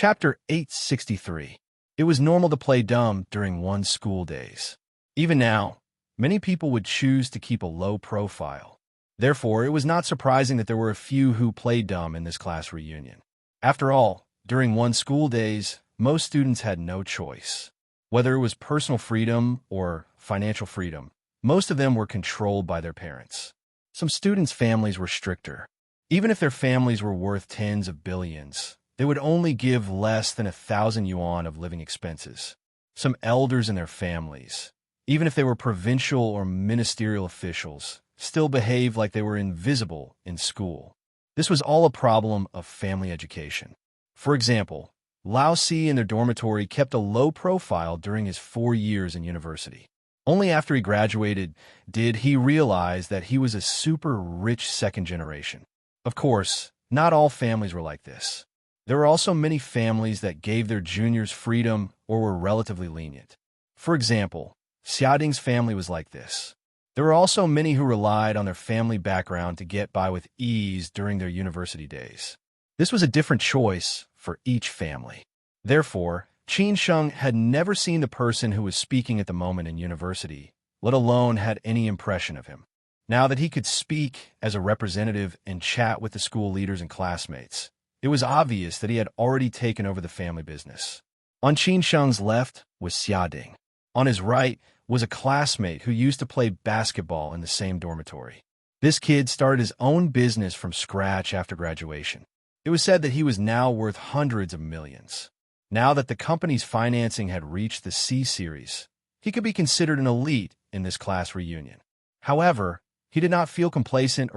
Chapter 863. It was normal to play dumb during one's school days. Even now, many people would choose to keep a low profile. Therefore, it was not surprising that there were a few who played dumb in this class reunion. After all, during one's school days, most students had no choice. Whether it was personal freedom or financial freedom, most of them were controlled by their parents. Some students' families were stricter. Even if their families were worth tens of billions, they would only give less than 1,000 yuan of living expenses. Some elders in their families, even if they were provincial or ministerial officials, still behaved like they were invisible in school. This was all a problem of family education. For example, Lao Si in their dormitory kept a low profile during his 4 years in university. Only after he graduated did he realize that he was a super rich second generation. Of course, not all families were like this. There were also many families that gave their juniors freedom or were relatively lenient. For example, Xiaoding's family was like this. There were also many who relied on their family background to get by with ease during their university days. This was a different choice for each family. Therefore, Qin Sheng had never seen the person who was speaking at the moment in university, let alone had any impression of him. Now that he could speak as a representative and chat with the school leaders and classmates, it was obvious that he had already taken over the family business. On Qin Sheng's left was Xiaoding. On his right was a classmate who used to play basketball in the same dormitory. This kid started his own business from scratch after graduation. It was said that he was now worth hundreds of millions. Now that the company's financing had reached the C series, he could be considered an elite in this class reunion. However, he did not feel complacent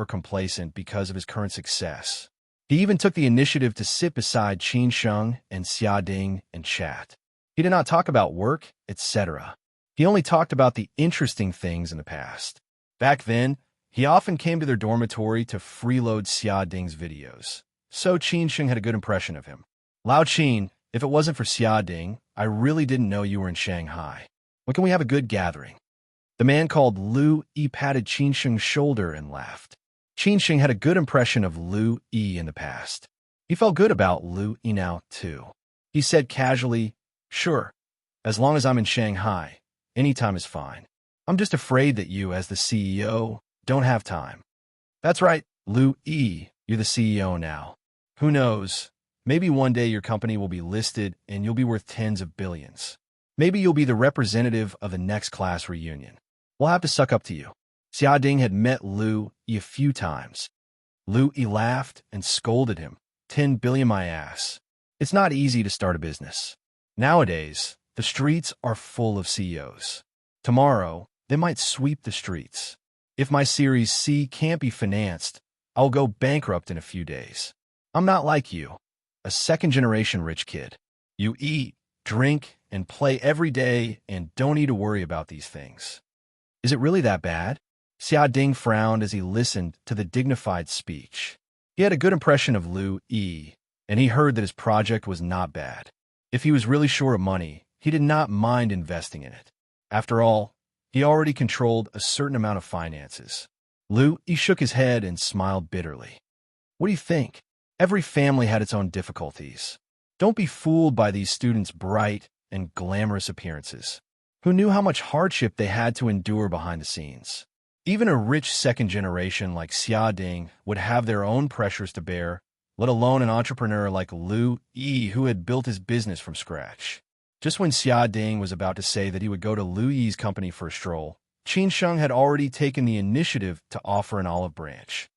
because of his current success. He even took the initiative to sit beside Qin Sheng and Xiaoding and chat. He did not talk about work, etc. He only talked about the interesting things in the past. Back then, he often came to their dormitory to freeload Xiaoding's videos, so Qin Sheng had a good impression of him. Lao Qin, if it wasn't for Xiaoding, I really didn't know you were in Shanghai. When can we have a good gathering? The man called Lu Yi patted Qin Sheng's shoulder and laughed. Qin Sheng had a good impression of Lu Yi in the past. He felt good about Lu Yi now, too. He said casually, "Sure, as long as I'm in Shanghai, any time is fine. I'm just afraid that you, as the CEO, don't have time." "That's right, Lu Yi, you're the CEO now. Who knows, maybe one day your company will be listed and you'll be worth tens of billions. Maybe you'll be the representative of the next class reunion. We'll have to suck up to you." Xiaoding had met Lu Yi a few times. Lu Yi laughed and scolded him. 10 billion my ass. It's not easy to start a business. Nowadays, the streets are full of CEOs. Tomorrow, they might sweep the streets. If my Series C can't be financed, I'll go bankrupt in a few days. I'm not like you, a second-generation rich kid. You eat, drink, and play every day and don't need to worry about these things. Is it really that bad? Xiaoding frowned as he listened to the dignified speech. He had a good impression of Lu Yi, and he heard that his project was not bad. If he was really short of money, he did not mind investing in it. After all, he already controlled a certain amount of finances. Lu Yi shook his head and smiled bitterly. "What do you think? Every family had its own difficulties. Don't be fooled by these students' bright and glamorous appearances. Who knew how much hardship they had to endure behind the scenes? Even a rich second generation like Xiaoding would have their own pressures to bear, let alone an entrepreneur like Lu Yi who had built his business from scratch." Just when Xiaoding was about to say that he would go to Lu Yi's company for a stroll, Qin Sheng had already taken the initiative to offer an olive branch.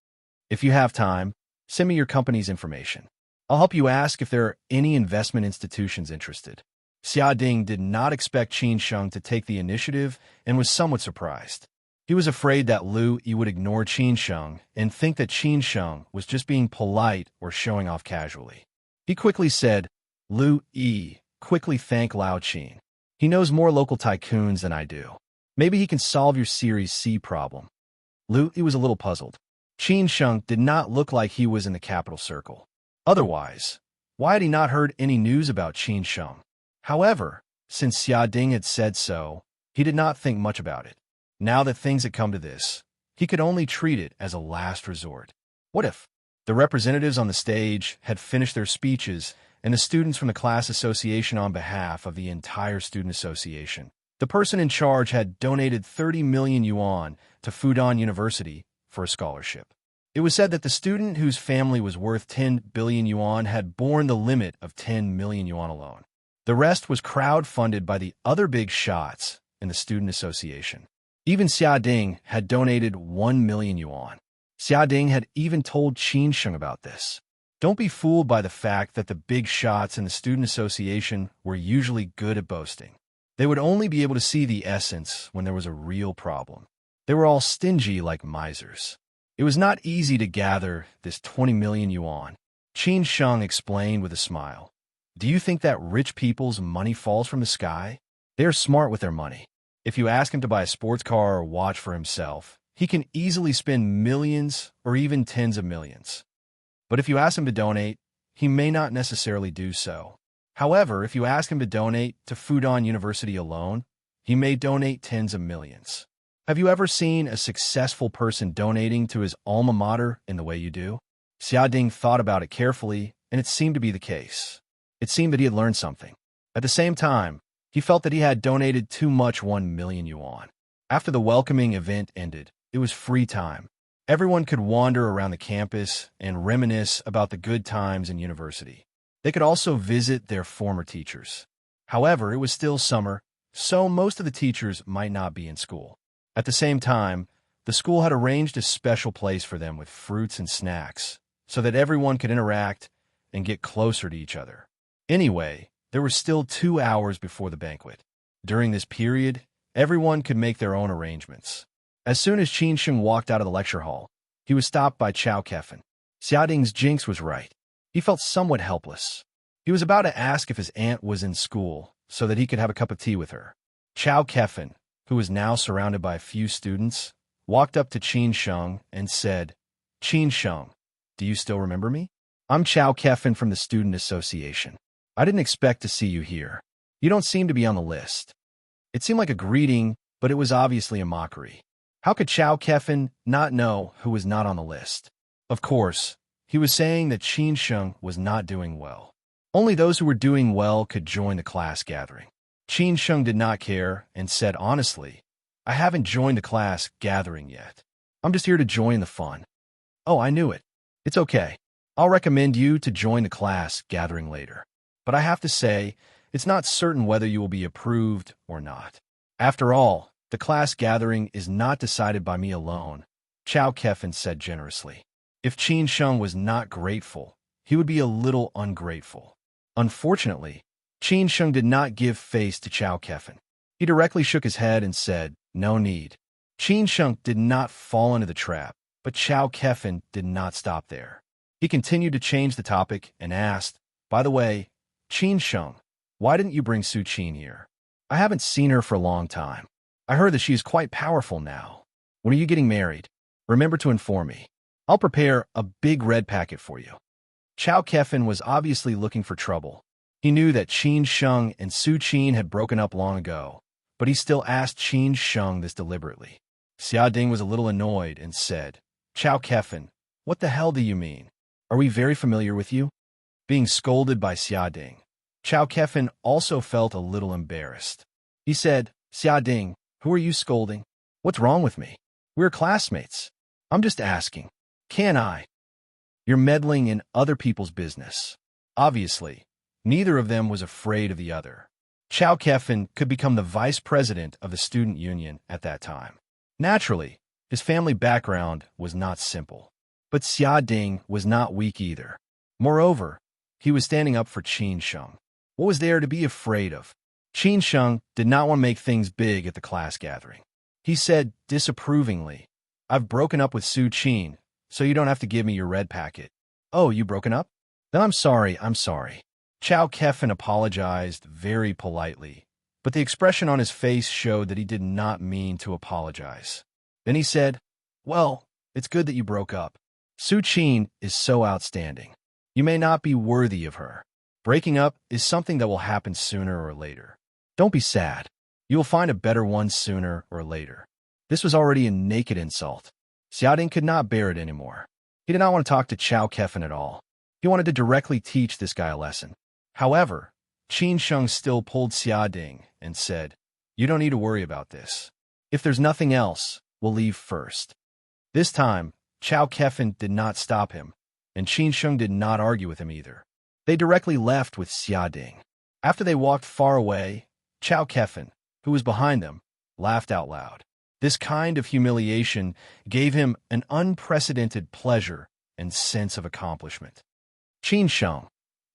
"If you have time, send me your company's information. I'll help you ask if there are any investment institutions interested." Xiaoding did not expect Qin Sheng to take the initiative and was somewhat surprised. He was afraid that Lu Yi would ignore Qin Sheng and think that Qin Sheng was just being polite or showing off casually. He quickly said, "Lu Yi, quickly thank Lao Qin. He knows more local tycoons than I do. Maybe he can solve your Series C problem." Lu Yi was a little puzzled. Qin Sheng did not look like he was in the capital circle. Otherwise, why had he not heard any news about Qin Sheng? However, since Xiaoding had said so, he did not think much about it. Now that things had come to this, he could only treat it as a last resort. What if the representatives on the stage had finished their speeches and the students from the class association on behalf of the entire student association. The person in charge had donated 30 million yuan to Fudan University for a scholarship. It was said that the student whose family was worth 10 billion yuan had borne the limit of 10 million yuan alone. The rest was crowd-funded by the other big shots in the student association. Even Xia Ding had donated 1 million yuan. Xia Ding had even told Qin Sheng about this. Don't be fooled by the fact that the big shots in the student association were usually good at boasting. They would only be able to see the essence when there was a real problem. They were all stingy like misers. It was not easy to gather this 20 million yuan. Qin Sheng explained with a smile. Do you think that rich people's money falls from the sky? They are smart with their money. If you ask him to buy a sports car or watch for himself, he can easily spend millions or even tens of millions. But if you ask him to donate, he may not necessarily do so. However, if you ask him to donate to Fudan University alone, he may donate tens of millions. Have you ever seen a successful person donating to his alma mater in the way you do? Xia Ding thought about it carefully, and it seemed to be the case. It seemed that he had learned something. At the same time, he felt that he had donated too much 1 million yuan. After the welcoming event ended, it was free time. Everyone could wander around the campus and reminisce about the good times in university. They could also visit their former teachers. However, it was still summer, so most of the teachers might not be in school. At the same time, the school had arranged a special place for them with fruits and snacks, so that everyone could interact and get closer to each other. Anyway, there were still 2 hours before the banquet. During this period, everyone could make their own arrangements. As soon as Qin Sheng walked out of the lecture hall, he was stopped by Chao Kefen. Xia Ding's jinx was right. He felt somewhat helpless. He was about to ask if his aunt was in school so that he could have a cup of tea with her. Chao Kefen, who was now surrounded by a few students, walked up to Qin Sheng and said, Qin Sheng, do you still remember me? I'm Chao Kefen from the Student Association. I didn't expect to see you here. You don't seem to be on the list. It seemed like a greeting, but it was obviously a mockery. How could Chao Kefen not know who was not on the list? Of course, he was saying that Qin Sheng was not doing well. Only those who were doing well could join the class gathering. Qin Sheng did not care and said honestly, I haven't joined the class gathering yet. I'm just here to join the fun. Oh, I knew it. It's okay. I'll recommend you to join the class gathering later. But I have to say, it's not certain whether you will be approved or not. After all, the class gathering is not decided by me alone, Chao Kefen said generously. If Qin Sheng was not grateful, he would be a little ungrateful. Unfortunately, Qin Sheng did not give face to Chao Kefen. He directly shook his head and said, no need. Qin Sheng did not fall into the trap, but Chao Kefen did not stop there. He continued to change the topic and asked, by the way, Qin Sheng, why didn't you bring Su Qin here? I haven't seen her for a long time. I heard that she is quite powerful now. When are you getting married? Remember to inform me. I'll prepare a big red packet for you. Chao Kefen was obviously looking for trouble. He knew that Qin Sheng and Su Qin had broken up long ago, but he still asked Qin Sheng this deliberately. Xia Ding was a little annoyed and said, Chao Kefen, what the hell do you mean? Are we very familiar with you? Being scolded by Xia Ding, Chao Kefen also felt a little embarrassed. He said, Xia Ding, who are you scolding? What's wrong with me? We're classmates. I'm just asking. Can I? You're meddling in other people's business. Obviously, neither of them was afraid of the other. Chao Kefen could become the vice president of the student union at that time. Naturally, his family background was not simple. But Xia Ding was not weak either. Moreover, he was standing up for Qin Sheng. What was there to be afraid of? Qin Sheng did not want to make things big at the class gathering. He said disapprovingly, I've broken up with Su Qin, so you don't have to give me your red packet. Oh, you broken up? Then I'm sorry. Chao Kefen apologized very politely, but the expression on his face showed that he did not mean to apologize. Then he said, well, it's good that you broke up. Su Qin is so outstanding. You may not be worthy of her. Breaking up is something that will happen sooner or later. Don't be sad. You will find a better one sooner or later. This was already a naked insult. Xia Ding could not bear it anymore. He did not want to talk to Chao Kefen at all. He wanted to directly teach this guy a lesson. However, Qin Sheng still pulled Xia Ding and said, "You don't need to worry about this. If there's nothing else, we'll leave first." This time, Chao Kefin did not stop him, and Qin Sheng did not argue with him either. They directly left with Xia Ding. After they walked far away, Chao Kefin, who was behind them, laughed out loud. This kind of humiliation gave him an unprecedented pleasure and sense of accomplishment. Qin Sheng,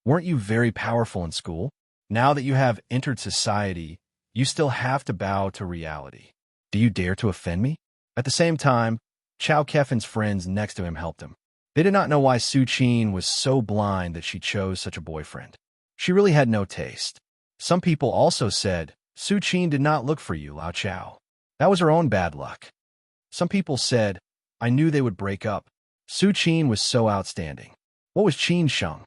weren't you very powerful in school? Now that you have entered society, you still have to bow to reality. Do you dare to offend me? At the same time, Chao Kefin's friends next to him helped him. They did not know why Su Qin was so blind that she chose such a boyfriend. She really had no taste. Some people also said, Su Qin did not look for you, Lao Chao. That was her own bad luck. Some people said, I knew they would break up. Su Qin was so outstanding. What was Qin Sheng?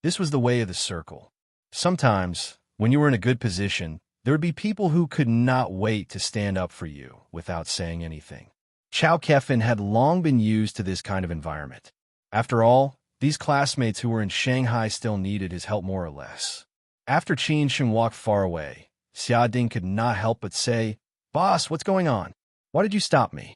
This was the way of the circle. Sometimes, when you were in a good position, there would be people who could not wait to stand up for you without saying anything. Chao Kefin had long been used to this kind of environment. After all, these classmates who were in Shanghai still needed his help more or less. After Qin Sheng walked far away, Xia Ding could not help but say, Boss, what's going on? Why did you stop me?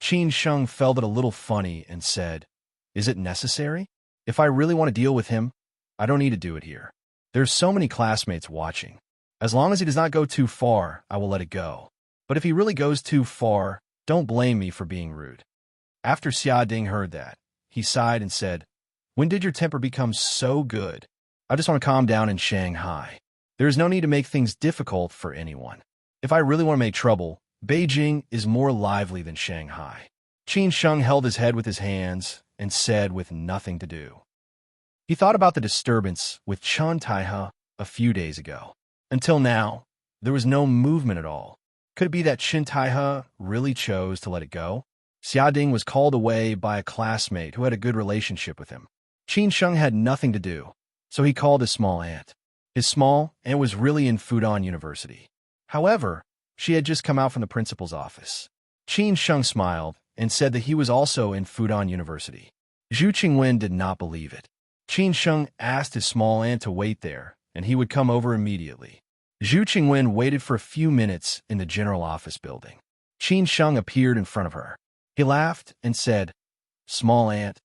Qin Sheng felt it a little funny and said, Is it necessary? If I really want to deal with him, I don't need to do it here. There's so many classmates watching. As long as he does not go too far, I will let it go. But if he really goes too far, don't blame me for being rude. After Xia Ding heard that, he sighed and said, When did your temper become so good? I just want to calm down in Shanghai. There is no need to make things difficult for anyone. If I really want to make trouble, Beijing is more lively than Shanghai. Qin Sheng held his head with his hands and said with nothing to do. He thought about the disturbance with Chen Taihe a few days ago. Until now, there was no movement at all. Could it be that Chen Taihe really chose to let it go? Xia Ding was called away by a classmate who had a good relationship with him. Qin Sheng had nothing to do, so he called his small aunt. His small aunt was really in Fudan University. However, she had just come out from the principal's office. Qin Sheng smiled and said that he was also in Fudan University. Zhu Qingwen did not believe it. Qin Sheng asked his small aunt to wait there, and he would come over immediately. Zhu Qingwen waited for a few minutes in the general office building. Qin Sheng appeared in front of her. He laughed and said, Small aunt,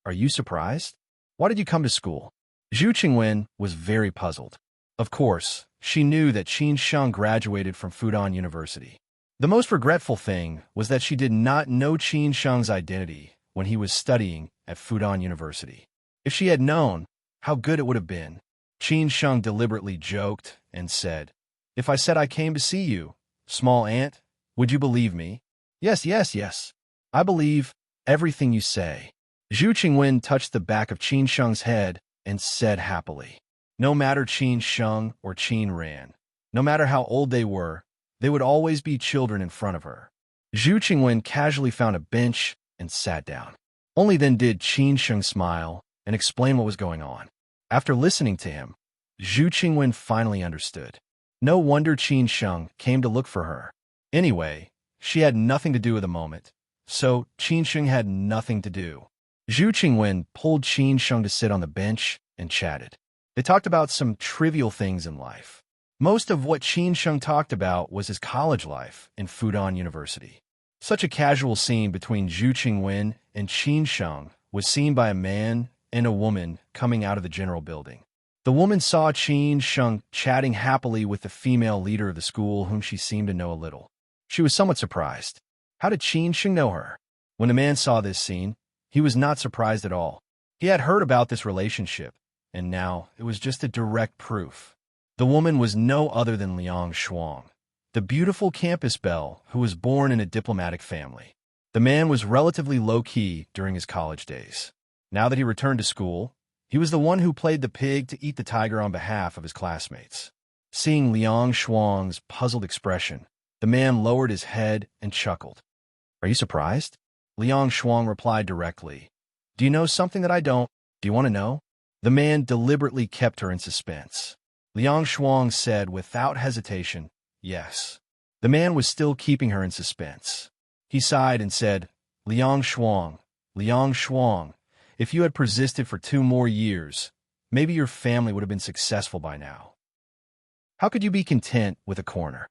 are you surprised? Why did you come to school? Zhu Qingwen was very puzzled. Of course, she knew that Qin Sheng graduated from Fudan University. The most regretful thing was that she did not know Qin Sheng's identity when he was studying at Fudan University. If she had known, how good it would have been. Qin Sheng deliberately joked and said, If I said I came to see you, small aunt, would you believe me? Yes, yes, yes. I believe everything you say. Zhu Qingwen touched the back of Qin Sheng's head and said happily. No matter Qin Sheng or Qin Ran, no matter how old they were, they would always be children in front of her. Zhu Qingwen casually found a bench and sat down. Only then did Qin Sheng smile and explain what was going on. After listening to him, Zhu Qingwen finally understood. No wonder Qin Sheng came to look for her. Anyway, she had nothing to do with the moment, so Qin Sheng had nothing to do. Zhu Qingwen pulled Qin Sheng to sit on the bench and chatted. They talked about some trivial things in life. Most of what Qin Sheng talked about was his college life in Fudan University. Such a casual scene between Zhu Qingwen and Qin Sheng was seen by a man and a woman coming out of the general building. The woman saw Qin Sheng chatting happily with the female leader of the school whom she seemed to know a little. She was somewhat surprised. How did Qin Sheng know her? When the man saw this scene, he was not surprised at all. He had heard about this relationship, and now it was just a direct proof. The woman was no other than Liang Shuang, the beautiful campus belle who was born in a diplomatic family. The man was relatively low-key during his college days. Now that he returned to school, he was the one who played the pig to eat the tiger on behalf of his classmates. Seeing Liang Shuang's puzzled expression, the man lowered his head and chuckled. Are you surprised? Liang Shuang replied directly. Do you know something that I don't? Do you want to know? The man deliberately kept her in suspense. Liang Shuang said without hesitation, yes. The man was still keeping her in suspense. He sighed and said, Liang Shuang, if you had persisted for 2 more years, maybe your family would have been successful by now. How could you be content with a corner?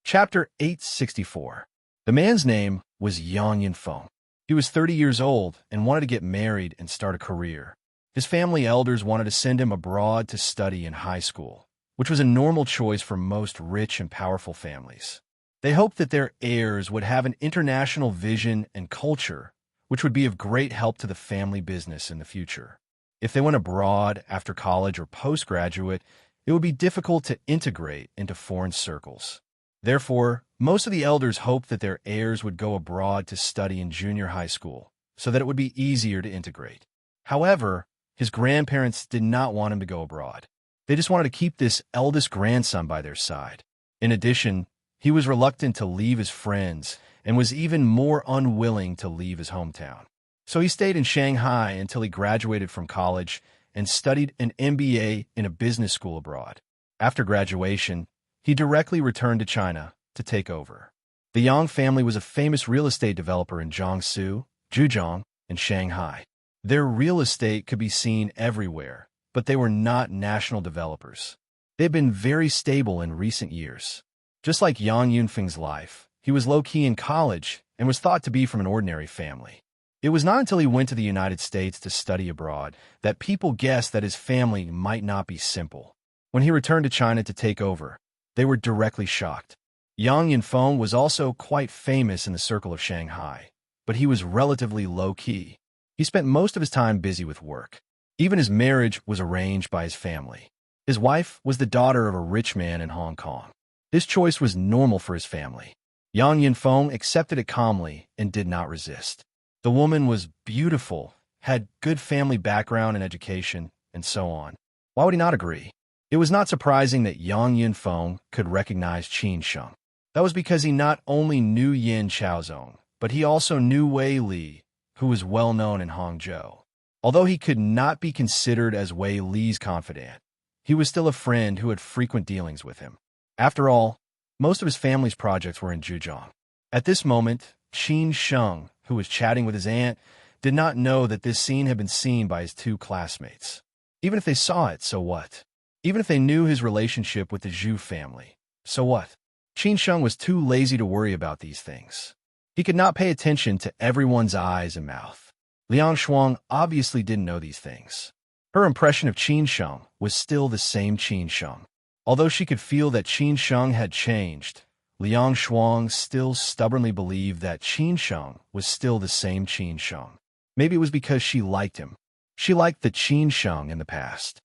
Chapter 864. The man's name was Yang Yinfeng. He was 30 years old and wanted to get married and start a career. His family elders wanted to send him abroad to study in high school, which was a normal choice for most rich and powerful families. They hoped that their heirs would have an international vision and culture, which would be of great help to the family business in the future. If they went abroad after college or postgraduate, it would be difficult to integrate into foreign circles. Therefore, most of the elders hoped that their heirs would go abroad to study in junior high school, so that it would be easier to integrate. However, his grandparents did not want him to go abroad. They just wanted to keep this eldest grandson by their side. In addition, he was reluctant to leave his friends and was even more unwilling to leave his hometown. So he stayed in Shanghai until he graduated from college and studied an MBA in a business school abroad. After graduation, he directly returned to China to take over. The Yang family was a famous real estate developer in Jiangsu, Zhejiang, and Shanghai. Their real estate could be seen everywhere, but they were not national developers. They had been very stable in recent years. Just like Yang Yunfeng's life, he was low-key in college and was thought to be from an ordinary family. It was not until he went to the United States to study abroad that people guessed that his family might not be simple. When he returned to China to take over, they were directly shocked. Yang Yinfeng was also quite famous in the circle of Shanghai, but he was relatively low-key. He spent most of his time busy with work. Even his marriage was arranged by his family. His wife was the daughter of a rich man in Hong Kong. This choice was normal for his family. Yang Yinfeng accepted it calmly and did not resist. The woman was beautiful, had good family background and education, and so on. Why would he not agree? It was not surprising that Yang Yinfeng could recognize Qin Sheng. That was because he not only knew Yin Chaozong, but he also knew Wei Li, who was well known in Hangzhou. Although he could not be considered as Wei Li's confidant, he was still a friend who had frequent dealings with him. After all, most of his family's projects were in Zhejiang. At this moment, Qin Sheng, who was chatting with his aunt, did not know that this scene had been seen by his two classmates. Even if they saw it, so what? Even if they knew his relationship with the Zhu family, so what? Qin Sheng was too lazy to worry about these things. He could not pay attention to everyone's eyes and mouth. Liang Shuang obviously didn't know these things. Her impression of Qin Sheng was still the same Qin Sheng. Although she could feel that Qin Sheng had changed, Liang Shuang still stubbornly believed that Qin Sheng was still the same Qin Sheng. Maybe it was because she liked him. She liked the Qin Sheng in the past.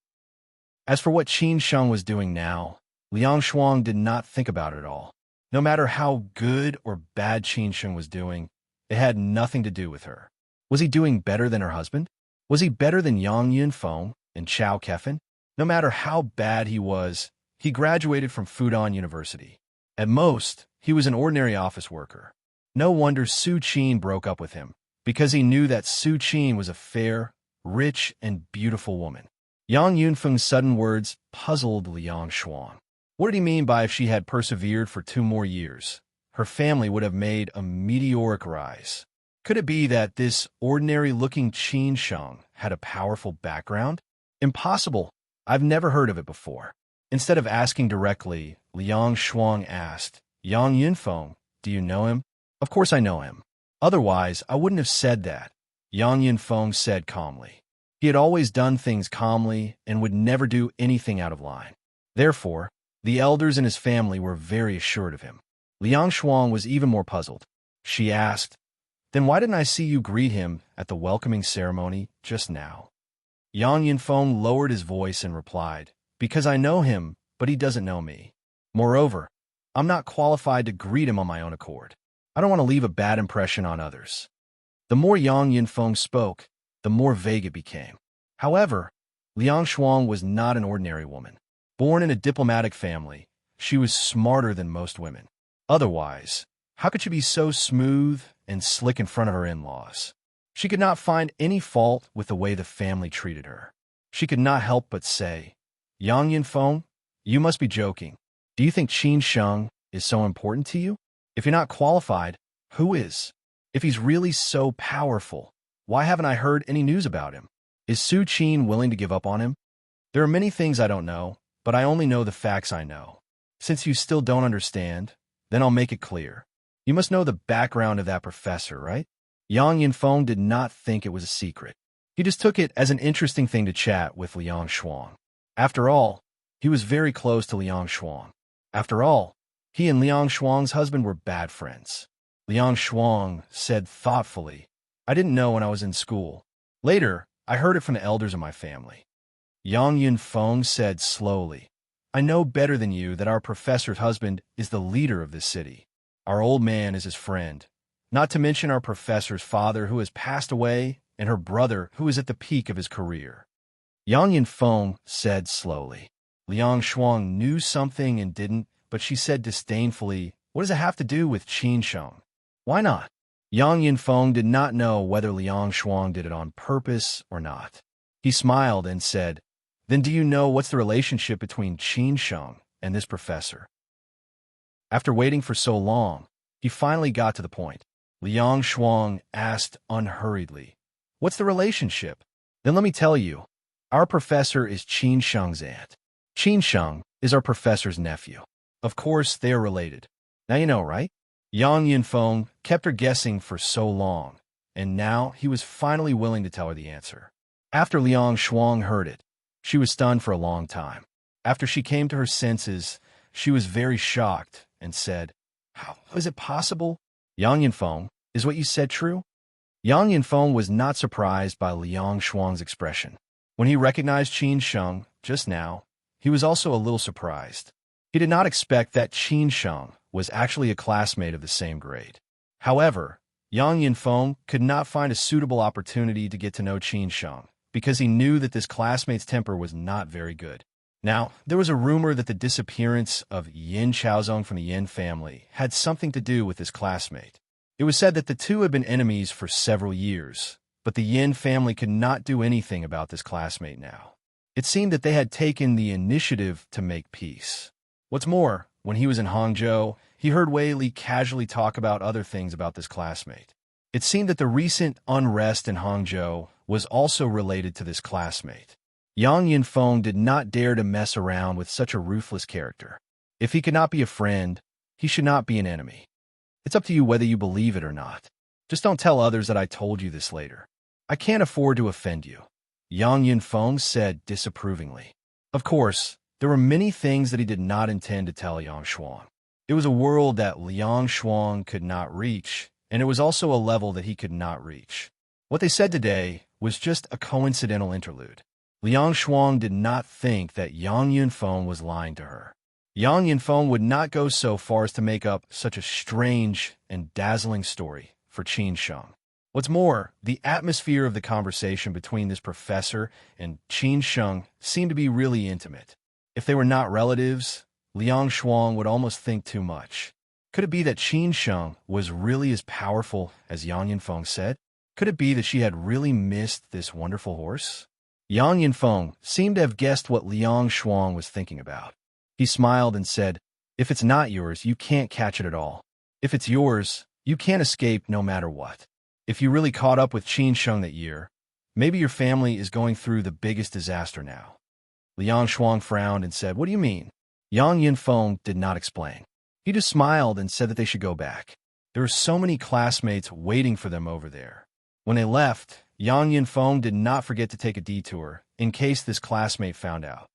As for what Qin Sheng was doing now, Liang Shuang did not think about it at all. No matter how good or bad Qin Sheng was doing, it had nothing to do with her. Was he doing better than her husband? Was he better than Yang Yunfeng and Chao Kefan? No matter how bad he was, he graduated from Fudan University. At most, he was an ordinary office worker. No wonder Su Qin broke up with him, because he knew that Su Qin was a fair, rich, and beautiful woman. Yang Yunfeng's sudden words puzzled Liang Shuang. What did he mean by if she had persevered for 2 more years, her family would have made a meteoric rise? Could it be that this ordinary-looking Qin Sheng had a powerful background? Impossible. I've never heard of it before. Instead of asking directly, Liang Shuang asked, Yang Yunfeng, do you know him? Of course I know him. Otherwise, I wouldn't have said that, Yang Yunfeng said calmly. He had always done things calmly and would never do anything out of line. Therefore, the elders in his family were very assured of him. Liang Shuang was even more puzzled. She asked, then why didn't I see you greet him at the welcoming ceremony just now? Yang Yunfeng lowered his voice and replied, because I know him, but he doesn't know me. Moreover, I'm not qualified to greet him on my own accord. I don't want to leave a bad impression on others. The more Yang Yunfeng spoke, the more vague it became. However, Liang Shuang was not an ordinary woman. Born in a diplomatic family, she was smarter than most women. Otherwise, how could she be so smooth and slick in front of her in-laws? She could not find any fault with the way the family treated her. She could not help but say, Yang Yunfeng, you must be joking. Do you think Qin Sheng is so important to you? If you're not qualified, who is? If he's really so powerful, why haven't I heard any news about him? Is Su Qin willing to give up on him? There are many things I don't know, but I only know the facts I know. Since you still don't understand, then I'll make it clear. You must know the background of that professor, right? Yang Yinfeng did not think it was a secret. He just took it as an interesting thing to chat with Liang Shuang. After all, he was very close to Liang Shuang. After all, he and Liang Shuang's husband were bad friends. Liang Shuang said thoughtfully, I didn't know when I was in school. Later, I heard it from the elders of my family. Yang Yinfeng said slowly, I know better than you that our professor's husband is the leader of this city. Our old man is his friend, not to mention our professor's father who has passed away and her brother who is at the peak of his career. Yang Yinfeng said slowly. Liang Shuang knew something and didn't, but she said disdainfully, what does it have to do with Qin Sheng? Why not? Yang Yinfeng did not know whether Liang Shuang did it on purpose or not. He smiled and said, then do you know what's the relationship between Qin Sheng and this professor? After waiting for so long, he finally got to the point. Liang Shuang asked unhurriedly, what's the relationship? Then let me tell you, our professor is Qin Sheng's aunt. Qin Sheng is our professor's nephew. Of course, they are related. Now you know, right? Yang Yinfeng kept her guessing for so long, and now he was finally willing to tell her the answer. After Liang Shuang heard it, she was stunned for a long time. After she came to her senses, she was very shocked and said, how is it possible? Yang Yinfeng, is what you said true? Yang Yinfeng was not surprised by Liang Shuang's expression. When he recognized Qin Sheng just now, he was also a little surprised. He did not expect that Qin Sheng was actually a classmate of the same grade. However, Yang Yinfeng could not find a suitable opportunity to get to know Qin Sheng because he knew that this classmate's temper was not very good. Now, there was a rumor that the disappearance of Yin Chaozong from the Yin family had something to do with this classmate. It was said that the two had been enemies for several years, but the Yin family could not do anything about this classmate now. It seemed that they had taken the initiative to make peace. What's more, when he was in Hangzhou, he heard Wei Li casually talk about other things about this classmate. It seemed that the recent unrest in Hangzhou was also related to this classmate. Yang Yinfeng did not dare to mess around with such a ruthless character. If he could not be a friend, he should not be an enemy. It's up to you whether you believe it or not. Just don't tell others that I told you this later. I can't afford to offend you. Yang Yinfeng said disapprovingly. Of course, there were many things that he did not intend to tell Liang Shuang. It was a world that Liang Shuang could not reach, and it was also a level that he could not reach. What they said today was just a coincidental interlude. Liang Shuang did not think that Yang Yinfeng was lying to her. Yang Yinfeng would not go so far as to make up such a strange and dazzling story for Qin Sheng. What's more, the atmosphere of the conversation between this professor and Qin Sheng seemed to be really intimate. If they were not relatives, Liang Shuang would almost think too much. Could it be that Qin Sheng was really as powerful as Yang Yinfeng said? Could it be that she had really missed this wonderful horse? Yang Yinfeng seemed to have guessed what Liang Shuang was thinking about. He smiled and said, if it's not yours, you can't catch it at all. If it's yours, you can't escape no matter what. If you really caught up with Qin Sheng that year, maybe your family is going through the biggest disaster now. Liang Shuang frowned and said, what do you mean? Yang Yinfeng did not explain. He just smiled and said that they should go back. There were so many classmates waiting for them over there. When they left, Yang Yinfeng did not forget to take a detour in case this classmate found out.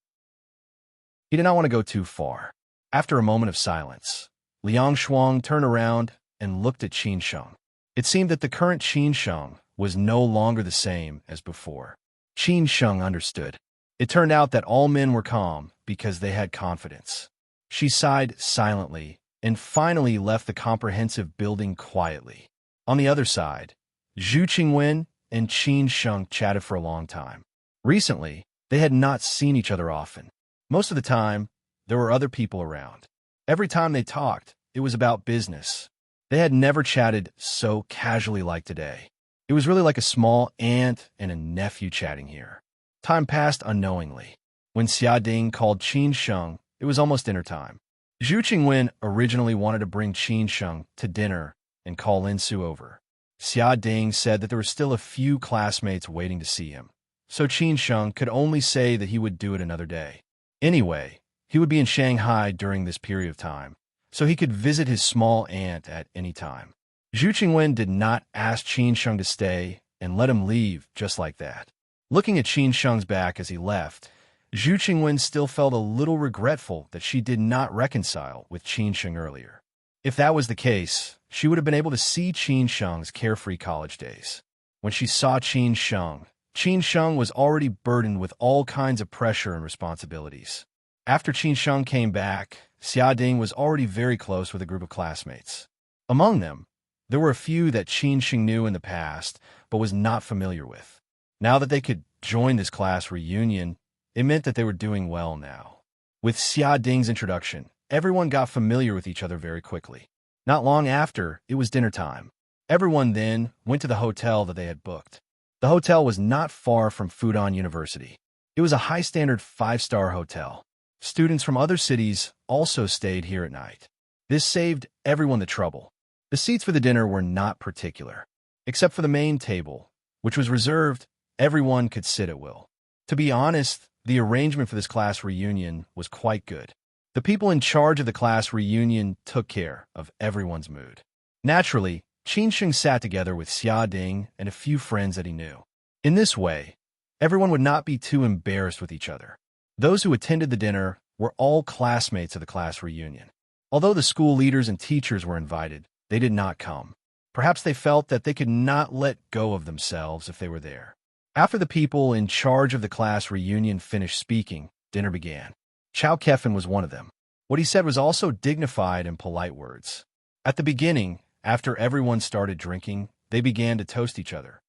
He did not want to go too far. After a moment of silence, Liang Shuang turned around and looked at Qin Sheng. It seemed that the current Qin Sheng was no longer the same as before. Qin Sheng understood. It turned out that all men were calm because they had confidence. She sighed silently and finally left the comprehensive building quietly. On the other side, Zhu Qingwen and Qin Sheng chatted for a long time. Recently, they had not seen each other often. Most of the time, there were other people around. Every time they talked, it was about business. They had never chatted so casually like today. It was really like a small aunt and a nephew chatting here. Time passed unknowingly. When Xia Ding called Qin Sheng, it was almost dinner time. Zhu Qingwen originally wanted to bring Qin Sheng to dinner and call Lin Su over. Xia Ding said that there were still a few classmates waiting to see him, so Qin Sheng could only say that he would do it another day. Anyway, he would be in Shanghai during this period of time, so he could visit his small aunt at any time. Zhu Qingwen did not ask Qin Sheng to stay and let him leave just like that. Looking at Qin Sheng's back as he left, Zhu Qingwen still felt a little regretful that she did not reconcile with Qin Sheng earlier. If that was the case, she would have been able to see Qin Sheng's carefree college days. When she saw Qin Sheng was already burdened with all kinds of pressure and responsibilities. After Qin Sheng came back, Xia Ding was already very close with a group of classmates. Among them, there were a few that Qin Sheng knew in the past but was not familiar with. Now that they could join this class reunion, it meant that they were doing well now. With Xia Ding's introduction, everyone got familiar with each other very quickly. Not long after, it was dinner time. Everyone then went to the hotel that they had booked. The hotel was not far from Fudan University. It was a high-standard 5-star hotel. Students from other cities also stayed here at night. This saved everyone the trouble. The seats for the dinner were not particular. Except for the main table, which was reserved, everyone could sit at will. To be honest, the arrangement for this class reunion was quite good. The people in charge of the class reunion took care of everyone's mood. Naturally, Qin Sheng sat together with Xia Ding and a few friends that he knew. In this way, everyone would not be too embarrassed with each other. Those who attended the dinner were all classmates of the class reunion. Although the school leaders and teachers were invited, they did not come. Perhaps they felt that they could not let go of themselves if they were there. After the people in charge of the class reunion finished speaking, dinner began. Chao Kefan was one of them. What he said was also dignified and polite words. At the beginning, after everyone started drinking, they began to toast each other.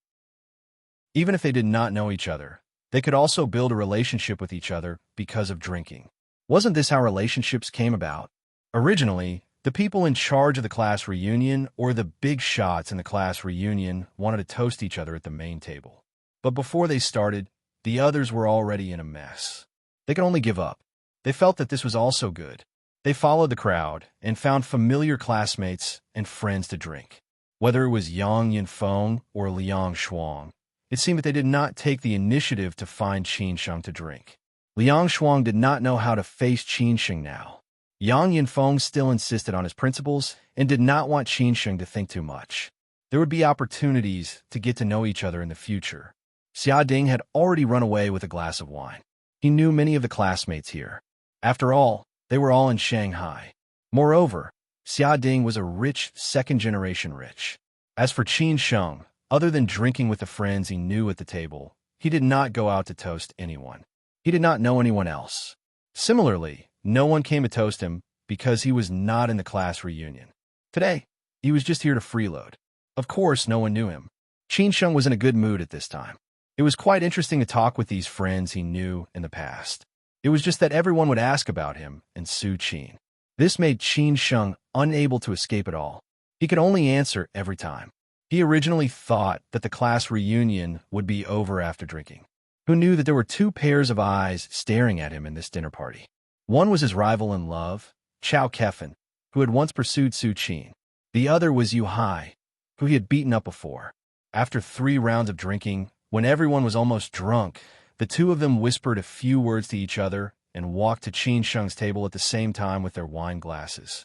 Even if they did not know each other, they could also build a relationship with each other because of drinking. Wasn't this how relationships came about? Originally, the people in charge of the class reunion or the big shots in the class reunion wanted to toast each other at the main table. But before they started, the others were already in a mess. They could only give up. They felt that this was also good. They followed the crowd and found familiar classmates and friends to drink. Whether it was Yang Yinfeng or Liang Shuang, it seemed that they did not take the initiative to find Qin Sheng to drink. Liang Shuang did not know how to face Qin Sheng now. Yang Yinfeng still insisted on his principles and did not want Qin Sheng to think too much. There would be opportunities to get to know each other in the future. Xia Ding had already run away with a glass of wine. He knew many of the classmates here. After all, they were all in Shanghai. Moreover, Xia Ding was a rich second-generation rich. As for Qin Sheng, other than drinking with the friends he knew at the table, he did not go out to toast anyone. He did not know anyone else. Similarly, no one came to toast him because he was not in the class reunion. Today, he was just here to freeload. Of course, no one knew him. Qin Sheng was in a good mood at this time. It was quite interesting to talk with these friends he knew in the past. It was just that everyone would ask about him and Su Qin. This made Qin Sheng unable to escape it all. He could only answer every time. He originally thought that the class reunion would be over after drinking. Who knew that there were two pairs of eyes staring at him in this dinner party? One was his rival in love, Chao Kefan, who had once pursued Su Qin. The other was Yu Hai, who he had beaten up before. After 3 rounds of drinking, when everyone was almost drunk, the two of them whispered a few words to each other and walked to Qin Sheng's table at the same time with their wine glasses.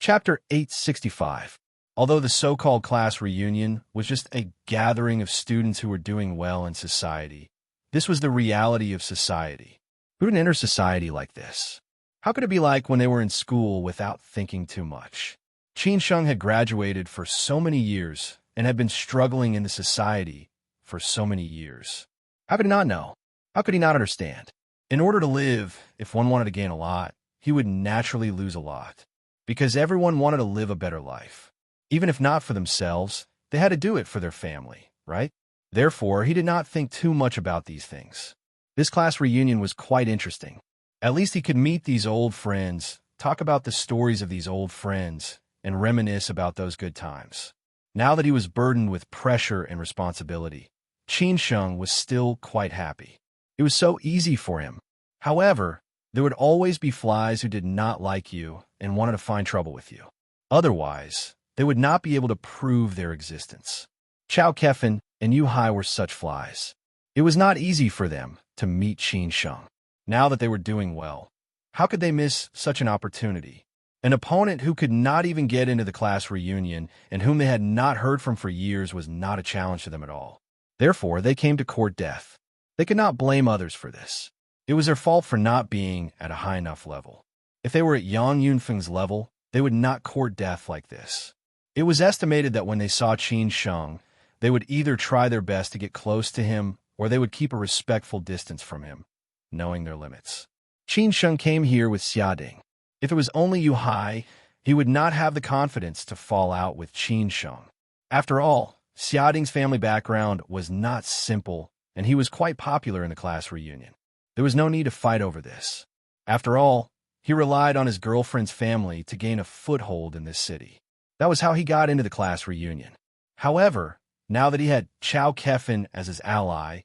Chapter 865. Although the so-called class reunion was just a gathering of students who were doing well in society, this was the reality of society. Who didn't enter society like this? How could it be like when they were in school without thinking too much? Qin Sheng had graduated for so many years and had been struggling in the society for so many years. How could he not know? How could he not understand? In order to live, if one wanted to gain a lot, he would naturally lose a lot. Because everyone wanted to live a better life. Even if not for themselves, they had to do it for their family, right? Therefore, he did not think too much about these things. This class reunion was quite interesting. At least he could meet these old friends, talk about the stories of these old friends, and reminisce about those good times. Now that he was burdened with pressure and responsibility, Qin Sheng was still quite happy. It was so easy for him. However, there would always be flies who did not like you and wanted to find trouble with you. Otherwise, they would not be able to prove their existence. Chao Kefan and Yu Hai were such flies. It was not easy for them to meet Qin Sheng. Now that they were doing well, how could they miss such an opportunity? An opponent who could not even get into the class reunion and whom they had not heard from for years was not a challenge to them at all. Therefore, they came to court death. They could not blame others for this. It was their fault for not being at a high enough level. If they were at Yang Yunfeng's level, they would not court death like this. It was estimated that when they saw Qin Sheng, they would either try their best to get close to him or they would keep a respectful distance from him, knowing their limits. Qin Sheng came here with Xiading. If it was only Yu Hai, he would not have the confidence to fall out with Qin Sheng. After all, Xiading's family background was not simple, and he was quite popular in the class reunion. There was no need to fight over this. After all, he relied on his girlfriend's family to gain a foothold in this city. That was how he got into the class reunion. However, now that he had Chao Kefin as his ally,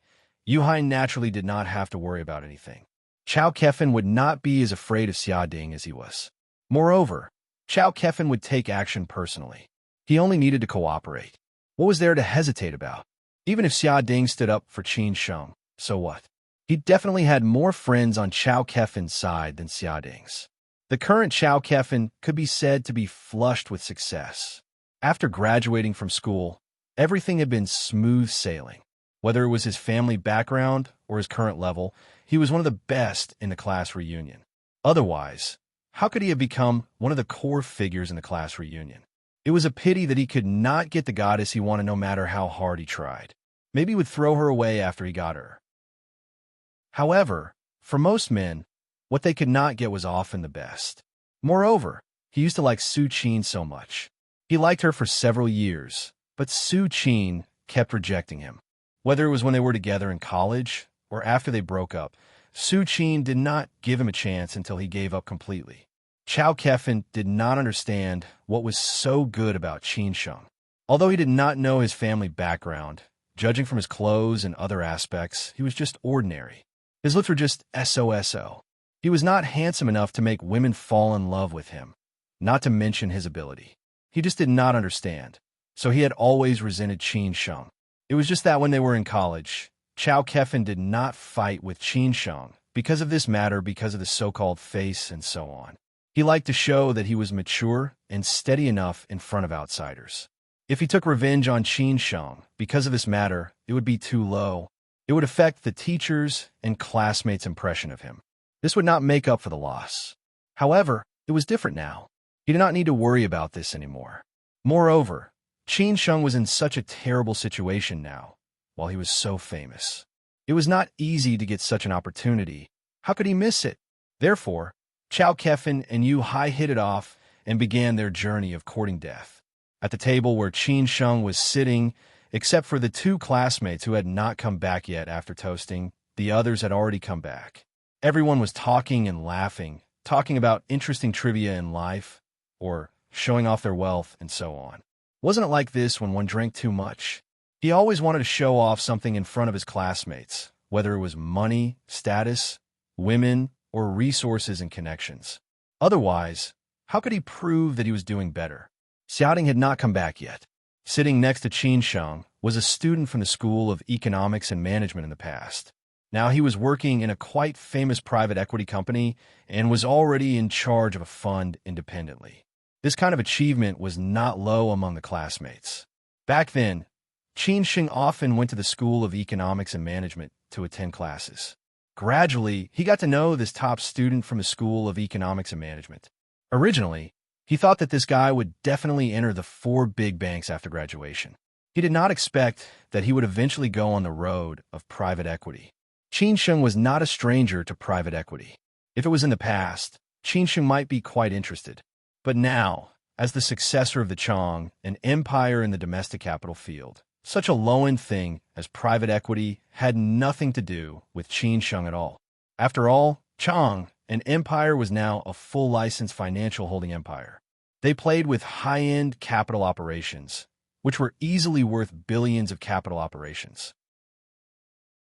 Yu Hai naturally did not have to worry about anything. Chao Kefin would not be as afraid of Xiading as he was. Moreover, Chao Kefin would take action personally. He only needed to cooperate. What was there to hesitate about? Even if Xiading stood up for Qin Sheng, so what? He definitely had more friends on Chao Kefin's side than Xiading's. The current Chao Kefin could be said to be flushed with success. After graduating from school, everything had been smooth sailing. Whether it was his family background or his current level, he was one of the best in the class reunion. Otherwise, how could he have become one of the core figures in the class reunion? It was a pity that he could not get the goddess he wanted no matter how hard he tried. Maybe he would throw her away after he got her. However, for most men, what they could not get was often the best. Moreover, he used to like Su Qin so much. He liked her for several years, but Su Qin kept rejecting him. Whether it was when they were together in college or after they broke up, Su Qin did not give him a chance until he gave up completely. Chao Kefin did not understand what was so good about Qin Sheng. Although he did not know his family background, judging from his clothes and other aspects, he was just ordinary. His looks were just SOSO. He was not handsome enough to make women fall in love with him, not to mention his ability. He just did not understand, so he had always resented Qin Sheng. It was just that when they were in college, Chao Kefin did not fight with Qin Sheng because of this matter, because of the so-called face and so on. He liked to show that he was mature and steady enough in front of outsiders. If he took revenge on Qin Sheng because of this matter, it would be too low. It would affect the teachers' and classmates' impression of him. This would not make up for the loss. However, it was different now. He did not need to worry about this anymore. Moreover, Qin Sheng was in such a terrible situation now, while he was so famous. It was not easy to get such an opportunity. How could he miss it? Therefore, Chao Kefin and Yu Hai hit it off and began their journey of courting death. At the table where Qin Sheng was sitting, except for the two classmates who had not come back yet after toasting, the others had already come back. Everyone was talking and laughing, talking about interesting trivia in life, or showing off their wealth, and so on. Wasn't it like this when one drank too much? He always wanted to show off something in front of his classmates, whether it was money, status, women, or resources and connections. Otherwise, how could he prove that he was doing better? Xiaoding had not come back yet. Sitting next to Qin Sheng was a student from the School of Economics and Management in the past. Now he was working in a quite famous private equity company and was already in charge of a fund independently. This kind of achievement was not low among the classmates. Back then, Qin Sheng often went to the School of Economics and Management to attend classes. Gradually, he got to know this top student from the School of Economics and Management. Originally, he thought that this guy would definitely enter the 4 big banks after graduation. He did not expect that he would eventually go on the road of private equity. Qin Sheng was not a stranger to private equity. If it was in the past, Qin Sheng might be quite interested. But now, as the successor of the Chong, an empire in the domestic capital field, such a low-end thing as private equity had nothing to do with Qin Sheng at all. After all, Chong, an empire, was now a full-licensed financial holding empire. They played with high-end capital operations, which were easily worth billions of capital operations.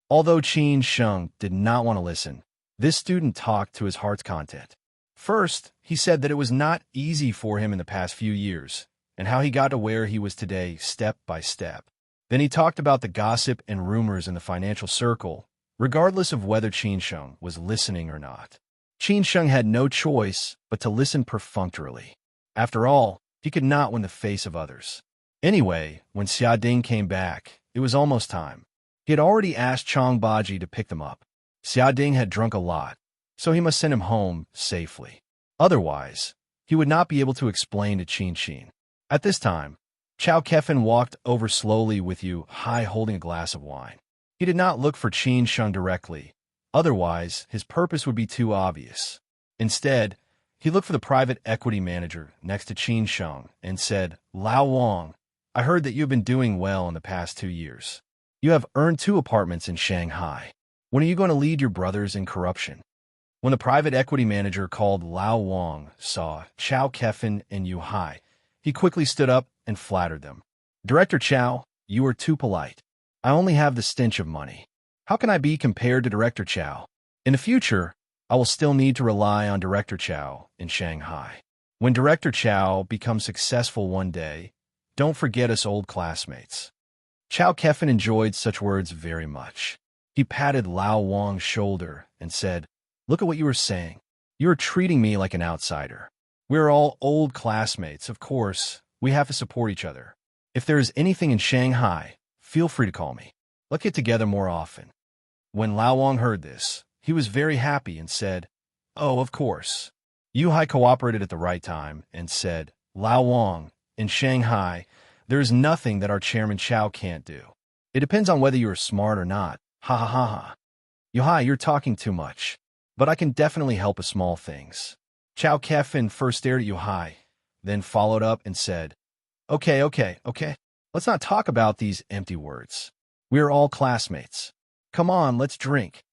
Although Qin Sheng did not want to listen, this student talked to his heart's content. First, he said that it was not easy for him in the past few years, and how he got to where he was today step by step. Then he talked about the gossip and rumors in the financial circle, regardless of whether Qin Sheng was listening or not. Qin Sheng had no choice but to listen perfunctorily. After all, he could not win the face of others. Anyway, when Xia Ding came back, it was almost time. He had already asked Chang Baji to pick them up. Xia Ding had drunk a lot, so he must send him home safely. Otherwise, he would not be able to explain to Qin Xin. At this time, Chao Kefin walked over slowly with Yu Hai holding a glass of wine. He did not look for Qin Sheng directly, otherwise his purpose would be too obvious. Instead, he looked for the private equity manager next to Qin Sheng and said, "Lao Wang, I heard that you have been doing well in the past 2 years. You have earned 2 apartments in Shanghai. When are you going to lead your brothers in corruption?" When the private equity manager called Lao Wang saw Chao Kefin and Yu Hai, he quickly stood up and flattered them. "Director Chao, you are too polite. I only have the stench of money. How can I be compared to Director Chao? In the future, I will still need to rely on Director Chao in Shanghai. When Director Chao becomes successful one day, don't forget us old classmates." Chao Kefin enjoyed such words very much. He patted Lao Wang's shoulder and said, "Look at what you were saying. You are treating me like an outsider. We are all old classmates, of course. We have to support each other. If there is anything in Shanghai, feel free to call me. Let's get together more often." When Lao Wang heard this, he was very happy and said, "Oh, of course." Yu Hai cooperated at the right time and said, "Lao Wang, in Shanghai, there is nothing that our chairman Chao can't do. It depends on whether you are smart or not. Ha ha ha ha. Yu Hai, you're talking too much. But I can definitely help with small things." Chao Kefin first stared at Yu Hai, then followed up and said, Okay. Let's not talk about these empty words. We are all classmates. Come on, let's drink."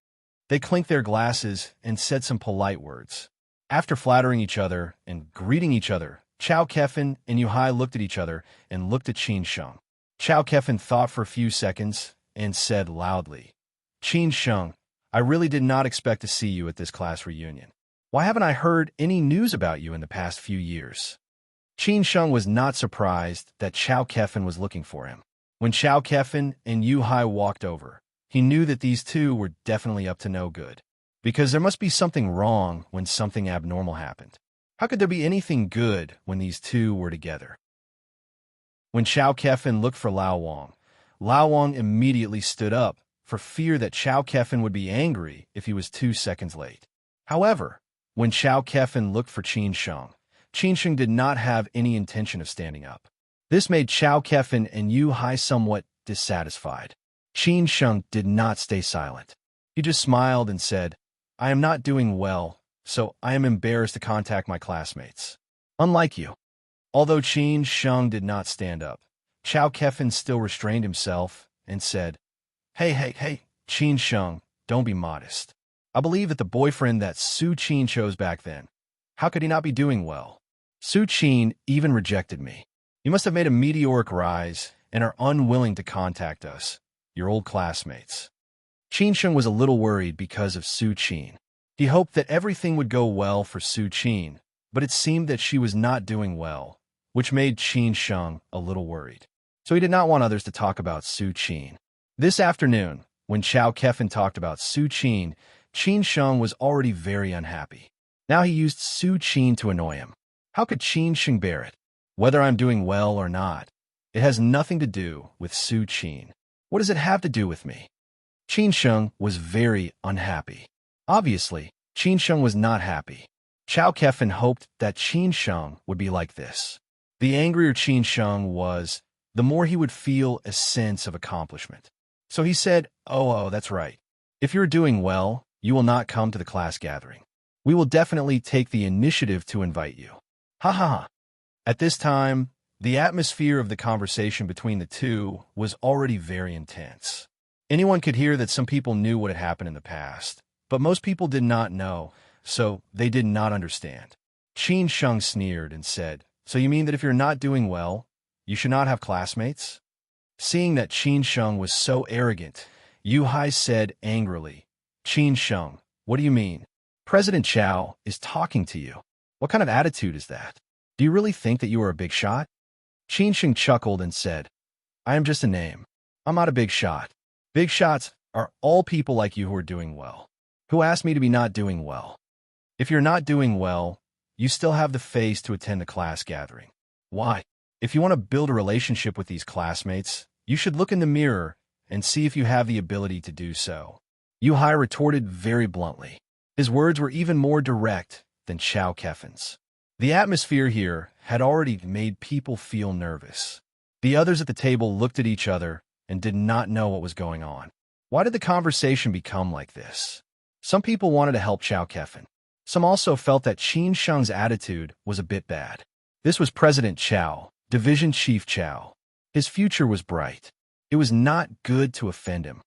They clinked their glasses and said some polite words. After flattering each other and greeting each other, Chao Kefin and Yu Hai looked at each other and looked at Qin Sheng. Chao Kefin thought for a few seconds and said loudly, "Qin Sheng, I really did not expect to see you at this class reunion. Why haven't I heard any news about you in the past few years?" Qin Sheng was not surprised that Chao Kefin was looking for him. When Chao Kefin and Yu Hai walked over, he knew that these two were definitely up to no good, because there must be something wrong when something abnormal happened. How could there be anything good when these two were together? When Chao Kefin looked for Lao Wang immediately stood up for fear that Chao Kefin would be angry if he was 2 seconds late. However, when Chao Kefin looked for Qin Sheng did not have any intention of standing up. This made Chao Kefin and Yu Hai somewhat dissatisfied. Qin Sheng did not stay silent. He just smiled and said, "I am not doing well, so I am embarrassed to contact my classmates. Unlike you." Although Qin Sheng did not stand up, Chao Kefin still restrained himself and said, Hey, Qin Sheng, don't be modest. I believe that the boyfriend that Su Qin chose back then, how could he not be doing well? Su Qin even rejected me. You must have made a meteoric rise and are unwilling to contact us, your old classmates." Qin Sheng was a little worried because of Su Qin. He hoped that everything would go well for Su Qin, but it seemed that she was not doing well, which made Qin Sheng a little worried. So he did not want others to talk about Su Qin. This afternoon, when Chao Kefin talked about Su Qin, Qin Sheng was already very unhappy. Now he used Su Qin to annoy him. How could Qin Sheng bear it? Whether I'm doing well or not, it has nothing to do with Su Qin. What does it have to do with me? Qin Sheng was very unhappy. Obviously, Qin Sheng was not happy. Chao Kefin hoped that Qin Sheng would be like this. The angrier Qin Sheng was, the more he would feel a sense of accomplishment. So he said, Oh, that's right. If you're doing well, you will not come to the class gathering. We will definitely take the initiative to invite you. Ha ha ha. At this time, the atmosphere of the conversation between the two was already very intense. Anyone could hear that some people knew what had happened in the past, but most people did not know, so they did not understand. Qin Sheng sneered and said, So you mean that if you're not doing well, you should not have classmates? Seeing that Qin Sheng was so arrogant, Yu Hai said angrily, Qin Sheng, what do you mean? President Chao is talking to you. What kind of attitude is that? Do you really think that you are a big shot? Qin Sheng chuckled and said, I am just a name. I'm not a big shot. Big shots are all people like you who are doing well. Who asked me to be not doing well? If you're not doing well, you still have the face to attend the class gathering. Why? If you want to build a relationship with these classmates, you should look in the mirror and see if you have the ability to do so. Yuhai retorted very bluntly. His words were even more direct than Chow Kefen's. The atmosphere here had already made people feel nervous. The others at the table looked at each other and did not know what was going on. Why did the conversation become like this? Some people wanted to help Chow Kefen. Some also felt that Qin Sheng's attitude was a bit bad. This was President Chow, Division Chief Chow. His future was bright. It was not good to offend him.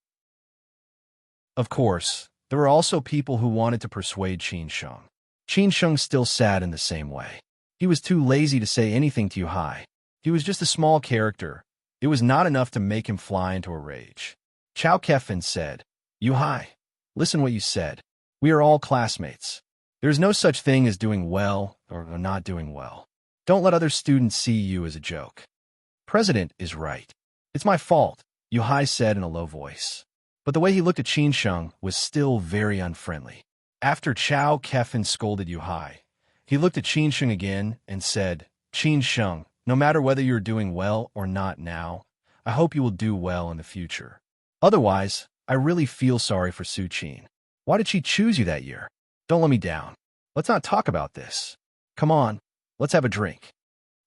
Of course, there were also people who wanted to persuade Qin Sheng. Qin Sheng still sat in the same way. He was too lazy to say anything to Yuhai. He was just a small character. It was not enough to make him fly into a rage. Chow Kefen said, Yuhai, listen what you said. We are all classmates. There is no such thing as doing well or not doing well. Don't let other students see you as a joke. President is right. It's my fault, Yuhai said in a low voice. But the way he looked at Qin Sheng was still very unfriendly. After Chow Kefen scolded Yuhai, he looked at Qin Sheng again and said, Qin Sheng, no matter whether you're doing well or not now, I hope you will do well in the future. Otherwise, I really feel sorry for Su Qin. Why did she choose you that year? Don't let me down. Let's not talk about this. Come on, let's have a drink.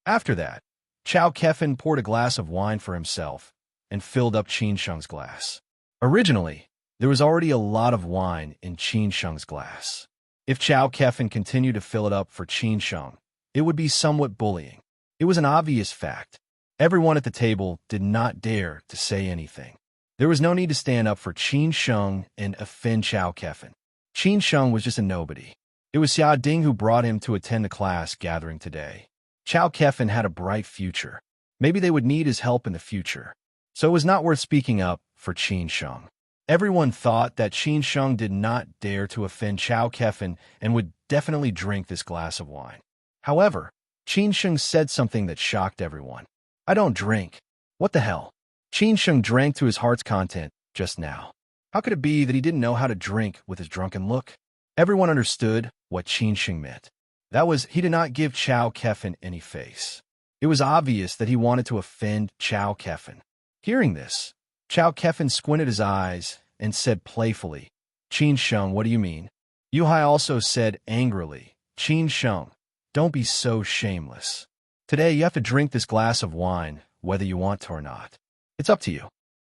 After that, Chow Kefen poured a glass of wine for himself and filled up Qin Sheng's glass. Originally, there was already a lot of wine in Qin Sheng's glass. If Chow Kefen continued to fill it up for Qin Sheng, it would be somewhat bullying. It was an obvious fact. Everyone at the table did not dare to say anything. There was no need to stand up for Qin Sheng and offend Chow Kefen. Qin Sheng was just a nobody. It was Xia Ding who brought him to attend the class gathering today. Chow Kefen had a bright future. Maybe they would need his help in the future. So it was not worth speaking up for Qin Sheng. Everyone thought that Qin Sheng did not dare to offend Chow Kefen and would definitely drink this glass of wine. However, Qin Sheng said something that shocked everyone. I don't drink. What the hell? Qin Sheng drank to his heart's content just now. How could it be that he didn't know how to drink with his drunken look? Everyone understood what Qin Sheng meant. That was, he did not give Chow Kefen any face. It was obvious that he wanted to offend Chow Kefen. Hearing this, Chow Kefen squinted his eyes and said playfully, Qin Sheng, what do you mean? Yuhai also said angrily, Qin Sheng, don't be so shameless. Today you have to drink this glass of wine, whether you want to or not. It's up to you.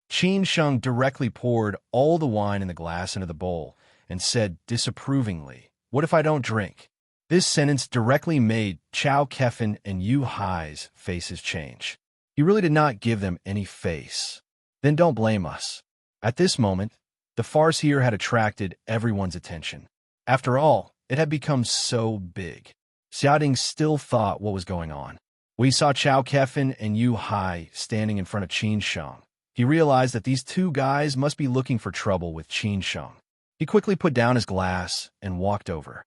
Qin Sheng directly poured all the wine in the glass into the bowl and said disapprovingly, what if I don't drink? This sentence directly made Chow Kefen and Yuhai's faces change. He really did not give them any face. Then don't blame us. At this moment, the farce here had attracted everyone's attention. After all, it had become so big. Xiaoding still thought what was going on. When he saw Chow Kefen and Yuhai standing in front of Qin Sheng, he realized that these two guys must be looking for trouble with Qin Sheng. He quickly put down his glass and walked over.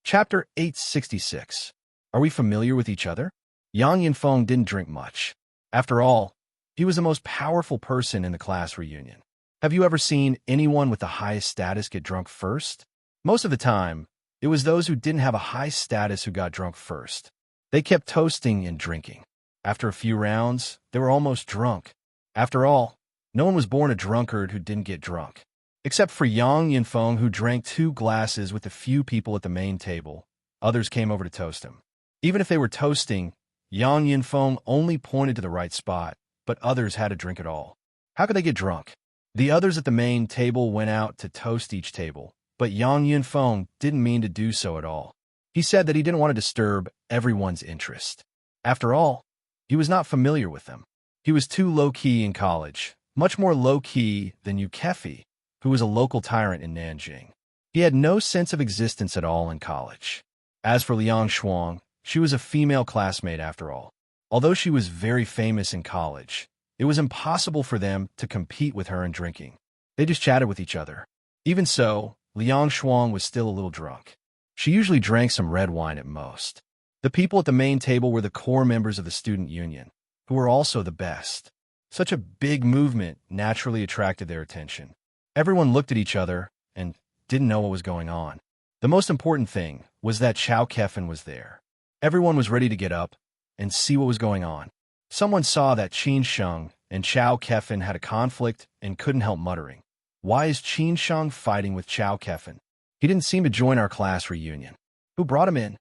Chapter 866. Are we familiar with each other? Yang Yinfeng didn't drink much. After all, he was the most powerful person in the class reunion. Have you ever seen anyone with the highest status get drunk first? Most of the time, it was those who didn't have a high status who got drunk first. They kept toasting and drinking. After a few rounds, they were almost drunk. After all, no one was born a drunkard who didn't get drunk. Except for Yang Yinfeng, who drank 2 glasses with a few people at the main table. Others came over to toast him. Even if they were toasting, Yang Yinfeng only pointed to the right spot, but others had to drink it all. How could they get drunk? The others at the main table went out to toast each table, but Yang Yinfeng didn't mean to do so at all. He said that he didn't want to disturb everyone's interest. After all, he was not familiar with them. He was too low-key in college, much more low-key than Yu Kefi, who was a local tyrant in Nanjing. He had no sense of existence at all in college. As for Liang Shuang, she was a female classmate after all. Although she was very famous in college, it was impossible for them to compete with her in drinking. They just chatted with each other. Even so, Liang Shuang was still a little drunk. She usually drank some red wine at most. The people at the main table were the core members of the student union. who were also the best. Such a big movement naturally attracted their attention. Everyone looked at each other and didn't know what was going on. The most important thing was that Chao Kefin was there. Everyone was ready to get up and see what was going on. Someone saw that Qin Sheng and Chao Kefin had a conflict and couldn't help muttering, "Why is Qin Sheng fighting with Chao Kefin? He didn't seem to join our class reunion. Who brought him in?"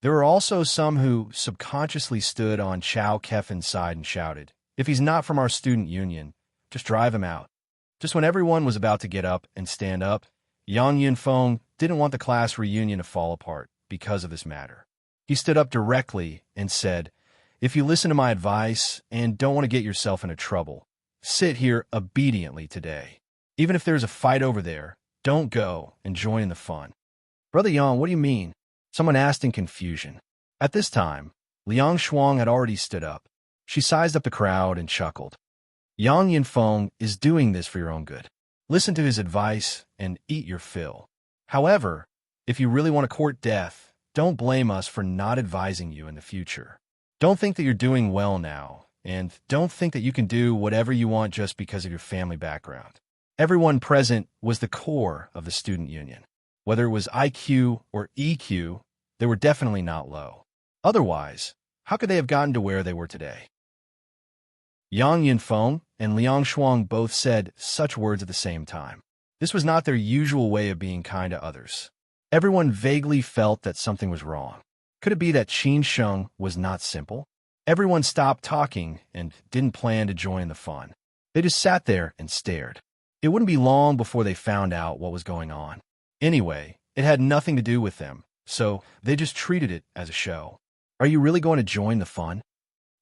There were also some who subconsciously stood on Chao Kefin's side and shouted, "If he's not from our student union, just drive him out." Just when everyone was about to get up and stand up, Yang Yunfeng didn't want the class reunion to fall apart because of this matter. He stood up directly and said, "If you listen to my advice and don't want to get yourself into trouble, sit here obediently today. Even if there's a fight over there, don't go and join in the fun." "Brother Yang, what do you mean?" someone asked in confusion. At this time, Liang Shuang had already stood up. She sized up the crowd and chuckled. "Yang Yunfeng is doing this for your own good. Listen to his advice and eat your fill. However, if you really want to court death, don't blame us for not advising you in the future. Don't think that you're doing well now, and don't think that you can do whatever you want just because of your family background." Everyone present was the core of the student union. Whether it was IQ or EQ, they were definitely not low. Otherwise, how could they have gotten to where they were today? Yang Yunfeng and Liang Shuang both said such words at the same time. This was not their usual way of being kind to others. Everyone vaguely felt that something was wrong. Could it be that Qin Sheng was not simple? Everyone stopped talking and didn't plan to join the fun. They just sat there and stared. It wouldn't be long before they found out what was going on. Anyway, it had nothing to do with them, so they just treated it as a show. "Are you really going to join the fun?"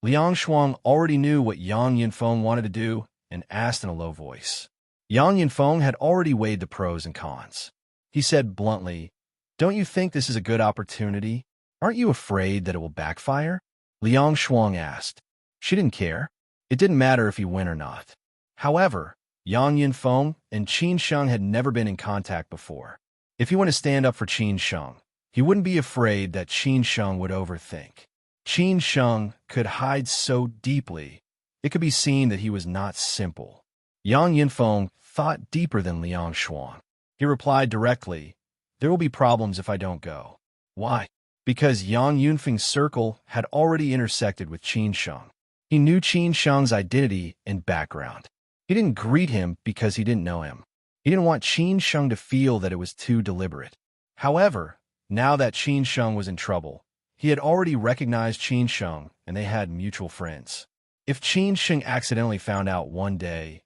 Liang Shuang already knew what Yang Yunfeng wanted to do and asked in a low voice. Yang Yunfeng had already weighed the pros and cons. He said bluntly, "Don't you think this is a good opportunity? Aren't you afraid that it will backfire?" Liang Shuang asked. She didn't care. It didn't matter if he went or not. However, Yang Yunfeng and Qin Sheng had never been in contact before. If he went to stand up for Qin Sheng, he wouldn't be afraid that Qin Sheng would overthink. Qin Sheng could hide so deeply, it could be seen that he was not simple. Yang Yunfeng thought deeper than Liang Shuang. He replied directly, "There will be problems if I don't go." Why? Because Yang Yunfeng's circle had already intersected with Qin Sheng. He knew Qin Sheng's identity and background. He didn't greet him because he didn't know him. He didn't want Qin Sheng to feel that it was too deliberate. However, now that Qin Sheng was in trouble, he had already recognized Qin Sheng and they had mutual friends. If Qin Sheng accidentally found out one day,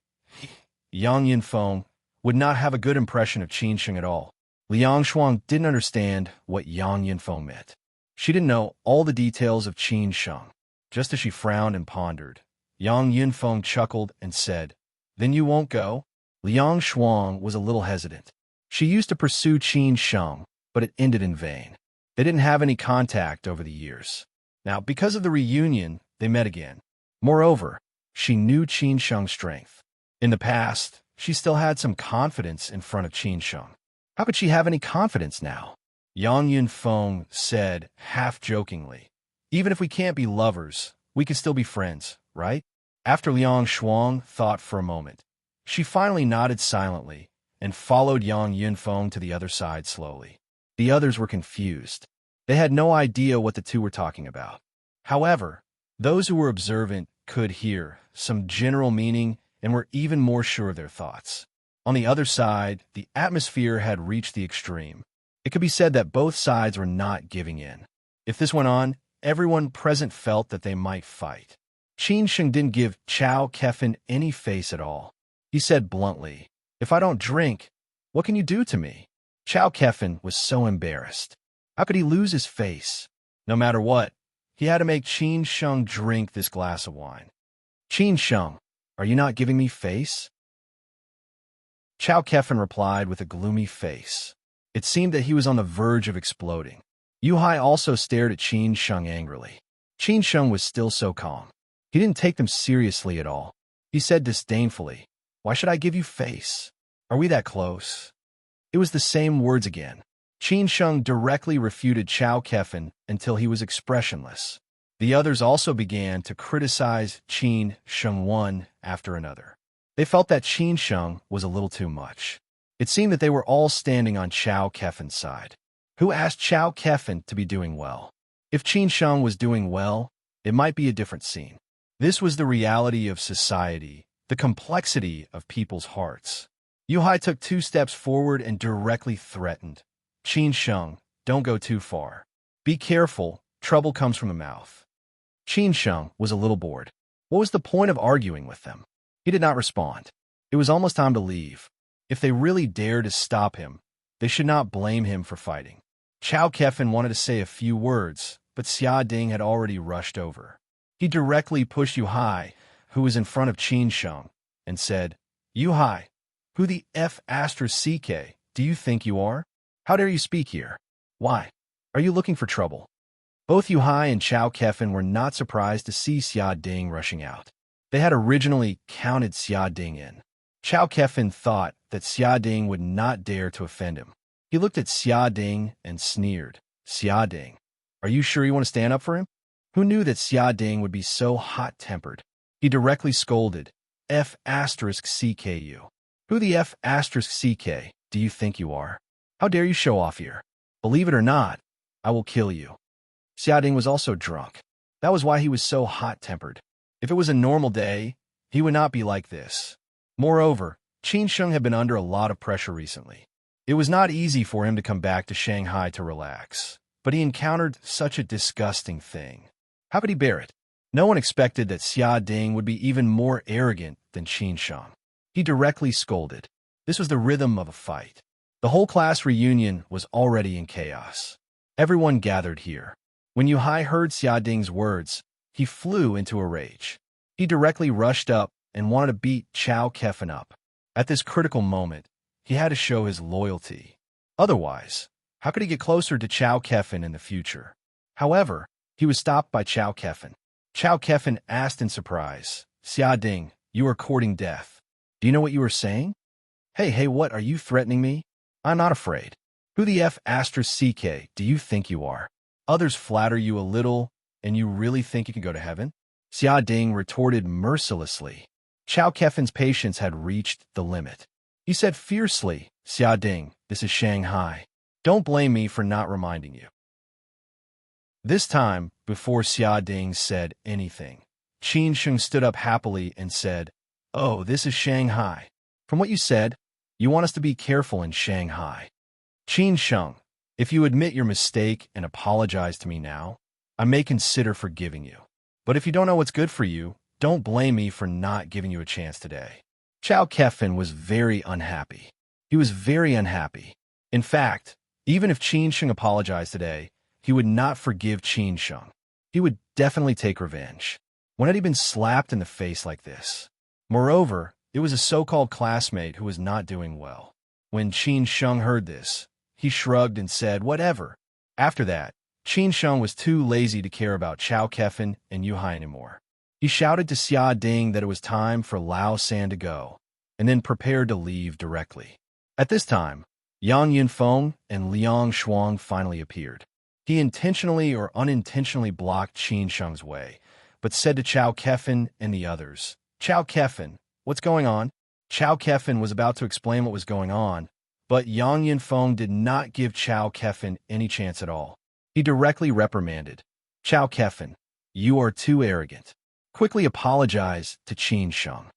Yang Yunfeng would not have a good impression of Qin Sheng at all. Liang Shuang didn't understand what Yang Yunfeng meant. She didn't know all the details of Qin Sheng. Just as she frowned and pondered, Yang Yunfeng chuckled and said, "Then you won't go?" Liang Shuang was a little hesitant. She used to pursue Qin Sheng, but it ended in vain. They didn't have any contact over the years. Now, because of the reunion, they met again. Moreover, she knew Qin Sheng's strength. In the past, she still had some confidence in front of Qin Sheng. How could she have any confidence now? Yang Yunfeng said, half-jokingly, "Even if we can't be lovers, we can still be friends, right?" After Liang Shuang thought for a moment, she finally nodded silently and followed Yang Yunfeng to the other side slowly. The others were confused. They had no idea what the two were talking about. However, those who were observant could hear some general meaning and were even more sure of their thoughts. On the other side, the atmosphere had reached the extreme. It could be said that both sides were not giving in. If this went on, everyone present felt that they might fight. Qin Sheng didn't give Chao Kefin any face at all. He said bluntly, "If I don't drink, what can you do to me?" Chao Kefin was so embarrassed. How could he lose his face? No matter what, he had to make Qin Sheng drink this glass of wine. "Qin Sheng, are you not giving me face?" Chao Kefin replied with a gloomy face. It seemed that he was on the verge of exploding. Yu Hai also stared at Qin Sheng angrily. Qin Sheng was still so calm. He didn't take them seriously at all. He said disdainfully, "Why should I give you face? Are we that close?" It was the same words again. Qin Sheng directly refuted Chao Kefin until he was expressionless. The others also began to criticize Qin Sheng one after another. They felt that Qin Sheng was a little too much. It seemed that they were all standing on Chao Kefen's side. Who asked Chao Kefen to be doing well? If Qin Sheng was doing well, it might be a different scene. This was the reality of society, the complexity of people's hearts. Yuhai took 2 steps forward and directly threatened. Qin Sheng, don't go too far. Be careful, trouble comes from the mouth. Qin Sheng was a little bored. What was the point of arguing with them? He did not respond. It was almost time to leave. If they really dared to stop him, they should not blame him for fighting. Chao Kefen wanted to say a few words, but Xia Ding had already rushed over. He directly pushed Yuhai, who was in front of Qin Sheng, and said, Yuhai, who the F***CK do you think you are? How dare you speak here? Why? Are you looking for trouble? Both Yuhai and Chao Kefen were not surprised to see Xia Ding rushing out. They had originally counted Xia Ding in. Chao Kefen thought that Xia Ding would not dare to offend him. He looked at Xia Ding and sneered. Xia Ding, are you sure you want to stand up for him? Who knew that Xia Ding would be so hot-tempered? He directly scolded, F***CKU. Who the F***CK do you think you are? How dare you show off here? Believe it or not, I will kill you. Xia Ding was also drunk. That was why he was so hot-tempered. If it was a normal day, he would not be like this. Moreover, Qin Sheng had been under a lot of pressure recently. It was not easy for him to come back to Shanghai to relax, but he encountered such a disgusting thing. How could he bear it? No one expected that Xia Ding would be even more arrogant than Qin Sheng. He directly scolded. This was the rhythm of a fight. The whole class reunion was already in chaos. Everyone gathered here. When Yuhai heard Xia Ding's words, he flew into a rage. He directly rushed up and wanted to beat Chao Kefen up. At this critical moment, he had to show his loyalty. Otherwise, how could he get closer to Chao Kefen in the future? However, he was stopped by Chao Kefen. Chao Kefen asked in surprise, Xia Ding, you are courting death. Do you know what you are saying? Hey, what, are you threatening me? I'm not afraid. Who the F***CK do you think you are? Others flatter you a little, and you really think you can go to heaven? Xia Ding retorted mercilessly. Chao Kefen's patience had reached the limit. He said fiercely, Xia Ding, this is Shanghai. Don't blame me for not reminding you. This time, before Xia Ding said anything, Qin Sheng stood up happily and said, Oh, this is Shanghai. From what you said, you want us to be careful in Shanghai. Qin Sheng, if you admit your mistake and apologize to me now, I may consider forgiving you. But if you don't know what's good for you, don't blame me for not giving you a chance today. Chao Kefen was very unhappy. He was very unhappy. In fact, even if Qin Sheng apologized today, he would not forgive Qin Sheng. He would definitely take revenge. When had he been slapped in the face like this? Moreover, it was a so-called classmate who was not doing well. When Qin Sheng heard this, he shrugged and said, whatever. After that, Qin Sheng was too lazy to care about Chao Kefen and Yuhai anymore. He shouted to Xia Ding that it was time for Lao San to go, and then prepared to leave directly. At this time, Yang Yinfeng and Liang Shuang finally appeared. He intentionally or unintentionally blocked Qin Sheng's way, but said to Chao Kefen and the others, Chao Kefen, what's going on? Chao Kefen was about to explain what was going on, but Yang Yinfeng did not give Chao Kefen any chance at all. He directly reprimanded, Chao Kefen, you are too arrogant. Quickly apologize to Qin Sheng.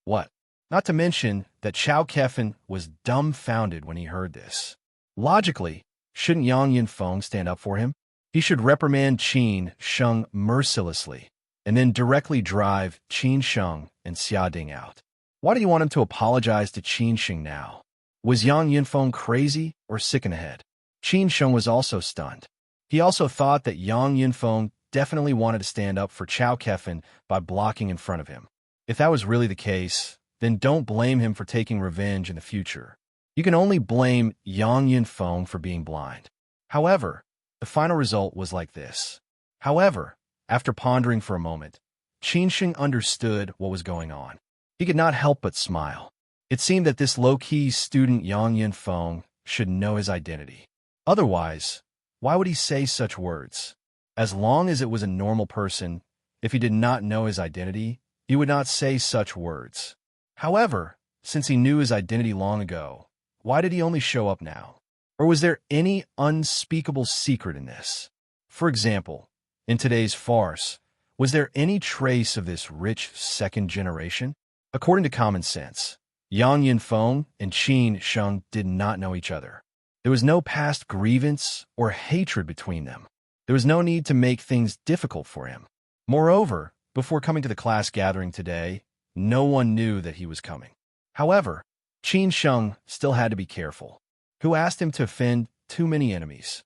What? Not to mention that Chao Kefen was dumbfounded when he heard this. Logically, shouldn't Yang Yinfeng stand up for him? He should reprimand Qin Sheng mercilessly, and then directly drive Qin Sheng and Xia Ding out. Why do you want him to apologize to Qin Sheng now? Was Yang Yinfeng crazy or sick in the head? Qin Sheng was also stunned. He also thought that Yang Yinfeng definitely wanted to stand up for Chao Kefen by blocking in front of him. If that was really the case, then don't blame him for taking revenge in the future. You can only blame Yang Yinfeng for being blind. However, the final result was like this. However, after pondering for a moment, Qin Sheng understood what was going on. He could not help but smile. It seemed that this low-key student Yang Yinfeng should know his identity. Otherwise, why would he say such words? As long as it was a normal person, if he did not know his identity, he would not say such words. However, since he knew his identity long ago, why did he only show up now? Or was there any unspeakable secret in this? For example, in today's farce, was there any trace of this rich second generation? According to common sense, Yang Yinfeng and Qin Sheng did not know each other. There was no past grievance or hatred between them. There was no need to make things difficult for him. Moreover, before coming to the class gathering today, no one knew that he was coming. However, Qin Sheng still had to be careful. Who asked him to offend too many enemies?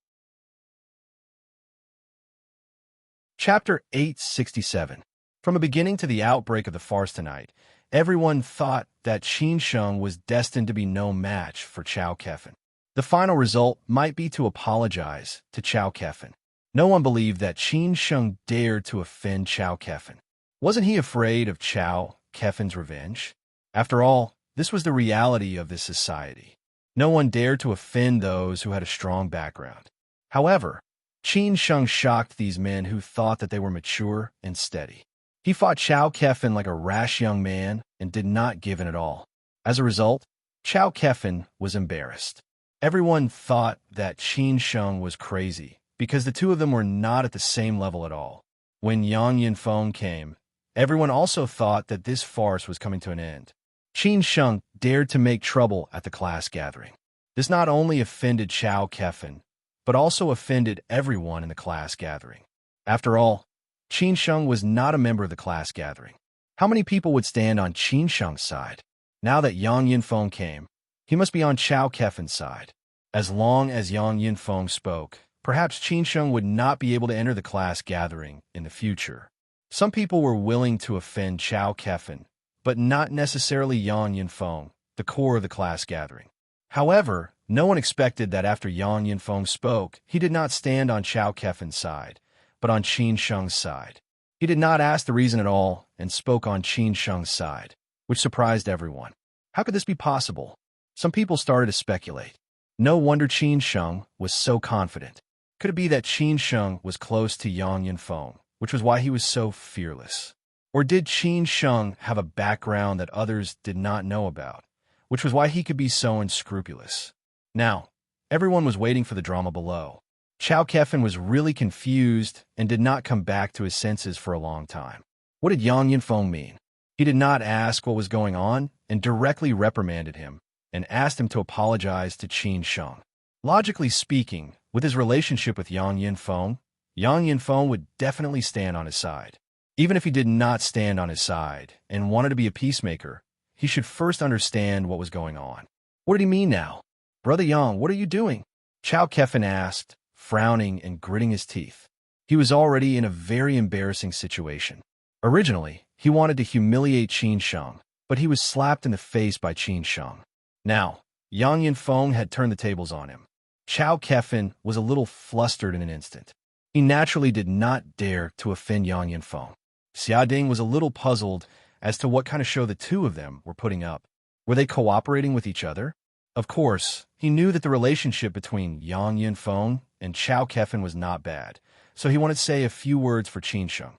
Chapter 867. From the beginning to the outbreak of the farce tonight, everyone thought that Qin Sheng was destined to be no match for Chao Kefen. The final result might be to apologize to Chao Kefen. No one believed that Qin Sheng dared to offend Chao Kefen. Wasn't he afraid of Chao Kefen's revenge? After all, this was the reality of this society. No one dared to offend those who had a strong background. However, Qin Sheng shocked these men who thought that they were mature and steady. He fought Chao Kefen like a rash young man and did not give in at all. As a result, Chao Kefen was embarrassed. Everyone thought that Qin Sheng was crazy because the two of them were not at the same level at all. When Yang Yinfeng came, everyone also thought that this farce was coming to an end. Qin Sheng dared to make trouble at the class gathering. This not only offended Chao Kefen, but also offended everyone in the class gathering. After all, Qin Sheng was not a member of the class gathering. How many people would stand on Qin Sheng's side? Now that Yang Yinfeng came, he must be on Chao Kefen's side. As long as Yang Yinfeng spoke, perhaps Qin Sheng would not be able to enter the class gathering in the future. Some people were willing to offend Chao Kefen, but not necessarily Yang Yinfeng, the core of the class gathering. However, no one expected that after Yang Yinfeng spoke, he did not stand on Chao Kefen's side, but on Qin Sheng's side. He did not ask the reason at all and spoke on Qin Sheng's side, which surprised everyone. How could this be possible? Some people started to speculate. No wonder Qin Sheng was so confident. Could it be that Qin Sheng was close to Yang Yinfeng, which was why he was so fearless? Or did Qin Sheng have a background that others did not know about, which was why he could be so unscrupulous? Now, everyone was waiting for the drama below. Chao Kefen was really confused and did not come back to his senses for a long time. What did Yang Yinfeng mean? He did not ask what was going on and directly reprimanded him and asked him to apologize to Qin Sheng. Logically speaking, with his relationship with Yang Yinfeng would definitely stand on his side. Even if he did not stand on his side and wanted to be a peacemaker, he should first understand what was going on. What did he mean now? Brother Yang, what are you doing? Chao Kefen asked, frowning and gritting his teeth. He was already in a very embarrassing situation. Originally, he wanted to humiliate Qin Sheng, but he was slapped in the face by Qin Sheng. Now, Yang Yinfeng had turned the tables on him. Chao Kefen was a little flustered in an instant. He naturally did not dare to offend Yang Yinfeng. Xia Ding was a little puzzled as to what kind of show the two of them were putting up. Were they cooperating with each other? Of course, he knew that the relationship between Yang Yinfeng and Chao Kefen was not bad, so he wanted to say a few words for Qin Sheng.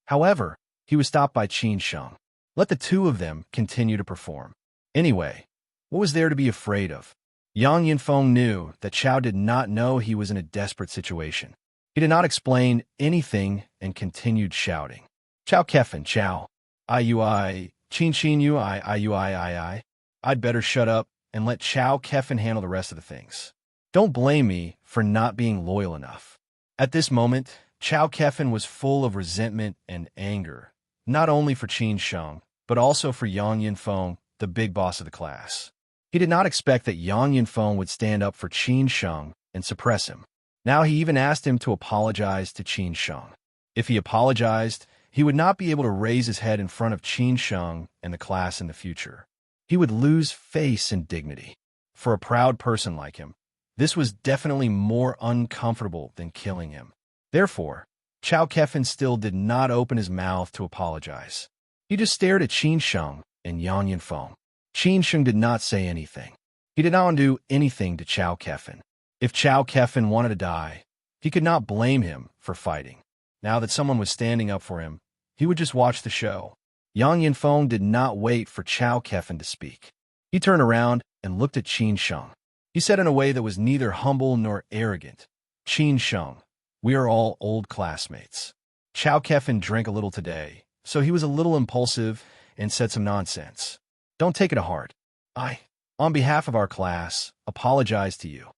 However, he was stopped by Qin Sheng. Let the two of them continue to perform. Anyway, what was there to be afraid of? Yang Yinfeng knew that Chao did not know he was in a desperate situation. He did not explain anything and continued shouting. Chao Kefen, Chao. I, Qin you, I. I'd better shut up and let Chao Kefen handle the rest of the things. Don't blame me for not being loyal enough. At this moment, Chao Kefen was full of resentment and anger, not only for Qin Sheng, but also for Yang Yinfeng, the big boss of the class. He did not expect that Yang Yinfeng would stand up for Qin Sheng and suppress him. Now he even asked him to apologize to Qin Sheng. If he apologized, he would not be able to raise his head in front of Qin Sheng and the class in the future. He would lose face and dignity. For a proud person like him, this was definitely more uncomfortable than killing him. Therefore, Chao Kefen still did not open his mouth to apologize. He just stared at Qin Sheng and Yang Yinfeng. Qin Sheng did not say anything. He did not do anything to Chao Kefen. If Chao Kefen wanted to die, He could not blame him for fighting. Now that someone was standing up for him, he would just watch the show. Yang Yinfeng did not wait for Chao Kefan to speak. He turned around and looked at Qin Sheng. He said in a way that was neither humble nor arrogant, "Qin Sheng, we are all old classmates." Chao Kefan drank a little today, so he was a little impulsive and said some nonsense. "Don't take it to heart. I, on behalf of our class, apologize to you."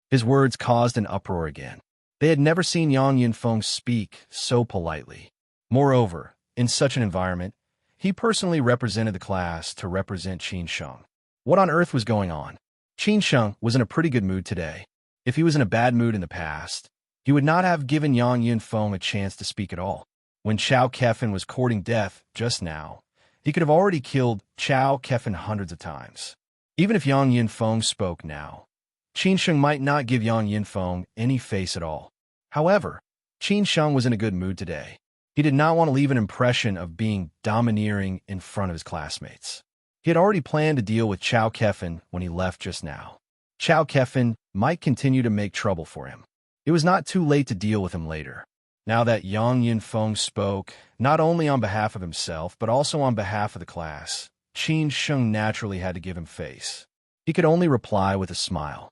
His words caused an uproar again. They had never seen Yang Yinfeng speak so politely. Moreover, in such an environment, he personally represented the class to represent Qin Sheng. What on earth was going on? Qin Sheng was in a pretty good mood today. If he was in a bad mood in the past, he would not have given Yang Yinfeng a chance to speak at all. When Chao Kefan was courting death just now, he could have already killed Chao Kefan hundreds of times. Even if Yang Yinfeng spoke now, Qin Sheng might not give Yang Yinfeng any face at all. However, Qin Sheng was in a good mood today. He did not want to leave an impression of being domineering in front of his classmates. He had already planned to deal with Chao Kefan when he left just now. Chao Kefan might continue to make trouble for him. It was not too late to deal with him later. Now that Yang Yinfeng spoke, not only on behalf of himself, but also on behalf of the class, Qin Sheng naturally had to give him face. He could only reply with a smile.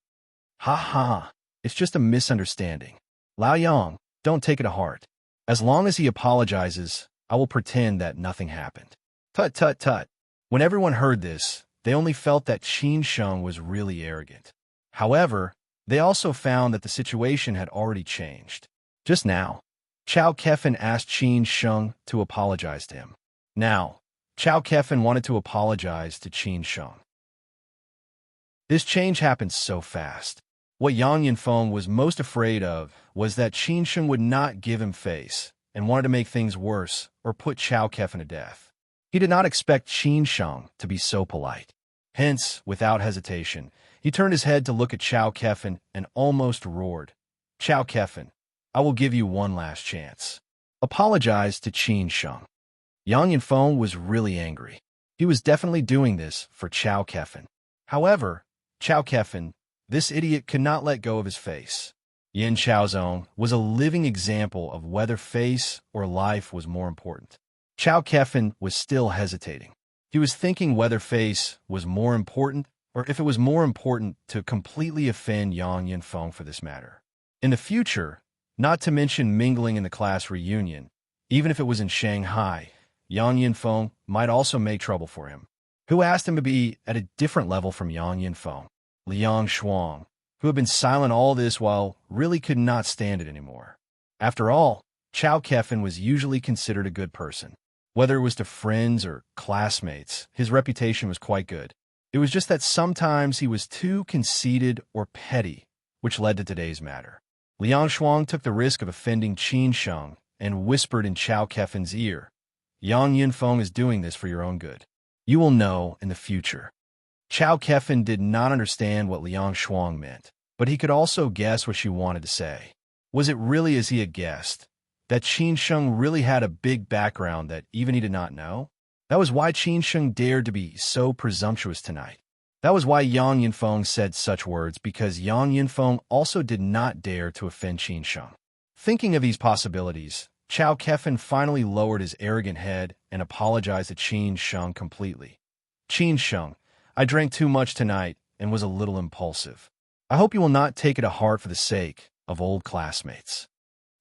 "Ha ha, it's just a misunderstanding. Lao Yang, don't take it to heart. As long as he apologizes, I will pretend that nothing happened." Tut tut tut. When everyone heard this, they only felt that Qin Sheng was really arrogant. However, they also found that the situation had already changed. Just now, Chao Kefan asked Qin Sheng to apologize to him. Now, Chao Kefan wanted to apologize to Qin Sheng. This change happened so fast. What Yang Yinfeng was most afraid of was that Qin Sheng would not give him face and wanted to make things worse or put Chao Kefan to death. He did not expect Qin Sheng to be so polite. Hence, without hesitation, he turned his head to look at Chao Kefan and almost roared, "Chao Kefan, I will give you one last chance. Apologize to Qin Sheng." Yang Yinfeng was really angry. He was definitely doing this for Chao Kefan. However, Chao Kefan, this idiot, could not let go of his face. Yin Chaozong was a living example of whether face or life was more important. Chao Kefan was still hesitating. He was thinking whether face was more important or if it was more important to completely offend Yang Yinfeng for this matter. In the future, not to mention mingling in the class reunion, even if it was in Shanghai, Yang Yinfeng might also make trouble for him. Who asked him to be at a different level from Yang Yinfeng? Liang Shuang, who had been silent all this while, really could not stand it anymore. After all, Chao Kefan was usually considered a good person. Whether it was to friends or classmates, his reputation was quite good. It was just that sometimes he was too conceited or petty, which led to today's matter. Liang Shuang took the risk of offending Qin Sheng and whispered in Chao Kefan's ear, "Yang Yinfeng is doing this for your own good. You will know in the future." Chao Kefan did not understand what Liang Shuang meant, but he could also guess what she wanted to say. Was it really as he had guessed, that Qin Sheng really had a big background that even he did not know? That was why Qin Sheng dared to be so presumptuous tonight. That was why Yang Yinfeng said such words, because Yang Yinfeng also did not dare to offend Qin Sheng. Thinking of these possibilities, Chao Kefan finally lowered his arrogant head and apologized to Qin Sheng completely. "Qin Sheng, I drank too much tonight and was a little impulsive. I hope you will not take it to heart for the sake of old classmates."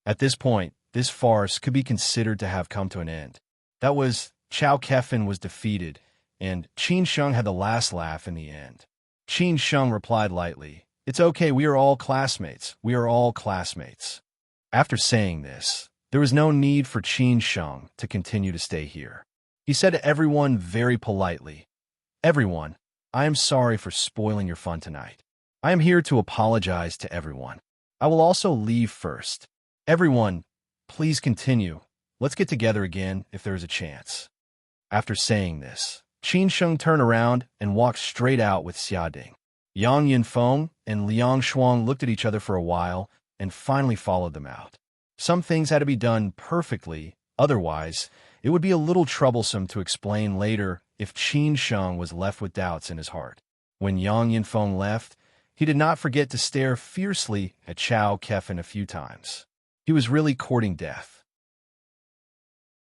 At this point, this farce could be considered to have come to an end. That was, Chao Kefan was defeated, and Qin Sheng had the last laugh in the end. Qin Sheng replied lightly, "It's okay, we are all classmates. We are all classmates." After saying this, there was no need for Qin Sheng to continue to stay here. He said to everyone very politely, "Everyone, I am sorry for spoiling your fun tonight. I am here to apologize to everyone. I will also leave first. Everyone, please continue. Let's get together again if there is a chance." After saying this, Qin Sheng turned around and walked straight out with Xiading. Yang Yinfeng and Liang Shuang looked at each other for a while and finally followed them out. Some things had to be done perfectly, otherwise, it would be a little troublesome to explain later if Qin Sheng was left with doubts in his heart. When Yang Yinfeng left, he did not forget to stare fiercely at Chow Kefin a few times. He was really courting death.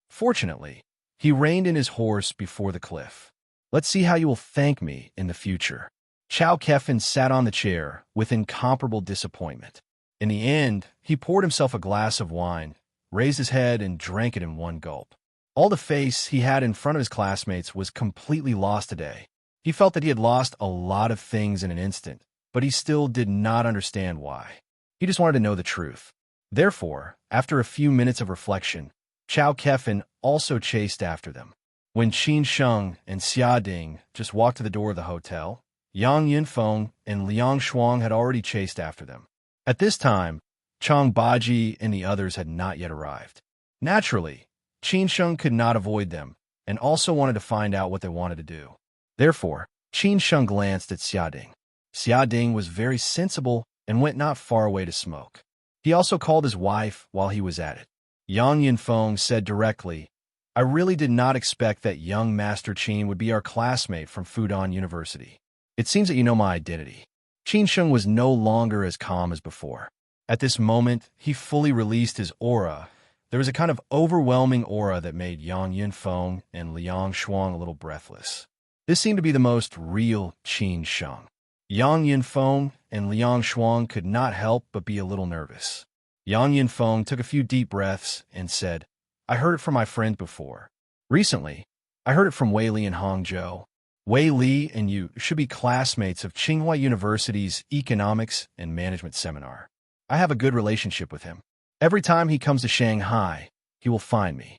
Fortunately, he reined in his horse before the cliff. Let's see how you will thank me in the future. Chow Kefin sat on the chair with incomparable disappointment. In the end, he poured himself a glass of wine, raised his head, and drank it in one gulp. All the face he had in front of his classmates was completely lost today. He felt that he had lost a lot of things in an instant, but he still did not understand why. He just wanted to know the truth. Therefore, after a few minutes of reflection, Chow Kefin also chased after them. When Qin Sheng and Xia Ding just walked to the door of the hotel, Yang Yinfeng and Liang Shuang had already chased after them. At this time, Chang Baji and the others had not yet arrived. Naturally, Qin Sheng could not avoid them and also wanted to find out what they wanted to do. Therefore, Qin Sheng glanced at Xia Ding. Xia Ding was very sensible and went not far away to smoke. He also called his wife while he was at it. Yang Yinfeng said directly, I really did not expect that young Master Qin would be our classmate from Fudan University. It seems that you know my identity. Qin Sheng was no longer as calm as before. At this moment, he fully released his aura. There was a kind of overwhelming aura that made Yang Yinfeng and Liang Shuang a little breathless. This seemed to be the most real Qin Sheng. Yang Yinfeng and Liang Shuang could not help but be a little nervous. Yang Yinfeng took a few deep breaths and said, I heard it from my friend before. Recently, I heard it from Wei Li in Hangzhou. Wei Li and you should be classmates of Tsinghua University's Economics and Management Seminar. I have a good relationship with him. Every time he comes to Shanghai, he will find me.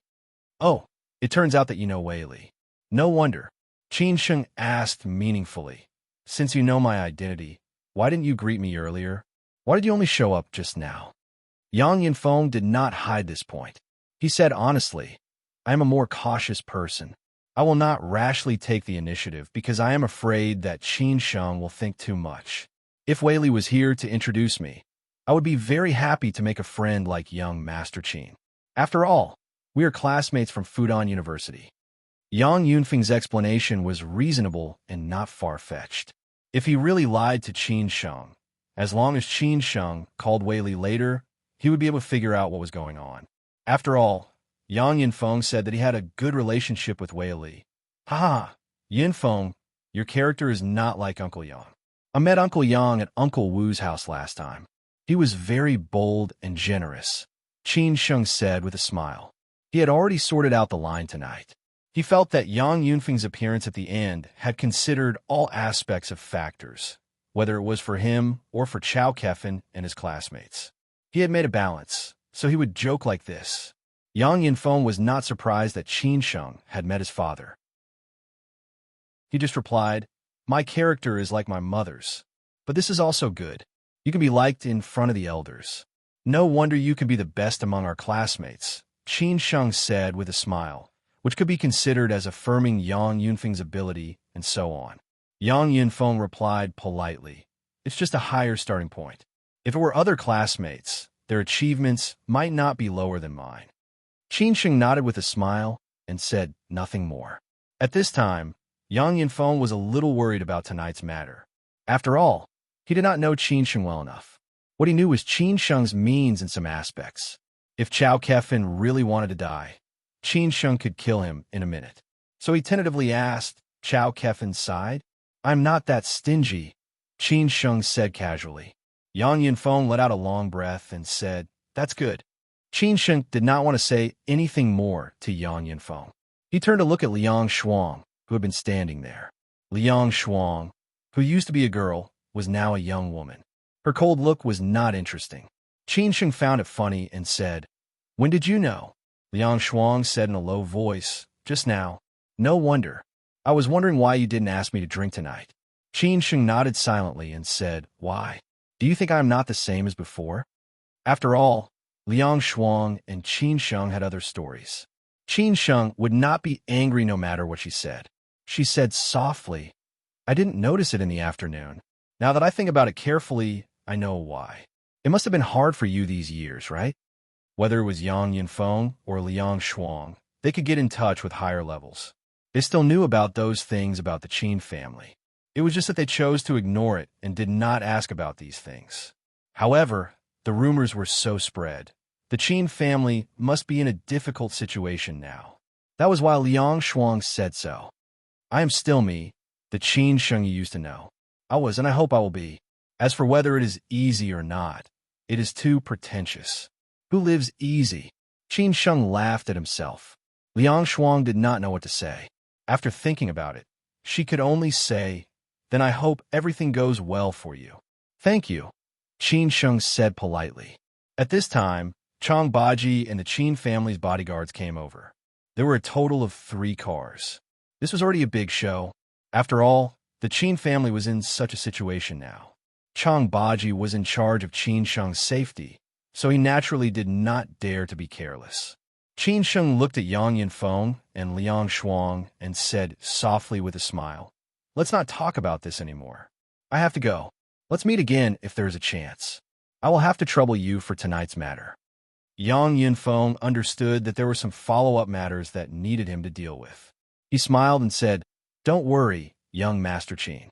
Oh, it turns out that you know Wei Li. No wonder. Qin Sheng asked meaningfully. Since you know my identity, why didn't you greet me earlier? Why did you only show up just now? Yang Yinfeng did not hide this point. He said honestly, I am a more cautious person. I will not rashly take the initiative because I am afraid that Qin Sheng will think too much. If Wei Li was here to introduce me, I would be very happy to make a friend like young Master Qin. After all, we are classmates from Fudan University. Yang Yunfeng's explanation was reasonable and not far-fetched. If he really lied to Qin Sheng, as long as Qin Sheng called Wei Li later, he would be able to figure out what was going on. After all, Yang Yinfeng said that he had a good relationship with Wei Li. Ha! Yinfeng, your character is not like Uncle Yang. I met Uncle Yang at Uncle Wu's house last time. He was very bold and generous, Qin Sheng said with a smile. He had already sorted out the line tonight. He felt that Yang Yunfeng's appearance at the end had considered all aspects of factors, whether it was for him or for Chow Kefin and his classmates. He had made a balance, so he would joke like this. Yang Yinfeng was not surprised that Qin Sheng had met his father. He just replied, My character is like my mother's, but this is also good. You can be liked in front of the elders. No wonder you can be the best among our classmates, Qin Sheng said with a smile, which could be considered as affirming Yang Yunfeng's ability, and so on. Yang Yinfeng replied politely, It's just a higher starting point. If it were other classmates, their achievements might not be lower than mine. Qin Sheng nodded with a smile and said nothing more. At this time, Yang Yinfeng was a little worried about tonight's matter. After all, he did not know Qin Sheng well enough. What he knew was Qin Sheng's means in some aspects. If Chow Kefin really wanted to die, Qin Sheng could kill him in a minute. So he tentatively asked Chow Kefin's side. I'm not that stingy, Qin Sheng said casually. Yang Yinfeng let out a long breath and said, That's good. Qin Sheng did not want to say anything more to Yang Yinfeng. He turned to look at Liang Shuang, who had been standing there. Liang Shuang, who used to be a girl, was now a young woman. Her cold look was not interesting. Qin Sheng found it funny and said, When did you know? Liang Shuang said in a low voice, Just now. No wonder. I was wondering why you didn't ask me to drink tonight. Qin Sheng nodded silently and said, Why? Do you think I am not the same as before? After all, Liang Shuang and Qin Sheng had other stories. Qin Sheng would not be angry no matter what she said. She said softly, I didn't notice it in the afternoon. Now that I think about it carefully, I know why. It must have been hard for you these years, right? Whether it was Yang Yinfeng or Liang Shuang, they could get in touch with higher levels. They still knew about those things about the Qin family. It was just that they chose to ignore it and did not ask about these things. However, the rumors were so spread. The Qin family must be in a difficult situation now. That was why Liang Shuang said so. I am still me, the Qin Sheng you used to know. I was, and I hope I will be. As for whether it is easy or not, it is too pretentious. Who lives easy? Qin Sheng laughed at himself. Liang Shuang did not know what to say. After thinking about it, she could only say, "Then I hope everything goes well for you." "Thank you," Qin Sheng said politely. At this time, Chang Baji and the Qin family's bodyguards came over. There were a total of 3 cars. This was already a big show. After all, the Qin family was in such a situation now. Chang Baji was in charge of Qin Sheng's safety, so he naturally did not dare to be careless. Qin Sheng looked at Yang Yinfeng and Liang Shuang and said softly with a smile, "Let's not talk about this anymore. I have to go. Let's meet again if there is a chance. I will have to trouble you for tonight's matter." Yang Yinfeng understood that there were some follow-up matters that needed him to deal with. He smiled and said, "Don't worry, young Master Qin."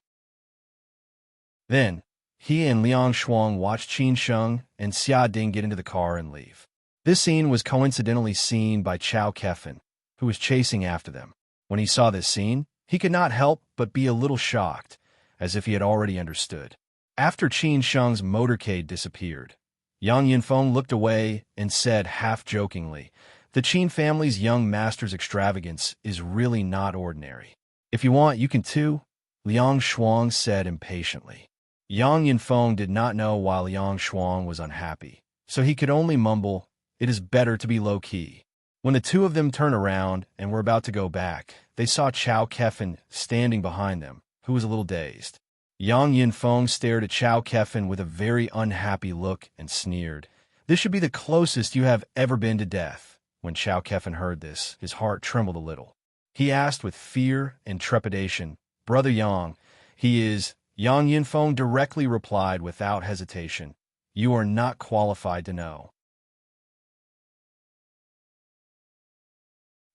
Then, he and Liang Shuang watched Qin Sheng and Xia Ding get into the car and leave. This scene was coincidentally seen by Chao Kefen, who was chasing after them. When he saw this scene, he could not help but be a little shocked, as if he had already understood. After Qin Sheng's motorcade disappeared, Yang Yinfeng looked away and said half-jokingly, "The Qin family's young master's extravagance is really not ordinary. If you want, you can too," Liang Shuang said impatiently. Yang Yinfeng did not know why Liang Shuang was unhappy, so he could only mumble, "It is better to be low-key." When the two of them turned around and were about to go back, they saw Chao Kefen standing behind them, who was a little dazed. Yang Yinfeng stared at Chao Kefen with a very unhappy look and sneered, "This should be the closest you have ever been to death." When Chao Kefen heard this, his heart trembled a little. He asked with fear and trepidation, "Brother Yang, he is..." Yang Yinfeng directly replied without hesitation, "You are not qualified to know."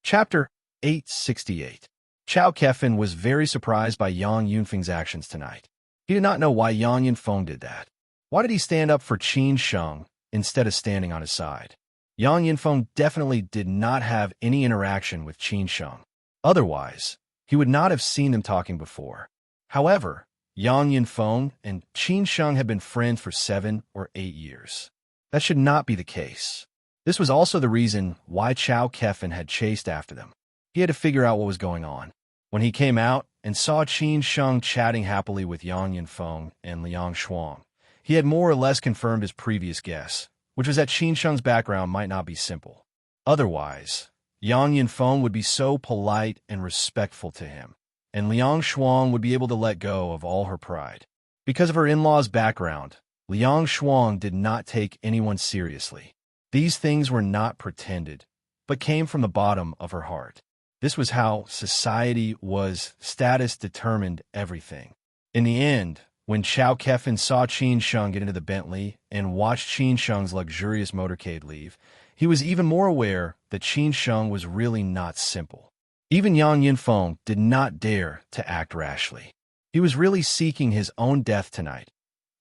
Chapter 868. Chao Kefen was very surprised by Yang Yunfeng's actions tonight. He did not know why Yang Yinfeng did that. Why did he stand up for Qin Sheng instead of standing on his side? Yang Yinfeng definitely did not have any interaction with Qin Sheng. Otherwise, he would not have seen them talking before. However, Yang Yinfeng and Qin Sheng had been friends for 7 or 8 years. That should not be the case. This was also the reason why Chao Kefen had chased after them. He had to figure out what was going on. When he came out and saw Qin Sheng chatting happily with Yang Yinfeng and Liang Shuang, he had more or less confirmed his previous guess, which was that Qin Sheng's background might not be simple. Otherwise, Yang Yinfeng would be so polite and respectful to him, and Liang Shuang would be able to let go of all her pride. Because of her in-law's background, Liang Shuang did not take anyone seriously. These things were not pretended, but came from the bottom of her heart. This was how society was. Status determined everything. In the end, when Chao Kefen saw Qin Sheng get into the Bentley and watched Qin Sheng's luxurious motorcade leave, he was even more aware that Qin Sheng was really not simple. Even Yang Yinfeng did not dare to act rashly. He was really seeking his own death tonight,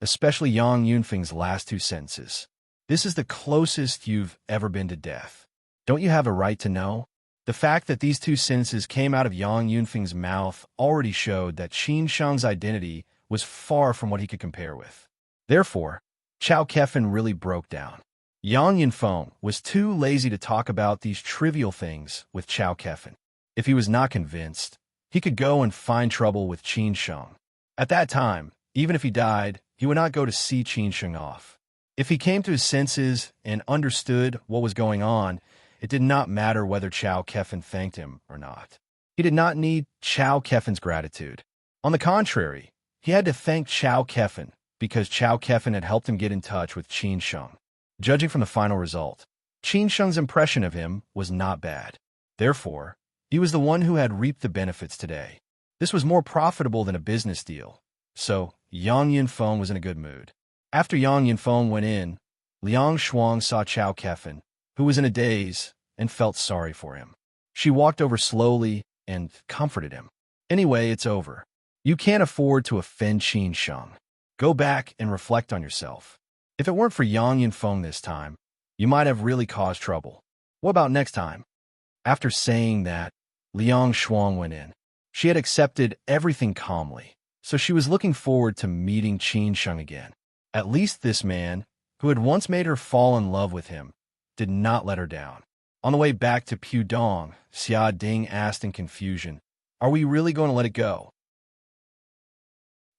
especially Yang Yunfeng's last 2 sentences. "This is the closest you've ever been to death. Don't you have a right to know?" The fact that these 2 sentences came out of Yang Yunfeng's mouth already showed that Qin Sheng's identity was far from what he could compare with. Therefore, Chao Kefen really broke down. Yang Yinfeng was too lazy to talk about these trivial things with Chao Kefen. If he was not convinced, he could go and find trouble with Qin Sheng. At that time, even if he died, he would not go to see Qin Sheng off. If he came to his senses and understood what was going on, it did not matter whether Chao Kefen thanked him or not. He did not need Chao Kefen's gratitude. On the contrary, he had to thank Chao Kefen because Chao Kefen had helped him get in touch with Qin Sheng. Judging from the final result, Qin Sheng's impression of him was not bad. Therefore, he was the one who had reaped the benefits today. This was more profitable than a business deal, so Yang Yinfeng was in a good mood. After Yang Yinfeng went in, Liang Shuang saw Chao Kefen, who was in a daze, and felt sorry for him. She walked over slowly and comforted him. "Anyway, it's over. You can't afford to offend Qin Sheng. Go back and reflect on yourself. If it weren't for Yang Yinfeng this time, you might have really caused trouble. What about next time? After saying that, Liang Shuang went in. She had accepted everything calmly, so she was looking forward to meeting Qin Sheng again. At least this man, who had once made her fall in love with him, did not let her down. On the way back to Pudong, Xia Ding asked in confusion, "Are we really going to let it go?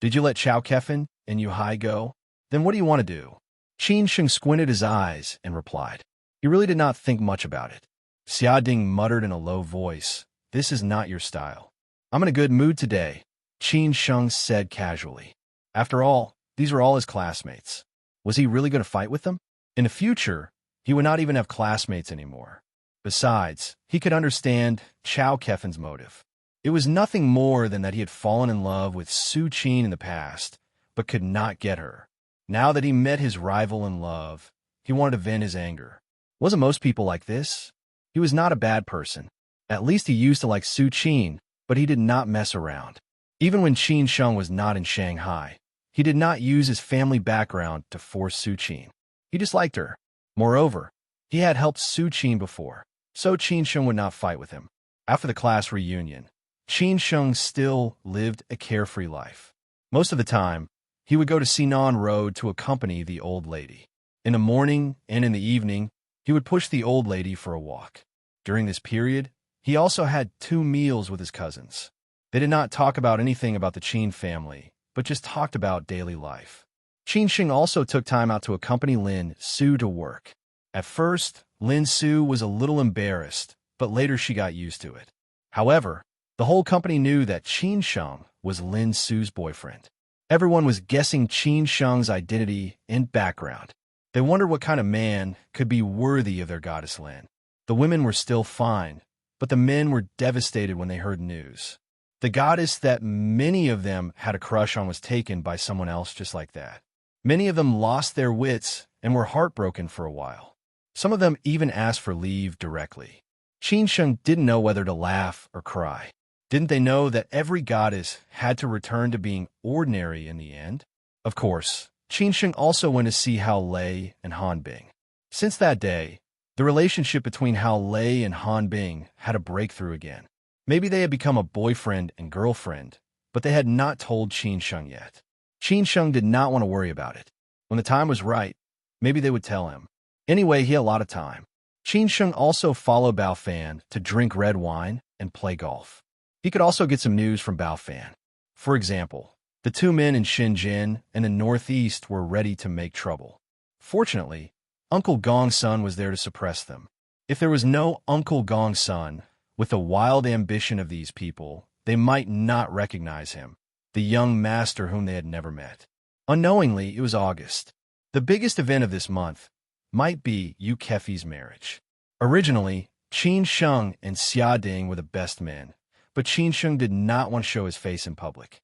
Did you let Chao Kefan and Yu Hai go? Then what do you want to do?" Qin Sheng squinted his eyes and replied. He really did not think much about it. Xia Ding muttered in a low voice, "This is not your style." "I'm in a good mood today," Qin Sheng said casually. After all, these were all his classmates. Was he really going to fight with them? In the future, he would not even have classmates anymore. Besides, he could understand Chao Kefan's motive. It was nothing more than that he had fallen in love with Su Qin in the past, but could not get her. Now that he met his rival in love, he wanted to vent his anger. Wasn't most people like this? He was not a bad person. At least he used to like Su Qin, but he did not mess around. Even when Qin Sheng was not in Shanghai, he did not use his family background to force Su Qin. He just liked her. Moreover, he had helped Su Qin before, so Qin Sheng would not fight with him. After the class reunion, Qin Sheng still lived a carefree life. Most of the time, he would go to Sinan Road to accompany the old lady. In the morning and in the evening, he would push the old lady for a walk. During this period, he also had 2 meals with his cousins. They did not talk about anything about the Qin family, but just talked about daily life. Qin Sheng also took time out to accompany Lin Su to work. At first, Lin Su was a little embarrassed, but later she got used to it. However, the whole company knew that Qin Sheng was Lin Su's boyfriend. Everyone was guessing Qin Sheng's identity and background. They wondered what kind of man could be worthy of their goddess Lin. The women were still fine, but the men were devastated when they heard news. The goddess that many of them had a crush on was taken by someone else just like that. Many of them lost their wits and were heartbroken for a while. Some of them even asked for leave directly. Qin Sheng didn't know whether to laugh or cry. Didn't they know that every goddess had to return to being ordinary in the end? Of course, Qin Sheng also went to see Hao Lei and Han Bing. Since that day, the relationship between Hao Lei and Han Bing had a breakthrough again. Maybe they had become a boyfriend and girlfriend, but they had not told Qin Sheng yet. Qin Sheng did not want to worry about it. When the time was right, maybe they would tell him. Anyway, he had a lot of time. Qin Sheng also followed Bao Fan to drink red wine and play golf. He could also get some news from Bao Fan. For example, the 2 men in Shenzhen and the northeast were ready to make trouble. Fortunately, Uncle Gong's son was there to suppress them. If there was no Uncle Gong's son, with the wild ambition of these people, they might not recognize him, the young master whom they had never met. Unknowingly, it was August. The biggest event of this month might be Yu Kefi's marriage. Originally, Qin Sheng and Xia Ding were the best men, but Qin Sheng did not want to show his face in public.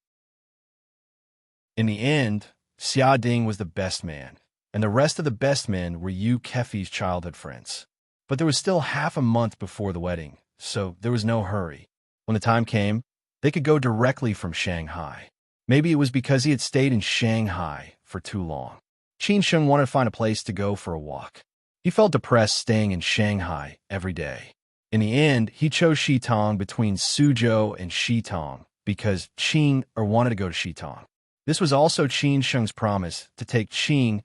In the end, Xia Ding was the best man, and the rest of the best men were Yu Kefi's childhood friends. But there was still half a month before the wedding, so there was no hurry. When the time came, they could go directly from Shanghai. Maybe it was because he had stayed in Shanghai for too long. Qin Sheng wanted to find a place to go for a walk. He felt depressed staying in Shanghai every day. In the end, he chose Shitong between Suzhou and Shitong because Qin wanted to go to Shitong. This was also Qin Sheng's promise to take Qin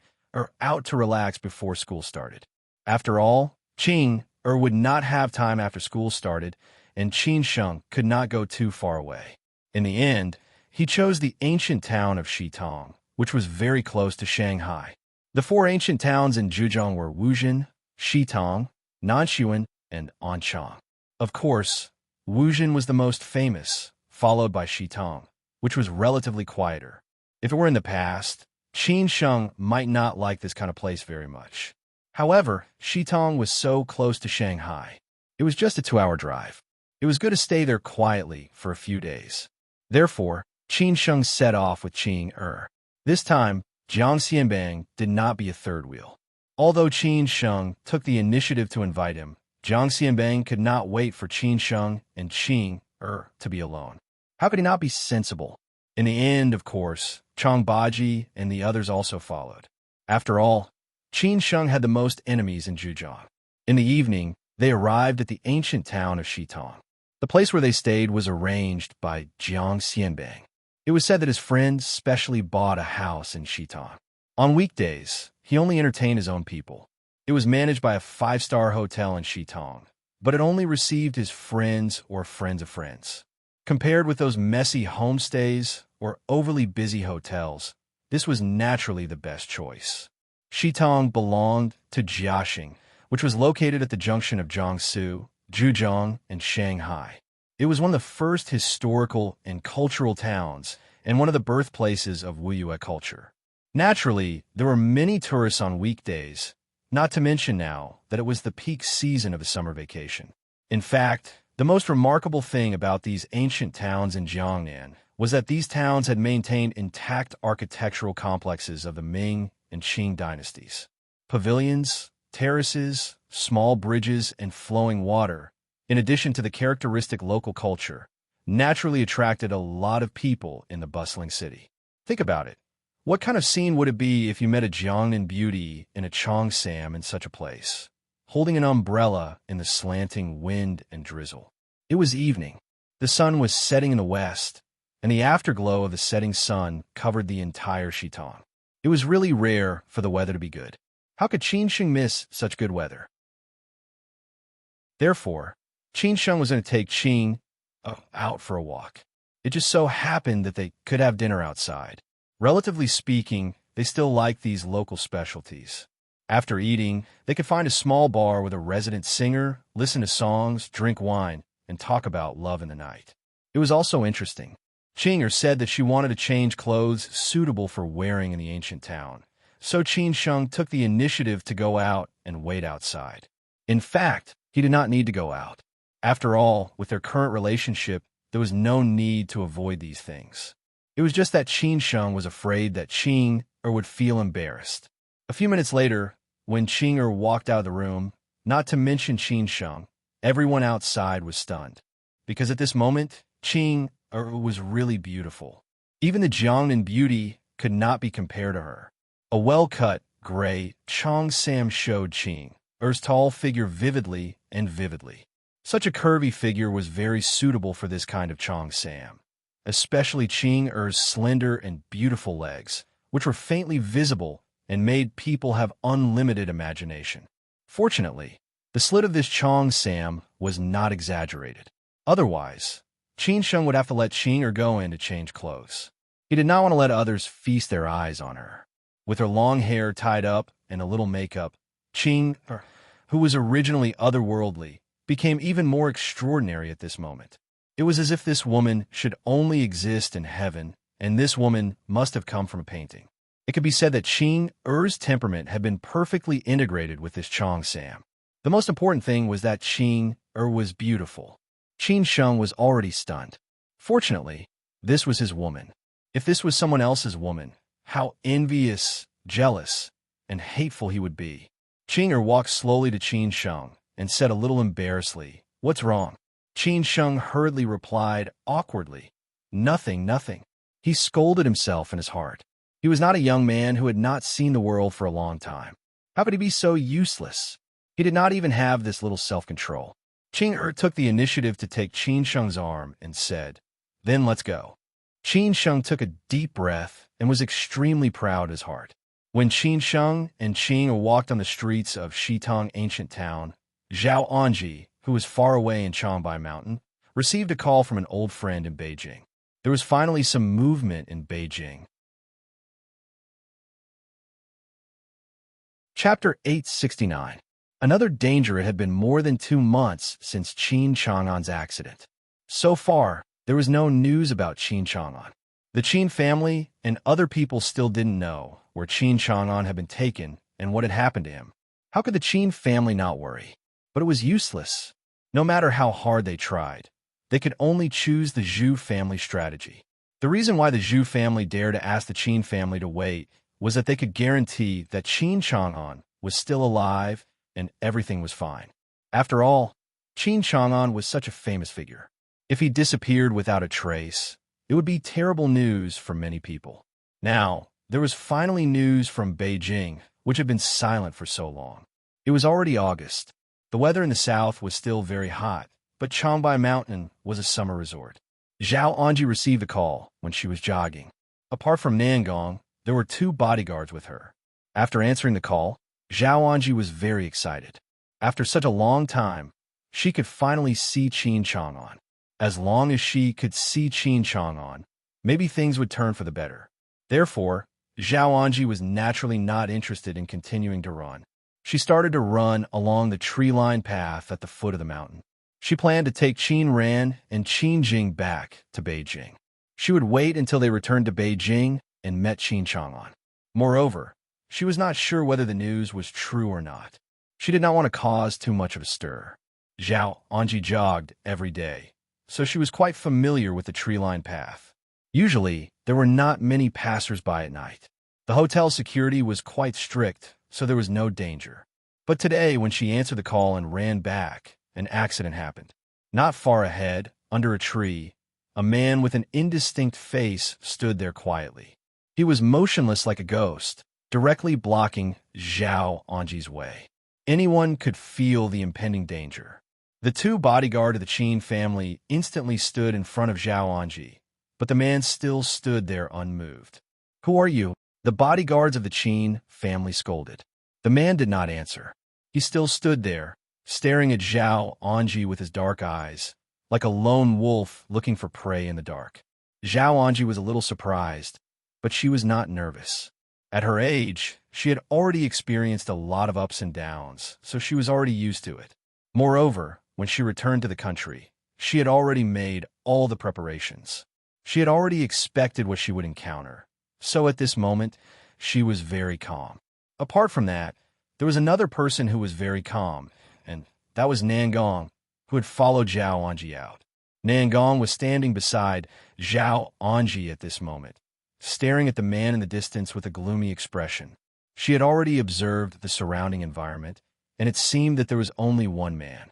out to relax before school started. After all, Qin would not have time after school started, and Qin Sheng could not go too far away. In the end, he chose the ancient town of Shitong, which was very close to Shanghai. The 4 ancient towns in Zhejiang were Wuzhen, Shitong, Nanshuan, and Anchang. Of course, Wuzhen was the most famous, followed by Shitong, which was relatively quieter. If it were in the past, Qin Sheng might not like this kind of place very much. However, Shitong was so close to Shanghai. It was just a 2-hour drive. It was good to stay there quietly for a few days. Therefore, Qin Sheng set off with Qin. This time, Jiang Xianbang did not be a third wheel. Although Qin Sheng took the initiative to invite him, Jiang Xianbang could not wait for Qin Sheng and Qin to be alone. How could he not be sensible? In the end, of course, Chongbaji and the others also followed. After all, Qin Sheng had the most enemies in Zhejiang. In the evening, they arrived at the ancient town of Shitong. The place where they stayed was arranged by Jiang Xianbang. It was said that his friend specially bought a house in Shitong. On weekdays, he only entertained his own people. It was managed by a five-star hotel in Shitong, but it only received his friends or friends of friends. Compared with those messy homestays or overly busy hotels, this was naturally the best choice. Shitong belonged to Jiaxing, which was located at the junction of Jiangsu, Zhejiang, and Shanghai. It was one of the first historical and cultural towns and one of the birthplaces of Wuyue culture. Naturally, there were many tourists on weekdays, not to mention now that it was the peak season of a summer vacation. In fact, the most remarkable thing about these ancient towns in Jiangnan was that these towns had maintained intact architectural complexes of the Ming and Qing dynasties. Pavilions, terraces, small bridges, and flowing water, in addition to the characteristic local culture, naturally attracted a lot of people in the bustling city. Think about it. What kind of scene would it be if you met a Jiangnan beauty in a Cheongsam in such a place, holding an umbrella in the slanting wind and drizzle? It was evening. The sun was setting in the west, and the afterglow of the setting sun covered the entire Shitong. It was really rare for the weather to be good. How could Qinsheng miss such good weather? Therefore, Qinsheng was going to take Qing out for a walk. It just so happened that they could have dinner outside. Relatively speaking, they still liked these local specialties. After eating, they could find a small bar with a resident singer, listen to songs, drink wine, and talk about love in the night. It was also interesting. Qinger said that she wanted to change clothes suitable for wearing in the ancient town, so Qin Sheng took the initiative to go out and wait outside. In fact, he did not need to go out. After all, with their current relationship, there was no need to avoid these things. It was just that Qin Sheng was afraid that Qing would feel embarrassed. A few minutes later, when Qinger walked out of the room, not to mention Qin Sheng, everyone outside was stunned. Because at this moment, Qing was really beautiful. Even the Jiangnan beauty could not be compared to her. A well-cut, gray Cheongsam showed Qing's tall figure vividly and vividly. Such a curvy figure was very suitable for this kind of Cheongsam, especially Qing's slender and beautiful legs, which were faintly visible and made people have unlimited imagination. Fortunately, the slit of this Cheongsam was not exaggerated. Otherwise, Qin Sheng would have to let Qinger go in to change clothes. He did not want to let others feast their eyes on her. With her long hair tied up and a little makeup, Qing, who was originally otherworldly, became even more extraordinary at this moment. It was as if this woman should only exist in heaven, and this woman must have come from a painting. It could be said that Qing's temperament had been perfectly integrated with this Cheongsam. The most important thing was that Qing was beautiful. Qin Sheng was already stunned. Fortunately, this was his woman. If this was someone else's woman, how envious, jealous, and hateful he would be. Qinger walked slowly to Qin Sheng and said a little embarrassedly, "What's wrong?" Qin Sheng hurriedly replied, awkwardly, "Nothing, nothing." He scolded himself in his heart. He was not a young man who had not seen the world for a long time. How could he be so useless? He did not even have this little self-control. Qing took the initiative to take Qin Sheng's arm and said, "Then let's go." Qin Sheng took a deep breath and was extremely proud in his heart. When Qin Sheng and Qing walked on the streets of Shitong ancient town, Zhao Anji, who was far away in Changbai Mountain, received a call from an old friend in Beijing. There was finally some movement in Beijing. Chapter 869. Another danger. It had been more than 2 months since Qin Chang'an's accident. So far, there was no news about Qin Chang'an. The Qin family and other people still didn't know where Qin Chang'an had been taken and what had happened to him. How could the Qin family not worry? But it was useless. No matter how hard they tried, they could only choose the Zhu family strategy. The reason why the Zhu family dared to ask the Qin family to wait was that they could guarantee that Qin Chang'an was still alive and everything was fine. After all, Qin Chang'an was such a famous figure. If he disappeared without a trace, It would be terrible news for many people. Now, there was finally news from Beijing, which had been silent for so long. It was already August. The weather in the south was still very hot, but Changbai Mountain was a summer resort. Zhao Anji received a call when she was jogging. Apart from Nangong, there were 2 bodyguards with her. After answering the call, Zhao Anji was very excited. After such a long time, she could finally see Qin Chang'an. As long as she could see Qin Chang'an, maybe things would turn for the better. Therefore, Zhao Anji was naturally not interested in continuing to run. She started to run along the tree-lined path at the foot of the mountain. She planned to take Qin Ran and Qin Jing back to Beijing. She would wait until they returned to Beijing and met Qin Chang'an. Moreover, she was not sure whether the news was true or not. She did not want to cause too much of a stir. Zhao Anji jogged every day, so she was quite familiar with the tree-lined path. Usually, there were not many passers-by at night. The hotel security was quite strict, so there was no danger. But today, when she answered the call and ran back, an accident happened. Not far ahead, under a tree, a man with an indistinct face stood there quietly. He was motionless like a ghost, directly blocking Zhao Anji's way. Anyone could feel the impending danger. The 2 bodyguards of the Qin family instantly stood in front of Zhao Anji, but the man still stood there unmoved. "Who are you?" The bodyguards of the Qin family scolded. The man did not answer. He still stood there, staring at Zhao Anji with his dark eyes, like a lone wolf looking for prey in the dark. Zhao Anji was a little surprised, but she was not nervous. At her age, she had already experienced a lot of ups and downs, so she was already used to it. Moreover, when she returned to the country, she had already made all the preparations. She had already expected what she would encounter, so at this moment, she was very calm. Apart from that, there was another person who was very calm, and that was Nangong, who had followed Zhao Anji out. Nangong was standing beside Zhao Anji at this moment, staring at the man in the distance with a gloomy expression. She had already observed the surrounding environment, and it seemed that there was only one man.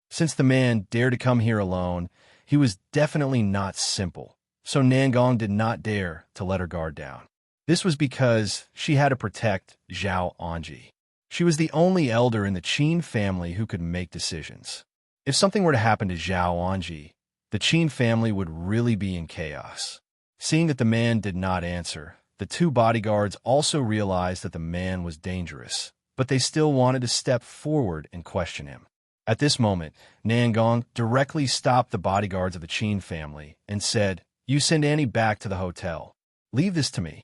Since the man dared to come here alone, he was definitely not simple, so Nangong did not dare to let her guard down. This was because she had to protect Zhao Anji. She was the only elder in the Qin family who could make decisions. If something were to happen to Zhao Anji, the Qin family would really be in chaos. Seeing that the man did not answer, the 2 bodyguards also realized that the man was dangerous, but they still wanted to step forward and question him. At this moment, Nangong directly stopped the bodyguards of the Qin family and said, "You send Annie back to the hotel. Leave this to me."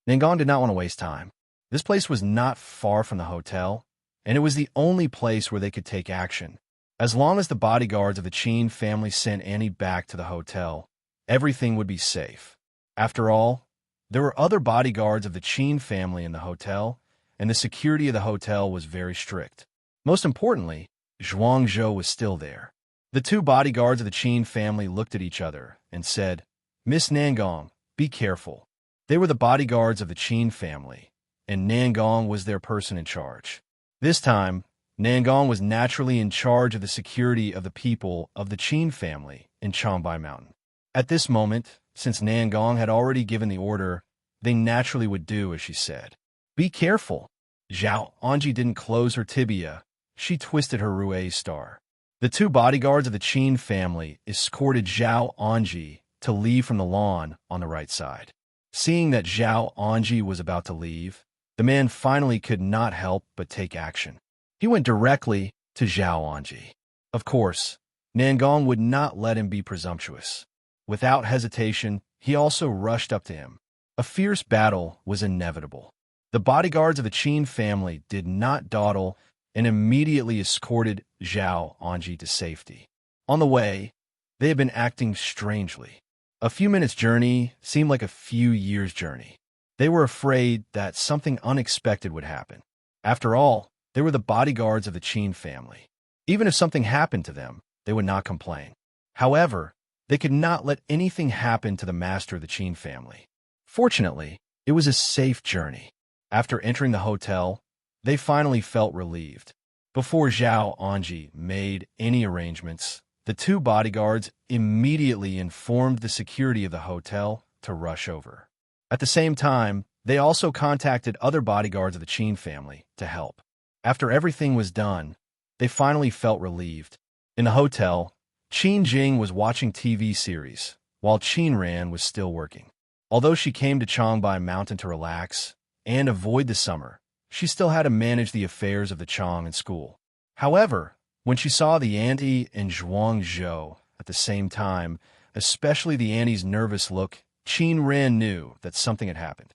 Nangong did not want to waste time. This place was not far from the hotel, and it was the only place where they could take action. As long as the bodyguards of the Qin family sent Annie back to the hotel, everything would be safe. After all, there were other bodyguards of the Qin family in the hotel, and the security of the hotel was very strict. Most importantly, Zhuangzhou was still there. The 2 bodyguards of the Qin family looked at each other and said, "Miss Nangong, be careful." They were the bodyguards of the Qin family, and Nangong was their person in charge. This time, Nangong was naturally in charge of the security of the people of the Qin family in Changbai Mountain. At this moment, since Nangong had already given the order, they naturally would do as she said. "Be careful." Zhao Anji didn't close her tibia. She twisted her Rue star. The 2 bodyguards of the Qin family escorted Zhao Anji to leave from the lawn on the right side. Seeing that Zhao Anji was about to leave, the man finally could not help but take action. He went directly to Zhao Anji. Of course, Nangong would not let him be presumptuous. Without hesitation, he also rushed up to him. A fierce battle was inevitable. The bodyguards of the Qin family did not dawdle and immediately escorted Zhao Anji to safety. On the way, they had been acting strangely. A few minutes' journey seemed like a few years' journey. They were afraid that something unexpected would happen. After all, they were the bodyguards of the Qin family. Even if something happened to them, they would not complain. However, they could not let anything happen to the master of the Qin family. Fortunately, it was a safe journey. After entering the hotel, they finally felt relieved. Before Zhao Anji made any arrangements, The two bodyguards immediately informed the security of the hotel to rush over. At the same time, they also contacted other bodyguards of the Qin family to help. After everything was done, they finally felt relieved. In the hotel, Qin Jing was watching TV series, while Qin Ran was still working. Although she came to Changbai Mountain to relax and avoid the summer, she still had to manage the affairs of the Chang and school. However, when she saw the auntie and Zhuangzhou at the same time, especially the auntie's nervous look, Qin Ran knew that something had happened.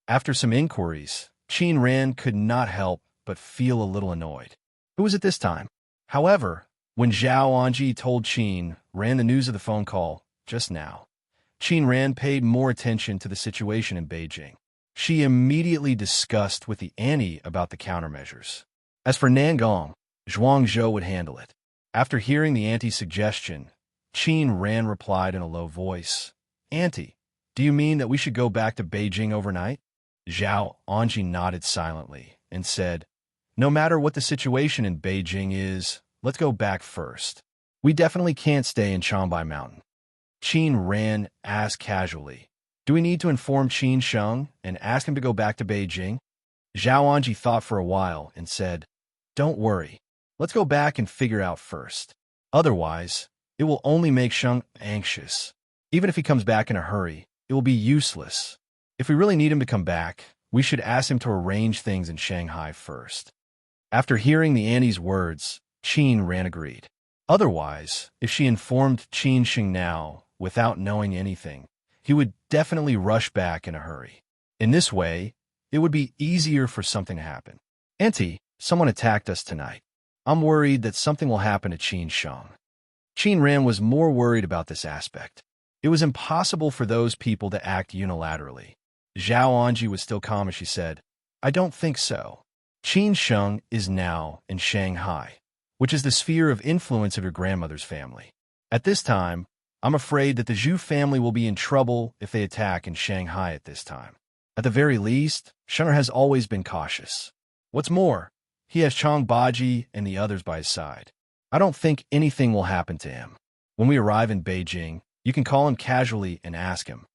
After some inquiries, Qin Ran could not help but feel a little annoyed. It was at this time. However, when Zhao Anji told Qin Ran the news of the phone call just now, Qin Ran paid more attention to the situation in Beijing. She immediately discussed with the auntie about the countermeasures. As for Nangong, Zhuangzhou would handle it. After hearing the auntie's suggestion, Qin Ran replied in a low voice, "Auntie, do you mean that we should go back to Beijing overnight?" Zhao Anji nodded silently and said, "No matter what the situation in Beijing is, let's go back first. We definitely can't stay in Changbai Mountain." Qin Ran asked casually, "Do we need to inform Qin Sheng and ask him to go back to Beijing?" Zhao Anji thought for a while and said, "Don't worry. Let's go back and figure out first. Otherwise, it will only make Sheng anxious. Even if he comes back in a hurry, it will be useless. If we really need him to come back, we should ask him to arrange things in Shanghai first." After hearing the auntie's words, Qin Ran agreed. Otherwise, if she informed Qin Sheng now without knowing anything, he would definitely rush back in a hurry. In this way, it would be easier for something to happen. "Auntie, someone attacked us tonight. I'm worried that something will happen to Qin Sheng." Qin Ran was more worried about this aspect. It was impossible for those people to act unilaterally. Zhao Anji was still calm as she said, "I don't think so. Qin Sheng is now in Shanghai, which is the sphere of influence of your grandmother's family. At this time, I'm afraid that the Zhu family will be in trouble if they attack in Shanghai at this time. At the very least, Shenger has always been cautious. What's more, he has Chang Baji and the others by his side. I don't think anything will happen to him. When we arrive in Beijing, you can call him casually and ask him."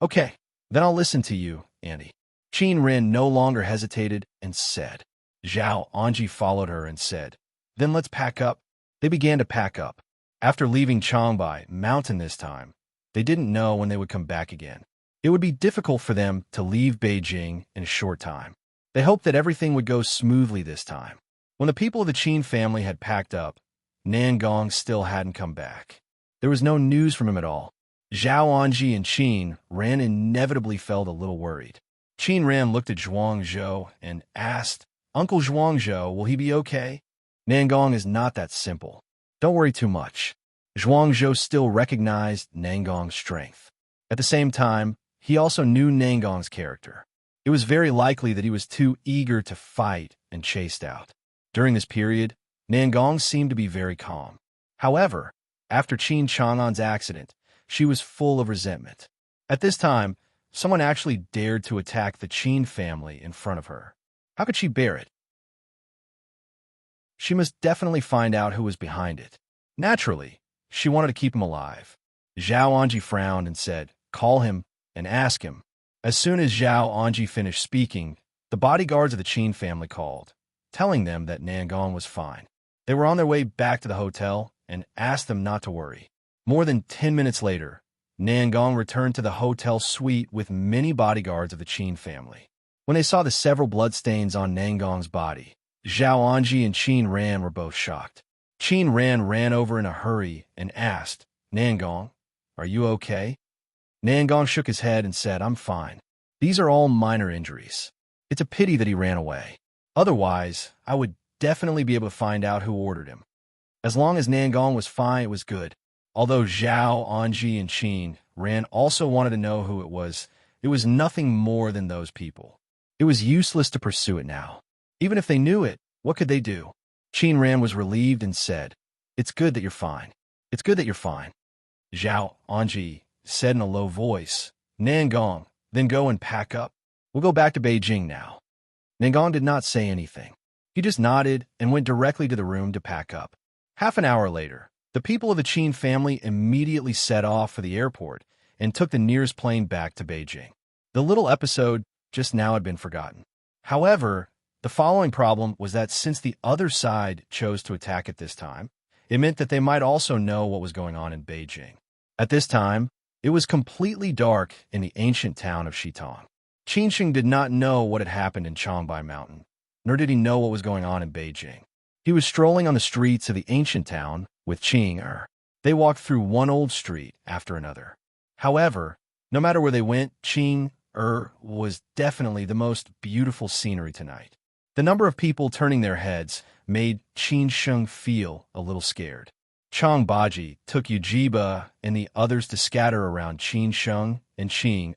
"Okay, then I'll listen to you, Auntie." Qin Ran no longer hesitated and said. Zhao Anji followed her and said, "Then let's pack up." They began to pack up. After leaving Changbai Mountain this time, they didn't know when they would come back again. It would be difficult for them to leave Beijing in a short time. They hoped that everything would go smoothly this time. When the people of the Qin family had packed up, Nangong still hadn't come back. There was no news from him at all. Zhao Anji and Qin Ran inevitably felt a little worried. Qin Ran looked at Zhuangzhou and asked, "Uncle Zhuangzhou, will he be okay?" "Nangong is not that simple. Don't worry too much." Zhuangzhou still recognized Nangong's strength. At the same time, he also knew Nangong's character. It was very likely that he was too eager to fight and chased out. During this period, Nangong seemed to be very calm. However, after Qin Chang'an's accident, she was full of resentment. At this time, someone actually dared to attack the Qin family in front of her. How could she bear it? She must definitely find out who was behind it. Naturally, she wanted to keep him alive. Zhao Anji frowned and said, "Call him and ask him." As soon as Zhao Anji finished speaking, the bodyguards of the Qin family called, telling them that Nangong was fine. They were on their way back to the hotel and asked them not to worry. More than 10 minutes later, Nangong returned to the hotel suite with many bodyguards of the Qin family. When they saw the several bloodstains on Nangong's body, Zhao Anji and Qin Ran were both shocked. Qin Ran ran over in a hurry and asked, "Nangong, are you okay?" Nangong shook his head and said, "I'm fine. These are all minor injuries. It's a pity that he ran away. Otherwise, I would definitely be able to find out who ordered him." As long as Nangong was fine, it was good. Although Zhao, Anji, and Qin Ran also wanted to know who it was nothing more than those people. It was useless to pursue it now. Even if they knew it, what could they do? Qin Ran was relieved and said, "It's good that you're fine. It's good that you're fine." Zhao Anji said in a low voice, "Nangong, then go and pack up. We'll go back to Beijing now." Nangong did not say anything. He just nodded and went directly to the room to pack up. Half an hour later, the people of the Qin family immediately set off for the airport and took the nearest plane back to Beijing. The little episode just now had been forgotten. However, the following problem was that since the other side chose to attack at this time, it meant that they might also know what was going on in Beijing. At this time, it was completely dark in the ancient town of Shitong. Qinsheng did not know what had happened in Changbai Mountain, nor did he know what was going on in Beijing. He was strolling on the streets of the ancient town with Qing. They walked through one old street after another. However, no matter where they went, Qing was definitely the most beautiful scenery tonight. The number of people turning their heads made Qinsheng feel a little scared. Chang Baji took Yujiba and the others to scatter around Qinsheng and Qing.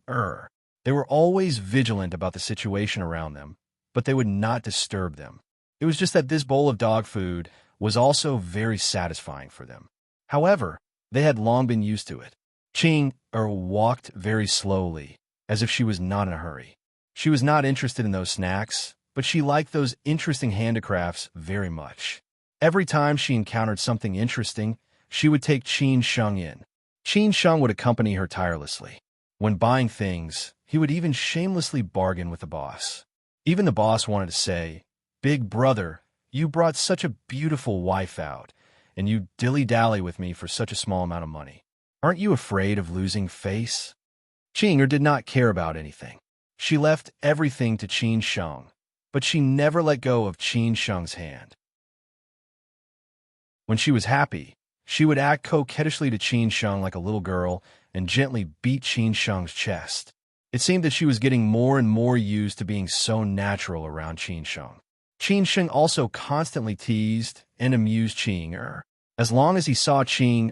They were always vigilant about the situation around them, but they would not disturb them. It was just that this bowl of dog food was also very satisfying for them. However, they had long been used to it. Qing walked very slowly, as if she was not in a hurry. She was not interested in those snacks, but she liked those interesting handicrafts very much. Every time she encountered something interesting, she would take Qinsheng in. Qinsheng would accompany her tirelessly. When buying things, he would even shamelessly bargain with the boss. Even the boss wanted to say, "Big brother, you brought such a beautiful wife out, and you dilly-dally with me for such a small amount of money. Aren't you afraid of losing face?" Qing did not care about anything. She left everything to Qinsheng, but she never let go of Qinsheng's hand. When she was happy, she would act coquettishly to Qinsheng like a little girl and gently beat Qinsheng's chest. It seemed that she was getting more and more used to being so natural around Qinsheng. Qinsheng also constantly teased and amused Qing. As long as he saw Qing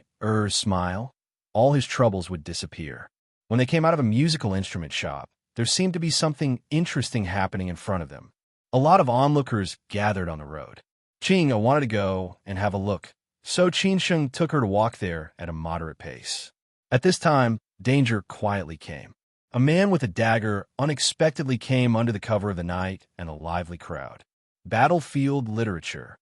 smile, all his troubles would disappear. When they came out of a musical instrument shop, there seemed to be something interesting happening in front of them. A lot of onlookers gathered on the road. Qing wanted to go and have a look, so Qinsheng took her to walk there at a moderate pace. At this time, danger quietly came. A man with a dagger unexpectedly came under the cover of the night and a lively crowd. Battlefield literature.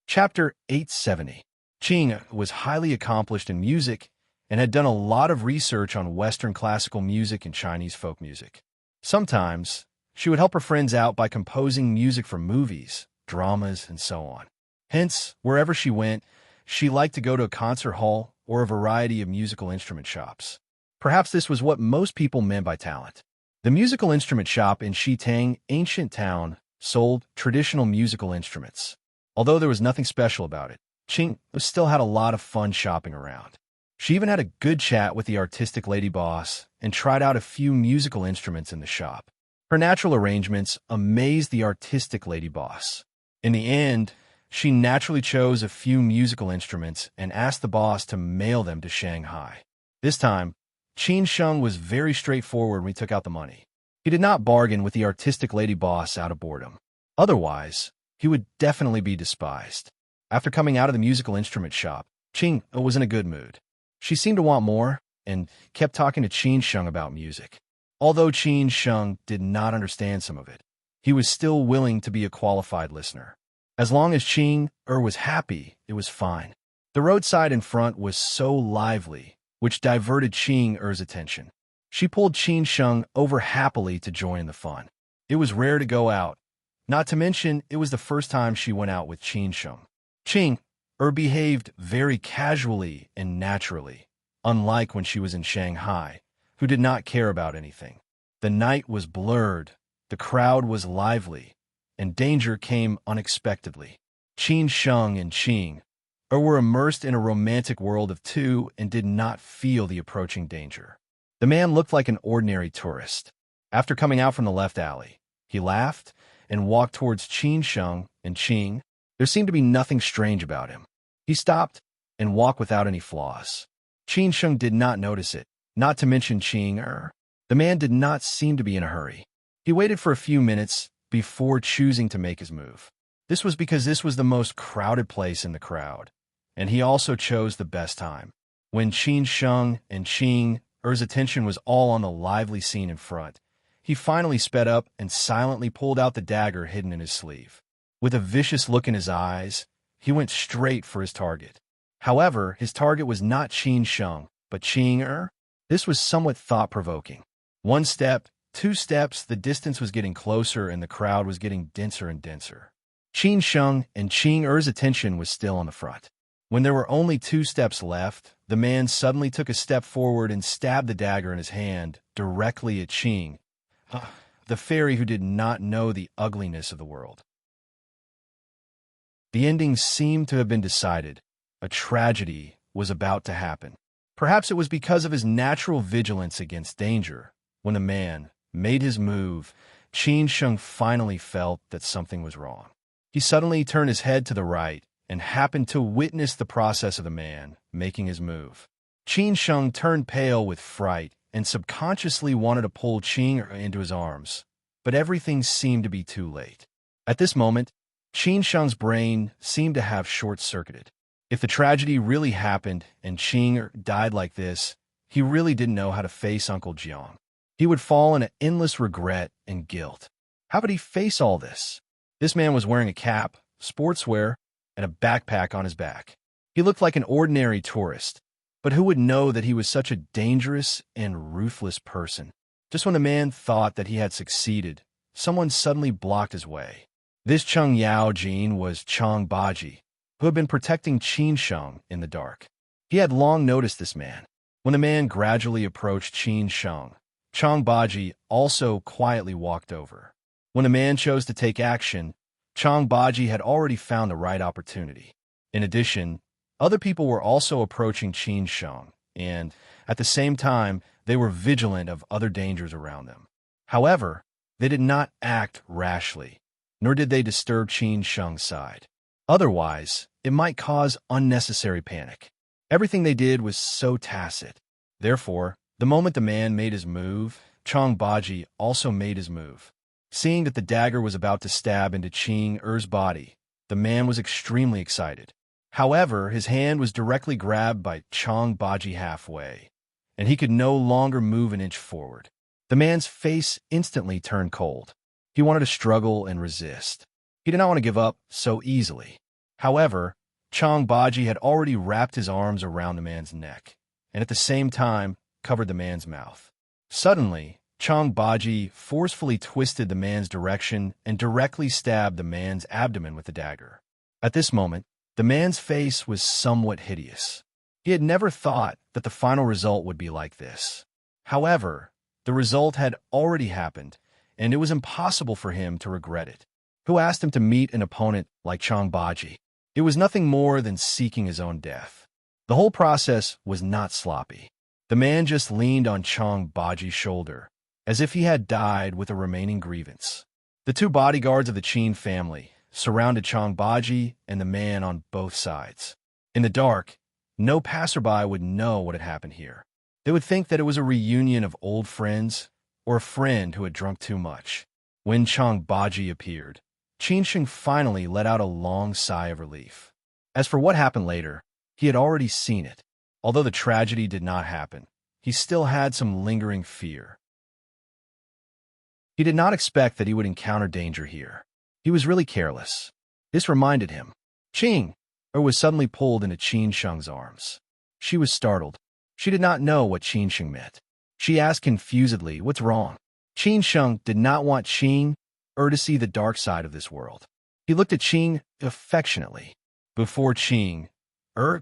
Chapter 870. Qing was highly accomplished in music and had done a lot of research on Western classical music and Chinese folk music. Sometimes, she would help her friends out by composing music for movies, dramas, and so on. Hence, wherever she went, she liked to go to a concert hall or a variety of musical instrument shops. Perhaps this was what most people meant by talent. The musical instrument shop in Shitang, ancient town, sold traditional musical instruments. Although there was nothing special about it, Qing still had a lot of fun shopping around. She even had a good chat with the artistic lady boss and tried out a few musical instruments in the shop. Her natural arrangements amazed the artistic lady boss. In the end, she naturally chose a few musical instruments and asked the boss to mail them to Shanghai. This time, Qinsheng was very straightforward when he took out the money. He did not bargain with the artistic lady boss out of boredom. Otherwise, he would definitely be despised. After coming out of the musical instrument shop, Qing was in a good mood. She seemed to want more and kept talking to Qinsheng about music. Although Qinsheng did not understand some of it, he was still willing to be a qualified listener. As long as Qing was happy, it was fine. The roadside in front was so lively, which diverted Qing's attention. She pulled Qinsheng over happily to join in the fun. It was rare to go out, not to mention it was the first time she went out with Qinsheng. Qing behaved very casually and naturally, unlike when she was in Shanghai, who did not care about anything. The night was blurred, the crowd was lively, and danger came unexpectedly. Qinsheng and Qing were immersed in a romantic world of two and did not feel the approaching danger. The man looked like an ordinary tourist. After coming out from the left alley, he laughed and walked towards Qinsheng and Qing. There seemed to be nothing strange about him. He stopped and walked without any flaws. Qinsheng did not notice it, not to mention Qing. The man did not seem to be in a hurry. He waited for a few minutes before choosing to make his move. This was because this was the most crowded place in the crowd, and he also chose the best time. When Qinsheng and Qing's attention was all on the lively scene in front, he finally sped up and silently pulled out the dagger hidden in his sleeve. With a vicious look in his eyes, he went straight for his target. However, his target was not Qin Sheng, but Qing. This was somewhat thought-provoking. One step, two steps, the distance was getting closer and the crowd was getting denser and denser. Qin Sheng and Qing attention was still on the front. When there were only 2 steps left, the man suddenly took a step forward and stabbed the dagger in his hand directly at Qing, the fairy who did not know the ugliness of the world. The ending seemed to have been decided. A tragedy was about to happen. Perhaps it was because of his natural vigilance against danger. When the man made his move, Qin Sheng finally felt that something was wrong. He suddenly turned his head to the right and happened to witness the process of the man making his move. Qin Sheng turned pale with fright and subconsciously wanted to pull Qing into his arms, but everything seemed to be too late. At this moment, Qin Sheng's brain seemed to have short-circuited. If the tragedy really happened and Qing died like this, he really didn't know how to face Uncle Jiang. He would fall into endless regret and guilt. How would he face all this? This man was wearing a cap, sportswear, and a backpack on his back. He looked like an ordinary tourist, but who would know that he was such a dangerous and ruthless person? Just when the man thought that he had succeeded, someone suddenly blocked his way. This Cheng Yao Jin was Chang Baji, who had been protecting Qin Sheng in the dark. He had long noticed this man. When the man gradually approached Qin Sheng, Chang Baji also quietly walked over. When the man chose to take action, Chang Baji had already found the right opportunity. In addition, other people were also approaching Qin Sheng, and, at the same time, they were vigilant of other dangers around them. However, they did not act rashly, nor did they disturb Qin Sheng's side. Otherwise, it might cause unnecessary panic. Everything they did was so tacit. Therefore, the moment the man made his move, Chang Baji also made his move. Seeing that the dagger was about to stab into Qing body, the man was extremely excited. However, his hand was directly grabbed by Chang Baji halfway, and he could no longer move an inch forward. The man's face instantly turned cold. He wanted to struggle and resist. He did not want to give up so easily. However, Chang Baji had already wrapped his arms around the man's neck, and at the same time covered the man's mouth. Suddenly, Chang Baji forcefully twisted the man's direction and directly stabbed the man's abdomen with the dagger. At this moment, the man's face was somewhat hideous. He had never thought that the final result would be like this. However, the result had already happened, and it was impossible for him to regret it. Who asked him to meet an opponent like Chang Baji? It was nothing more than seeking his own death. The whole process was not sloppy. The man just leaned on Chang Baji's shoulder, as if he had died with a remaining grievance. The 2 bodyguards of the Qin family surrounded Chang Baji and the man on both sides. In the dark, no passerby would know what had happened here. They would think that it was a reunion of old friends or a friend who had drunk too much. When Chang Baji appeared, Qin Sheng finally let out a long sigh of relief. As for what happened later, he had already seen it. Although the tragedy did not happen, he still had some lingering fear. He did not expect that he would encounter danger here. He was really careless. This reminded him. Qing was suddenly pulled into Qin Sheng's arms. She was startled. She did not know what Qin Sheng meant. She asked confusedly, "What's wrong?" Qin Sheng did not want Qing to see the dark side of this world. He looked at Qing affectionately. Before Qing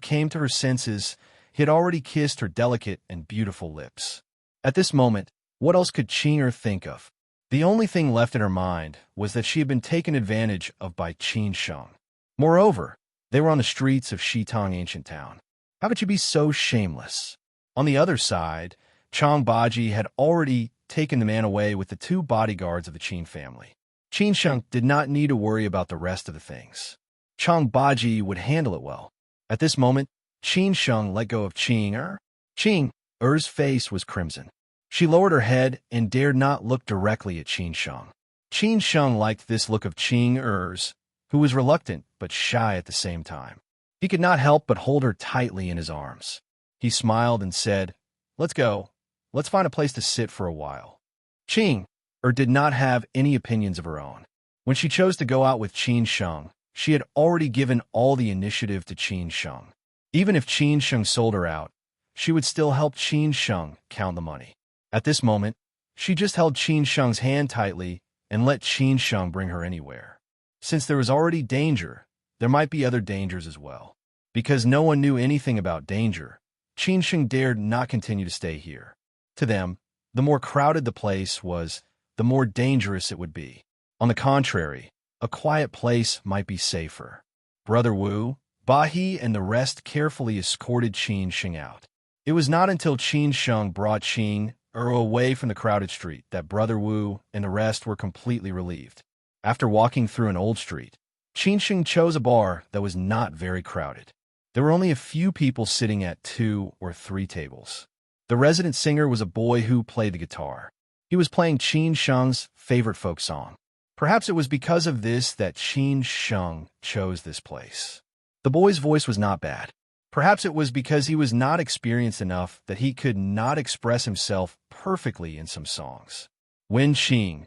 came to her senses, he had already kissed her delicate and beautiful lips. At this moment, what else could Qing think of? The only thing left in her mind was that she had been taken advantage of by Qin Sheng. Moreover, they were on the streets of Shitong ancient town. How could you be so shameless? On the other side, Chang Baji had already taken the man away with the 2 bodyguards of the Qin family. Qin Sheng did not need to worry about the rest of the things. Chang Baji would handle it well. At this moment, Qin Sheng let go of Qing. Qing's face was crimson. She lowered her head and dared not look directly at Qin Sheng. Qin Sheng liked this look of Qing's, who was reluctant but shy at the same time. He could not help but hold her tightly in his arms. He smiled and said, "Let's go. Let's find a place to sit for a while." Qing did not have any opinions of her own. When she chose to go out with Qin Sheng, she had already given all the initiative to Qin Sheng. Even if Qin Sheng sold her out, she would still help Qin Sheng count the money. At this moment, she just held Qin Sheng's hand tightly and let Qin Sheng bring her anywhere. Since there was already danger, there might be other dangers as well. Because no one knew anything about danger, Qin Sheng dared not continue to stay here. To them, the more crowded the place was, the more dangerous it would be. On the contrary, a quiet place might be safer. Brother Wu, Bahi, and the rest carefully escorted Qin Sheng out. It was not until Qin Sheng brought Qin away from the crowded street that Brother Wu and the rest were completely relieved. After walking through an old street, Qin Sheng chose a bar that was not very crowded. There were only a few people sitting at 2 or 3 tables. The resident singer was a boy who played the guitar. He was playing Qin Sheng's favorite folk song. Perhaps it was because of this that Qin Sheng chose this place. The boy's voice was not bad. Perhaps it was because he was not experienced enough that he could not express himself perfectly in some songs. When Qin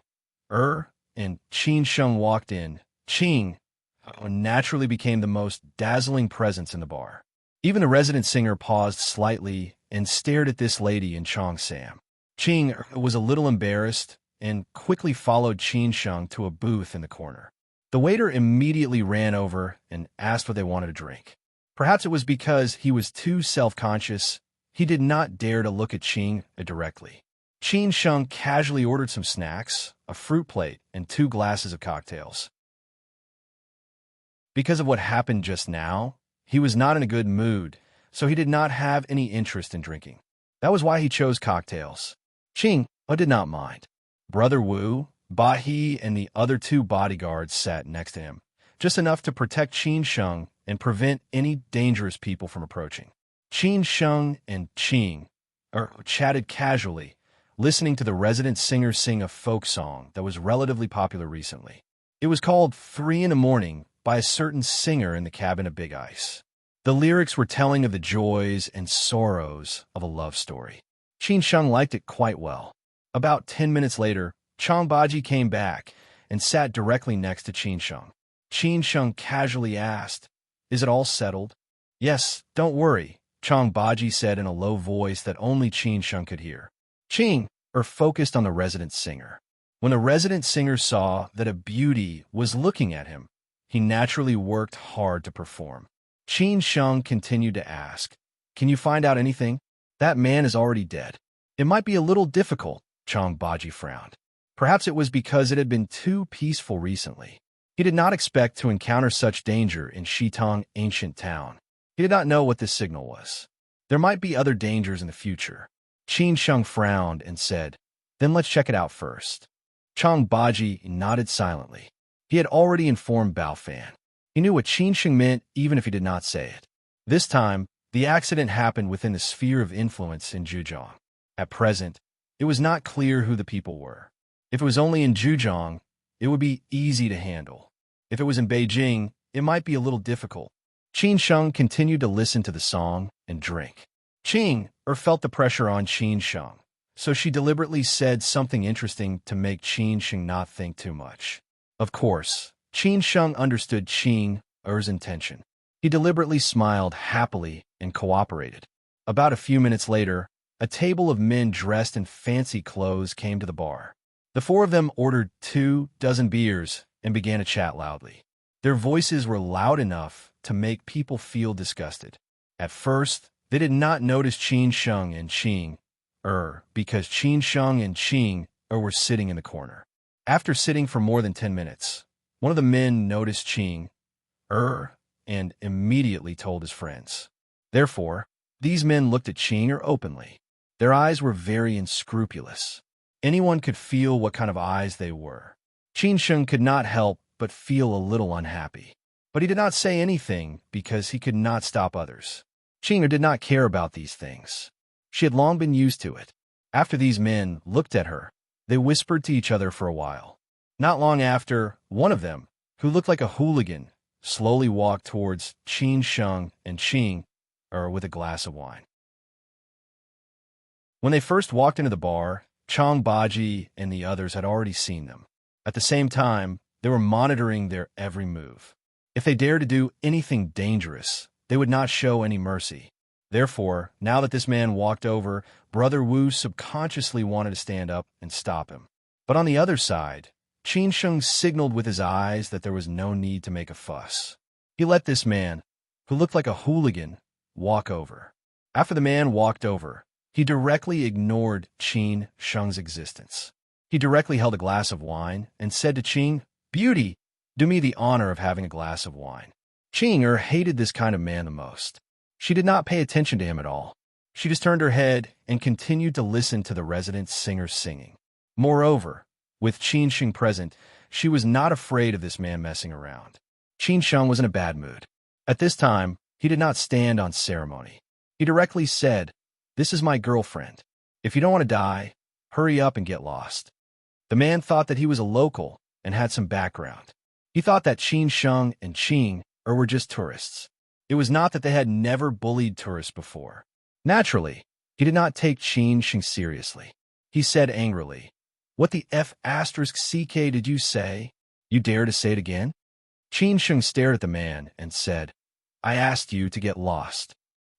and Qin Sheng walked in, Qin naturally became the most dazzling presence in the bar. Even the resident singer paused slightly and stared at this lady in Cheongsam. Qin was a little embarrassed and quickly followed Qin Sheng to a booth in the corner. The waiter immediately ran over and asked what they wanted to drink. Perhaps it was because he was too self-conscious, he did not dare to look at Qin directly. Qin Sheng casually ordered some snacks, a fruit plate, and 2 glasses of cocktails. Because of what happened just now, he was not in a good mood, so he did not have any interest in drinking. That was why he chose cocktails. Qin did not mind. Brother Wu, Bahi, and the other 2 bodyguards sat next to him, just enough to protect Qin Sheng and prevent any dangerous people from approaching. Qin Sheng and Qin chatted casually, listening to the resident singer sing a folk song that was relatively popular recently. It was called 3 in the Morning by a certain singer in the cabin of Big Ice. The lyrics were telling of the joys and sorrows of a love story. Qin Sheng liked it quite well. About 10 minutes later, Chang Baji came back and sat directly next to Qin Sheng. Qin Sheng casually asked, "Is it all settled?" "Yes, don't worry," Chang Baji said in a low voice that only Qin Sheng could hear. Qin focused on the resident singer. When the resident singer saw that a beauty was looking at him, he naturally worked hard to perform. Qin Sheng continued to ask, "Can you find out anything?" "That man is already dead." "It might be a little difficult," Chang Baji frowned. Perhaps it was because it had been too peaceful recently. He did not expect to encounter such danger in Shitong ancient town. He did not know what this signal was. There might be other dangers in the future. Qin Sheng frowned and said, "Then let's check it out first." Chang Baji nodded silently. He had already informed Bao Fan. He knew what Qin Sheng meant even if he did not say it. This time, the accident happened within the sphere of influence in Zhejiang. At present, it was not clear who the people were. If it was only in Zhejiang, it would be easy to handle. If it was in Beijing, it might be a little difficult. Qin Sheng continued to listen to the song and drink. Qin felt the pressure on Qin Sheng, so she deliberately said something interesting to make Qin Sheng not think too much. Of course, Qin Sheng understood Qin's intention. He deliberately smiled happily and cooperated. About a few minutes later, a table of men dressed in fancy clothes came to the bar. The 4 of them ordered 24 beers and began to chat loudly. Their voices were loud enough to make people feel disgusted. At first, they did not notice Qin Sheng and Qin because Qin Sheng and Qin were sitting in the corner. After sitting for more than 10 minutes, one of the men noticed Qin and immediately told his friends. Therefore, these men looked at Qin openly. Their eyes were very unscrupulous. Anyone could feel what kind of eyes they were. Qin Sheng could not help but feel a little unhappy. But he did not say anything because he could not stop others. Qin did not care about these things. She had long been used to it. After these men looked at her, they whispered to each other for a while. Not long after, one of them, who looked like a hooligan, slowly walked towards Qin Sheng and Qin with a glass of wine. When they first walked into the bar, Chang Baji and the others had already seen them. At the same time, They were monitoring their every move. If they dared to do anything dangerous, they would not show any mercy. Therefore, now that this man walked over, Brother Wu subconsciously wanted to stand up and stop him. But on the other side, Qin Sheng signaled with his eyes that there was no need to make a fuss. He let this man, who looked like a hooligan, walk over. After the man walked over, he directly ignored Qin Sheng's existence. He directly held a glass of wine and said to Qing, "Beauty, do me the honor of having a glass of wine." Qing hated this kind of man the most. She did not pay attention to him at all. She just turned her head and continued to listen to the resident singer singing. Moreover, with Qin Sheng present, she was not afraid of this man messing around. Qin Sheng was in a bad mood. At this time, he did not stand on ceremony. He directly said, "This is my girlfriend. If you don't want to die, hurry up and get lost." The man thought that he was a local and had some background. He thought that Qin Sheng and Qing were just tourists. It was not that they had never bullied tourists before. Naturally, he did not take Qin Sheng seriously. He said angrily, "What the F***CK did you say? You dare to say it again?" Qin Sheng stared at the man and said, "I asked you to get lost."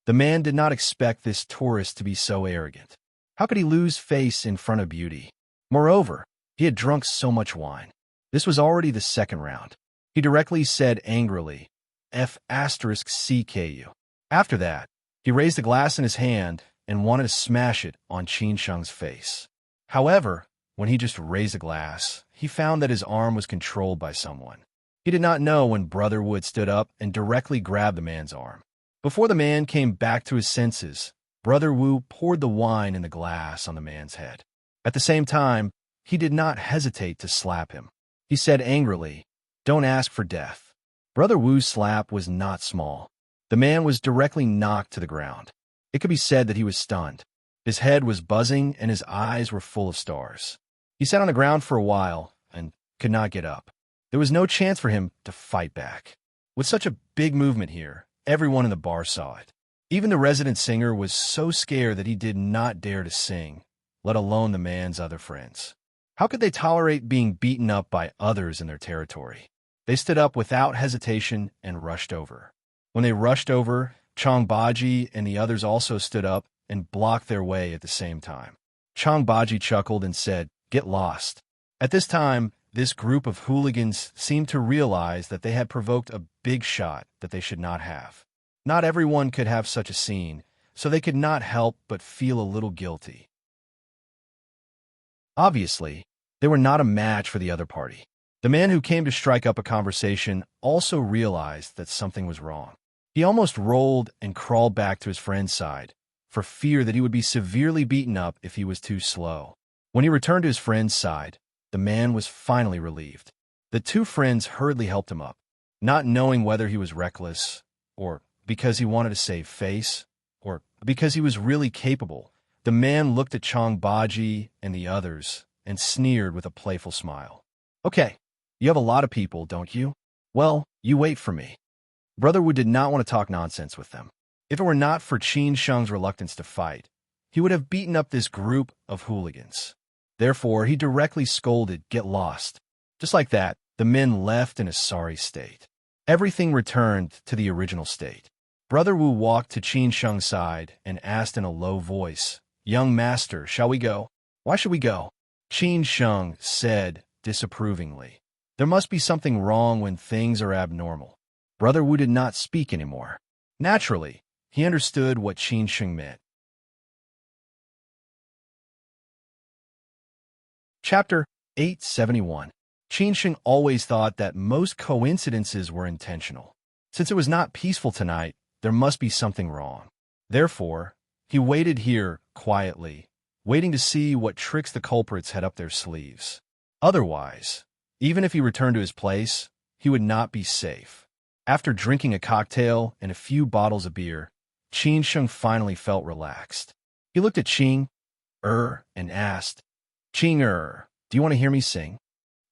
The man did not expect this tourist to be so arrogant. How could he lose face in front of beauty? Moreover, he had drunk so much wine. This was already the second round. He directly said angrily, "F***CKU." After that, he raised a glass in his hand and wanted to smash it on Qin Sheng's face. However, when he just raised a glass, he found that his arm was controlled by someone. He did not know when Brother Wood stood up and directly grabbed the man's arm. Before the man came back to his senses, Brother Wu poured the wine in the glass on the man's head. At the same time, he did not hesitate to slap him. He said angrily, "Don't ask for death." Brother Wu's slap was not small. The man was directly knocked to the ground. It could be said that he was stunned. His head was buzzing and his eyes were full of stars. He sat on the ground for a while and could not get up. There was no chance for him to fight back. With such a big movement here, everyone in the bar saw it. Even the resident singer was so scared that he did not dare to sing, let alone the man's other friends. How could they tolerate being beaten up by others in their territory? They stood up without hesitation and rushed over. When they rushed over, Chang Baji and the others also stood up and blocked their way at the same time. Chang Baji chuckled and said, "Get lost." At this time, this group of hooligans seemed to realize that they had provoked a big shot that they should not have. Not everyone could have such a scene, so they could not help but feel a little guilty. Obviously, they were not a match for the other party. The man who came to strike up a conversation also realized that something was wrong. He almost rolled and crawled back to his friend's side, for fear that he would be severely beaten up if he was too slow. When he returned to his friend's side, the man was finally relieved. The two friends hurriedly helped him up, not knowing whether he was reckless, or because he wanted to save face, or because he was really capable. The man looked at Chang Baji and the others and sneered with a playful smile. "Okay, you have a lot of people, don't you? Well, you wait for me." Brother Wu did not want to talk nonsense with them. If it were not for Qin Sheng's reluctance to fight, he would have beaten up this group of hooligans. Therefore, he directly scolded, "Get lost." Just like that, the men left in a sorry state. Everything returned to the original state. Brother Wu walked to Qin Sheng's side and asked in a low voice, "Young master, shall we go?" "Why should we go?" Qin Sheng said disapprovingly. There must be something wrong when things are abnormal. Brother Wu did not speak anymore. Naturally, he understood what Qin Sheng meant. Chapter 871. Qin Sheng always thought that most coincidences were intentional. Since it was not peaceful tonight, there must be something wrong. Therefore, he waited here quietly, waiting to see what tricks the culprits had up their sleeves. Otherwise, even if he returned to his place, he would not be safe. After drinking a cocktail and a few bottles of beer, Qin Sheng finally felt relaxed. He looked at Qing and asked, "Qing do you want to hear me sing?"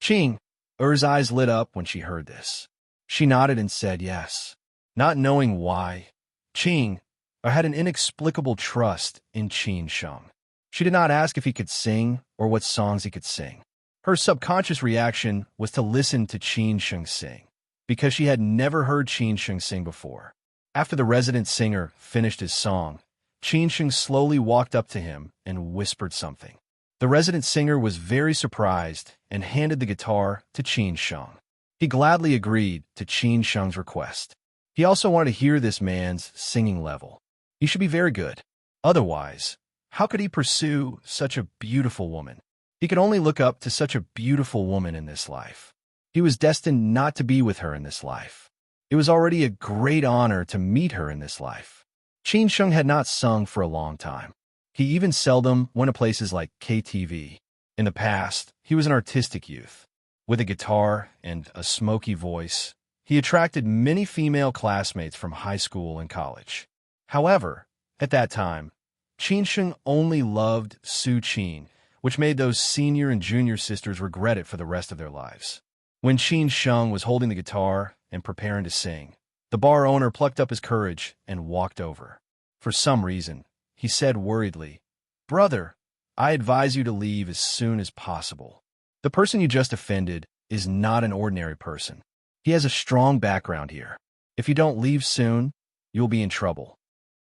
Qing eyes lit up when she heard this. She nodded and said yes. Not knowing why, Qing had an inexplicable trust in Qin Sheng. She did not ask if he could sing or what songs he could sing. Her subconscious reaction was to listen to Qin Sheng sing, because she had never heard Qin Sheng sing before. After the resident singer finished his song, Qin Sheng slowly walked up to him and whispered something. The resident singer was very surprised and handed the guitar to Qin Sheng. He gladly agreed to Qin Sheng's request. He also wanted to hear this man's singing level. He should be very good. Otherwise, how could he pursue such a beautiful woman? He could only look up to such a beautiful woman in this life. He was destined not to be with her in this life. It was already a great honor to meet her in this life. Qin Sheng had not sung for a long time. He even seldom went to places like KTV. In the past, he was an artistic youth. With a guitar and a smoky voice, he attracted many female classmates from high school and college. However, at that time, Qin Sheng only loved Su Qin, which made those senior and junior sisters regret it for the rest of their lives. When Qin Sheng was holding the guitar and preparing to sing, the bar owner plucked up his courage and walked over. For some reason, he said worriedly, "Brother, I advise you to leave as soon as possible. The person you just offended is not an ordinary person. He has a strong background here. If you don't leave soon, you'll be in trouble."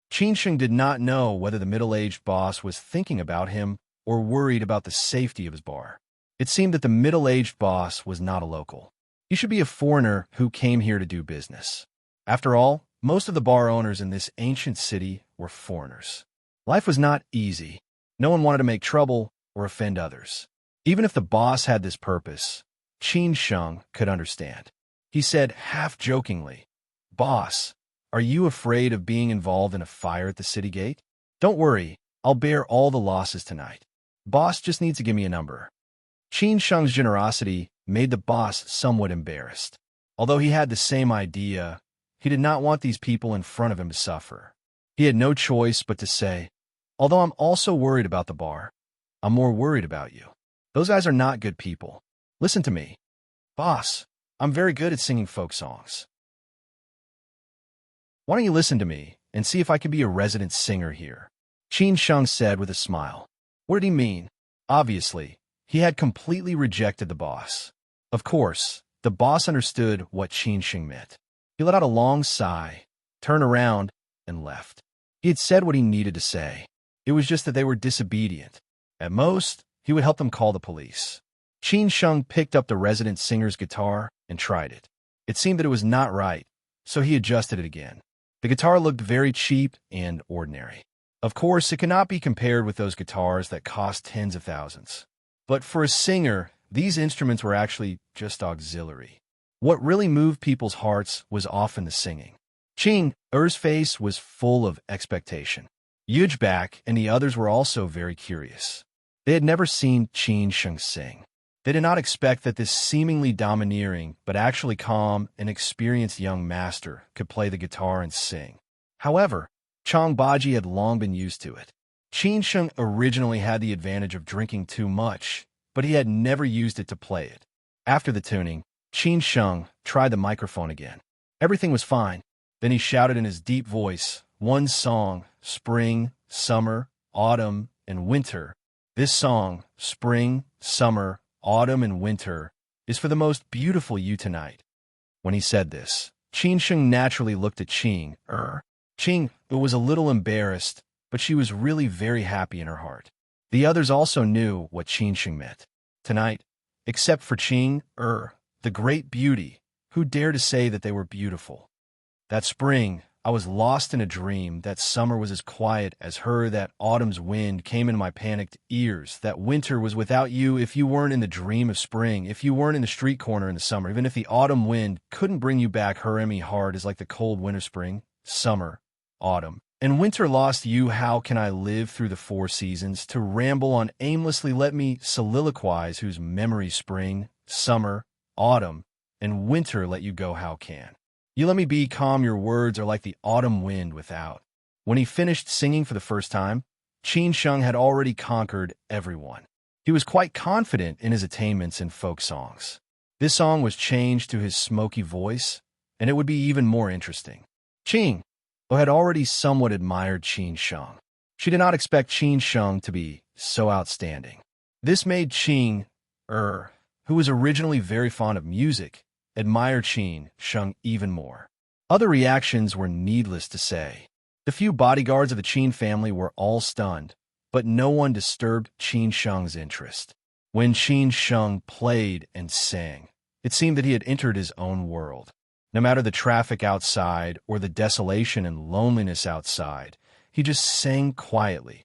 Qin Sheng did not know whether the middle-aged boss was thinking about him or worried about the safety of his bar. It seemed that the middle-aged boss was not a local. He should be a foreigner who came here to do business. After all, most of the bar owners in this ancient city were foreigners. Life was not easy. No one wanted to make trouble or offend others. Even if the boss had this purpose, Qin Sheng could understand. He said half-jokingly, "Boss, are you afraid of being involved in a fire at the city gate? Don't worry, I'll bear all the losses tonight. Boss just needs to give me a number." Qin Sheng's generosity made the boss somewhat embarrassed. Although he had the same idea, he did not want these people in front of him to suffer. He had no choice but to say, "Although I'm also worried about the bar, I'm more worried about you. Those guys are not good people. Listen to me. Boss, I'm very good at singing folk songs. Why don't you listen to me and see if I can be a resident singer here?" Qin Sheng said with a smile. What did he mean? Obviously, he had completely rejected the boss. Of course, the boss understood what Qin Sheng meant. He let out a long sigh, turned around, and left. He had said what he needed to say. It was just that they were disobedient. At most, he would help them call the police. Qin Sheng picked up the resident singer's guitar and tried it. It seemed that it was not right, so he adjusted it again. The guitar looked very cheap and ordinary. Of course, it cannot be compared with those guitars that cost tens of thousands. But for a singer, these instruments were actually just auxiliary. What really moved people's hearts was often the singing. Qin Er's face was full of expectation. Yujbak and the others were also very curious. They had never seen Qin Sheng sing. They did not expect that this seemingly domineering, but actually calm and experienced young master could play the guitar and sing. However, Chang Baji had long been used to it. Qin Sheng originally had the advantage of drinking too much, but he had never used it to play it. After the tuning, Qin Sheng tried the microphone again. Everything was fine. Then he shouted in his deep voice, one song, spring, summer, autumn, and winter. This song, spring, summer, autumn, and winter, is for the most beautiful you tonight. When he said this, Qin Sheng naturally looked at Qin Er. Qin was a little embarrassed, but she was really very happy in her heart. The others also knew what Qin Sheng meant. Tonight, except for Qin Er, the great beauty, who dared to say that they were beautiful. That spring, I was lost in a dream. That summer was as quiet as her. That autumn's wind came in my panicked ears. That winter was without you. If you weren't in the dream of spring, if you weren't in the street corner in the summer, even if the autumn wind couldn't bring you back, her Emmy heart is like the cold winter, spring, summer, autumn. And winter lost you. How can I live through the four seasons? To ramble on aimlessly, let me soliloquize, whose memory spring, summer, autumn, and winter let you go. How can you let me be calm? Your words are like the autumn wind without. When he finished singing for the first time, Qin Sheng had already conquered everyone. He was quite confident in his attainments in folk songs. This song was changed to his smoky voice, and it would be even more interesting. Qin had already somewhat admired Qin Sheng. She did not expect Qin Sheng to be so outstanding. This made Qin who was originally very fond of music, admired Qin Sheng even more. Other reactions were needless to say. The few bodyguards of the Qin family were all stunned, but no one disturbed Qin Sheng's interest. When Qin Sheng played and sang, it seemed that he had entered his own world. No matter the traffic outside or the desolation and loneliness outside, he just sang quietly.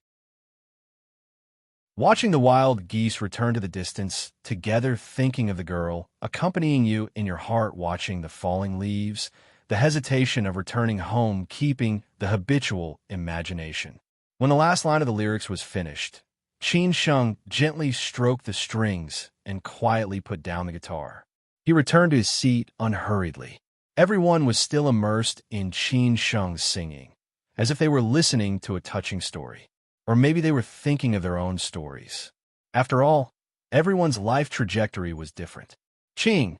Watching the wild geese return to the distance, together thinking of the girl, accompanying you in your heart watching the falling leaves, the hesitation of returning home keeping the habitual imagination. When the last line of the lyrics was finished, Qin Sheng gently stroked the strings and quietly put down the guitar. He returned to his seat unhurriedly. Everyone was still immersed in Qin Sheng's singing, as if they were listening to a touching story. Or maybe they were thinking of their own stories. After all, everyone's life trajectory was different. Qing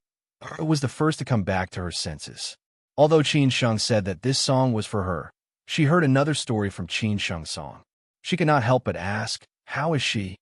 was the first to come back to her senses. Although Qin Sheng said that this song was for her, she heard another story from Qin Sheng's song. She could not help but ask, "How is she?"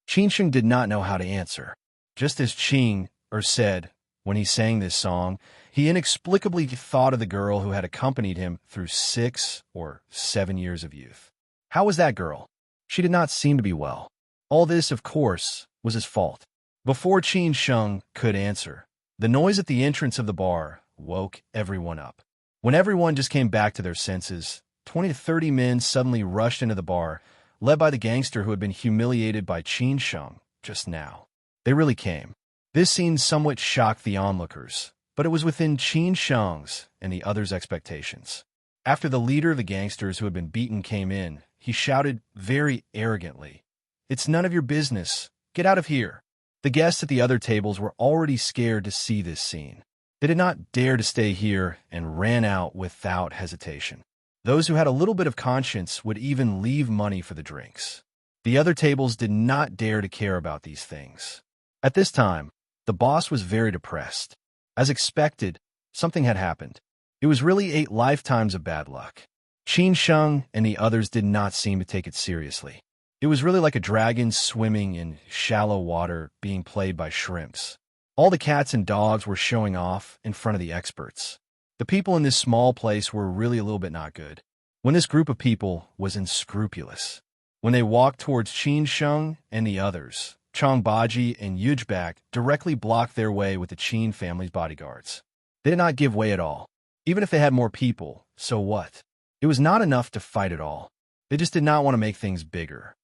Qin Sheng did not know how to answer. Just as Qing said, when he sang this song, he inexplicably thought of the girl who had accompanied him through 6 or 7 years of youth. How was that girl? She did not seem to be well. All this, of course, was his fault. Before Qin Sheng could answer, the noise at the entrance of the bar woke everyone up. When everyone just came back to their senses, 20 to 30 men suddenly rushed into the bar, led by the gangster who had been humiliated by Qin Sheng just now. They really came. This scene somewhat shocked the onlookers, but it was within Qin Sheng's and the others' expectations. After the leader of the gangsters who had been beaten came in, he shouted very arrogantly, "It's none of your business. Get out of here." The guests at the other tables were already scared to see this scene. They did not dare to stay here and ran out without hesitation. Those who had a little bit of conscience would even leave money for the drinks. The other tables did not dare to care about these things. At this time, the boss was very depressed. As expected, something had happened. It was really 8 lifetimes of bad luck. Qin Sheng and the others did not seem to take it seriously. It was really like a dragon swimming in shallow water being played by shrimps. All the cats and dogs were showing off in front of the experts. The people in this small place were really a little bit not good. When this group of people was unscrupulous. When they walked towards Qin Sheng and the others, Chong Baji and Yujbak directly blocked their way with the Qin family's bodyguards. They did not give way at all. Even if they had more people, so what? It was not enough to fight at all. They just did not want to make things bigger.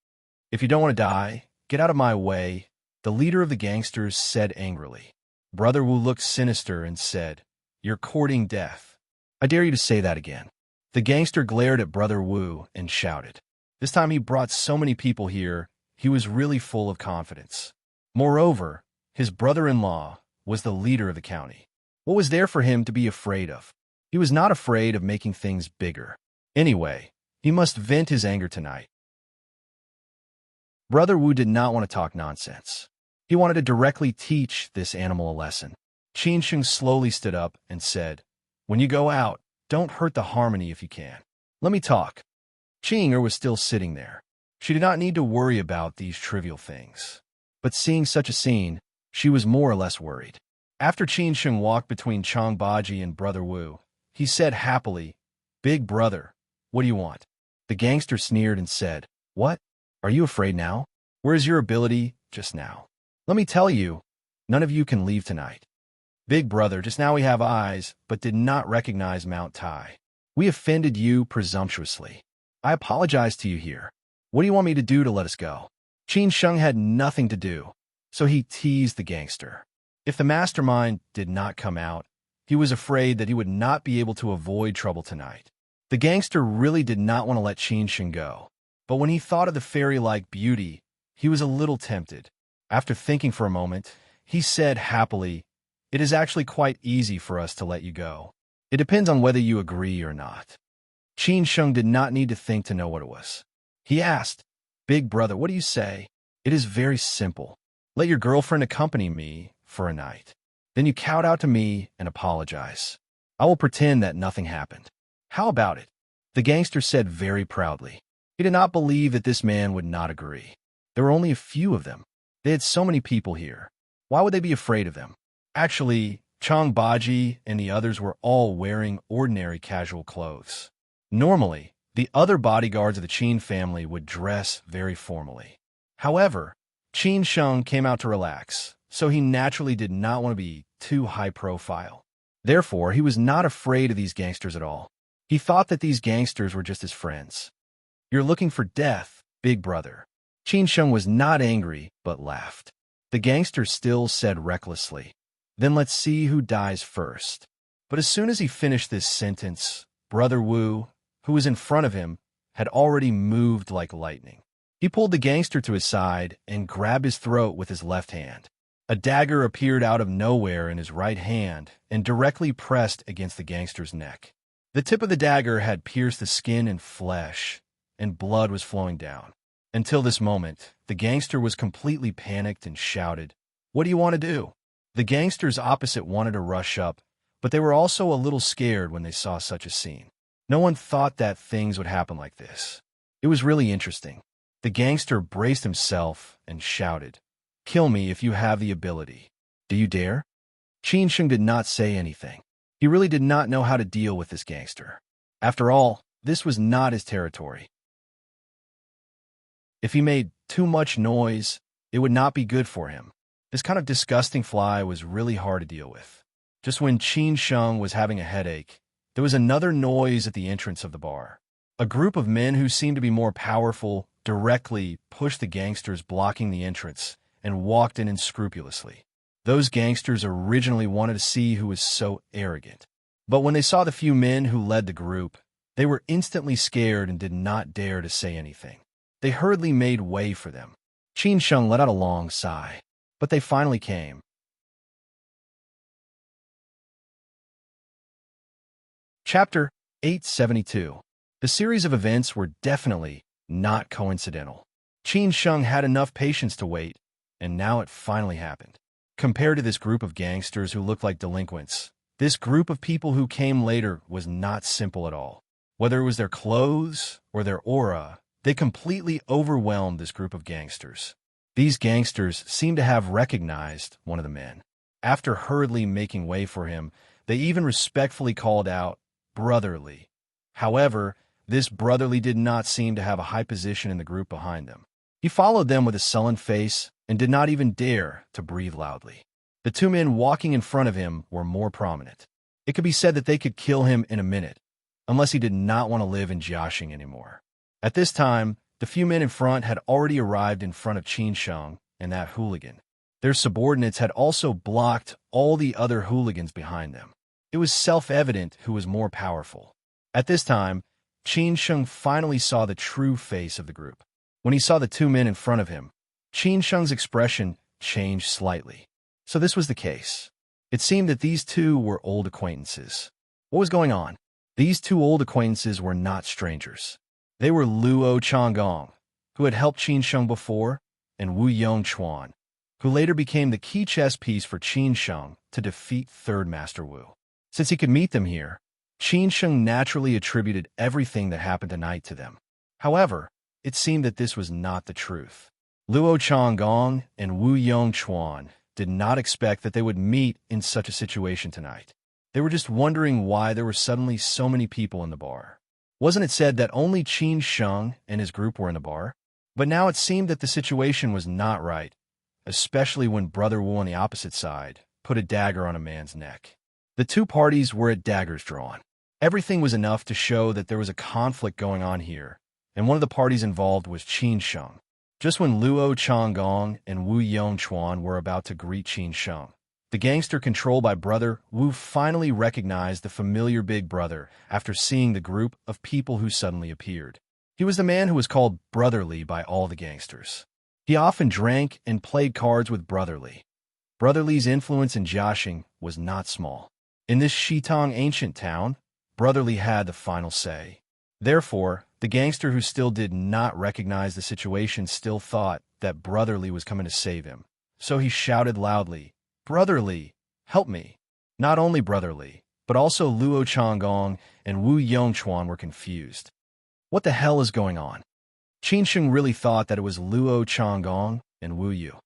"If you don't want to die, get out of my way," the leader of the gangsters said angrily. Brother Wu looked sinister and said, "You're courting death. I dare you to say that again." The gangster glared at Brother Wu and shouted. This time he brought so many people here, he was really full of confidence. Moreover, his brother-in-law was the leader of the county. What was there for him to be afraid of? He was not afraid of making things bigger. Anyway, he must vent his anger tonight. Brother Wu did not want to talk nonsense. He wanted to directly teach this animal a lesson. Qin Sheng slowly stood up and said, "When you go out, don't hurt the harmony if you can. Let me talk." Qing was still sitting there. She did not need to worry about these trivial things. But seeing such a scene, she was more or less worried. After Qin Sheng walked between Chong Baji and Brother Wu, he said happily, "Big brother, what do you want?" The gangster sneered and said, "What? Are you afraid now? Where is your ability just now? Let me tell you, none of you can leave tonight. Big brother, just now we have eyes, but did not recognize Mount Tai. We offended you presumptuously. I apologize to you here. What do you want me to do to let us go?" Qin Sheng had nothing to do, so he teased the gangster. If the mastermind did not come out, he was afraid that he would not be able to avoid trouble tonight. The gangster really did not want to let Qin Sheng go, but when he thought of the fairy-like beauty, he was a little tempted. After thinking for a moment, he said happily, "It is actually quite easy for us to let you go. It depends on whether you agree or not." Qin Sheng did not need to think to know what it was. He asked, "Big brother, what do you say?" "It is very simple. Let your girlfriend accompany me for a night. Then you kowtow to me and apologize. I will pretend that nothing happened. How about it?" The gangster said very proudly. He did not believe that this man would not agree. There were only a few of them. They had so many people here. Why would they be afraid of them? Actually, Chang Baji and the others were all wearing ordinary casual clothes. Normally, the other bodyguards of the Qin family would dress very formally. However, Qin Sheng came out to relax, so he naturally did not want to be too high profile. Therefore, he was not afraid of these gangsters at all. He thought that these gangsters were just his friends. "You're looking for death, big brother." Qin Sheng was not angry, but laughed. The gangster still said recklessly, "Then let's see who dies first." But as soon as he finished this sentence, Brother Wu, who was in front of him, had already moved like lightning. He pulled the gangster to his side and grabbed his throat with his left hand. A dagger appeared out of nowhere in his right hand and directly pressed against the gangster's neck. The tip of the dagger had pierced the skin and flesh, and blood was flowing down. Until this moment, the gangster was completely panicked and shouted, "What do you want to do?" The gangsters opposite wanted to rush up, but they were also a little scared when they saw such a scene. No one thought that things would happen like this. It was really interesting. The gangster braced himself and shouted, "Kill me if you have the ability. Do you dare?" Qin Sheng did not say anything. He really did not know how to deal with this gangster. After all, this was not his territory. If he made too much noise, it would not be good for him. This kind of disgusting fly was really hard to deal with. Just when Qin Sheng was having a headache, there was another noise at the entrance of the bar. A group of men who seemed to be more powerful directly pushed the gangsters blocking the entrance and walked in unscrupulously. Those gangsters originally wanted to see who was so arrogant. But when they saw the few men who led the group, they were instantly scared and did not dare to say anything. They hurriedly made way for them. Qin Sheng let out a long sigh, but they finally came. Chapter 872. The series of events were definitely not coincidental. Qin Sheng had enough patience to wait, and now it finally happened. Compared to this group of gangsters who looked like delinquents, this group of people who came later was not simple at all. Whether it was their clothes or their aura, they completely overwhelmed this group of gangsters. These gangsters seemed to have recognized one of the men. After hurriedly making way for him, they even respectfully called out, "Brotherly." However, this brotherly did not seem to have a high position in the group behind them. He followed them with a sullen face and did not even dare to breathe loudly. The two men walking in front of him were more prominent. It could be said that they could kill him in a minute, unless he did not want to live in Jiaxing anymore. At this time, the few men in front had already arrived in front of Qin Sheng and that hooligan. Their subordinates had also blocked all the other hooligans behind them. It was self-evident who was more powerful. At this time, Qin Sheng finally saw the true face of the group. When he saw the two men in front of him, Qin Sheng's expression changed slightly. So this was the case. It seemed that these two were old acquaintances. What was going on? These two old acquaintances were not strangers. They were Luo Changgong, who had helped Qin Sheng before, and Wu Yongchuan, who later became the key chess piece for Qin Sheng to defeat Third Master Wu. Since he could meet them here, Qin Sheng naturally attributed everything that happened tonight to them. However, it seemed that this was not the truth. Luo Changgong and Wu Yongchuan did not expect that they would meet in such a situation tonight. They were just wondering why there were suddenly so many people in the bar. Wasn't it said that only Qin Sheng and his group were in the bar? But now it seemed that the situation was not right, especially when Brother Wu on the opposite side put a dagger on a man's neck. The two parties were at daggers drawn. Everything was enough to show that there was a conflict going on here, and one of the parties involved was Qin Sheng. Just when Luo Changgong and Wu Yongchuan were about to greet Qin Sheng, the gangster controlled by Brother Wu finally recognized the familiar big brother after seeing the group of people who suddenly appeared. He was the man who was called Brotherly by all the gangsters. He often drank and played cards with Brotherly. Brotherly's influence in Jiaxing was not small. In this Shitong ancient town, Brotherly had the final say. Therefore, the gangster who still did not recognize the situation still thought that Brotherly was coming to save him. So he shouted loudly, "Brotherly, help me." Not only Brotherly, but also Luo Changgong and Wu Yongchuan were confused. What the hell is going on? Qin Sheng really thought that it was Luo Changgong and Wu Yu.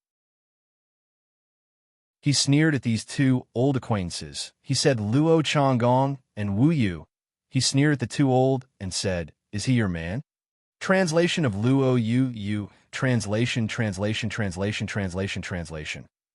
He sneered at these two old acquaintances. He said Luo Changgong and Wu Yu. He sneered at the two old and said, "Is he your man?" Translation of Luo Yu. Translation.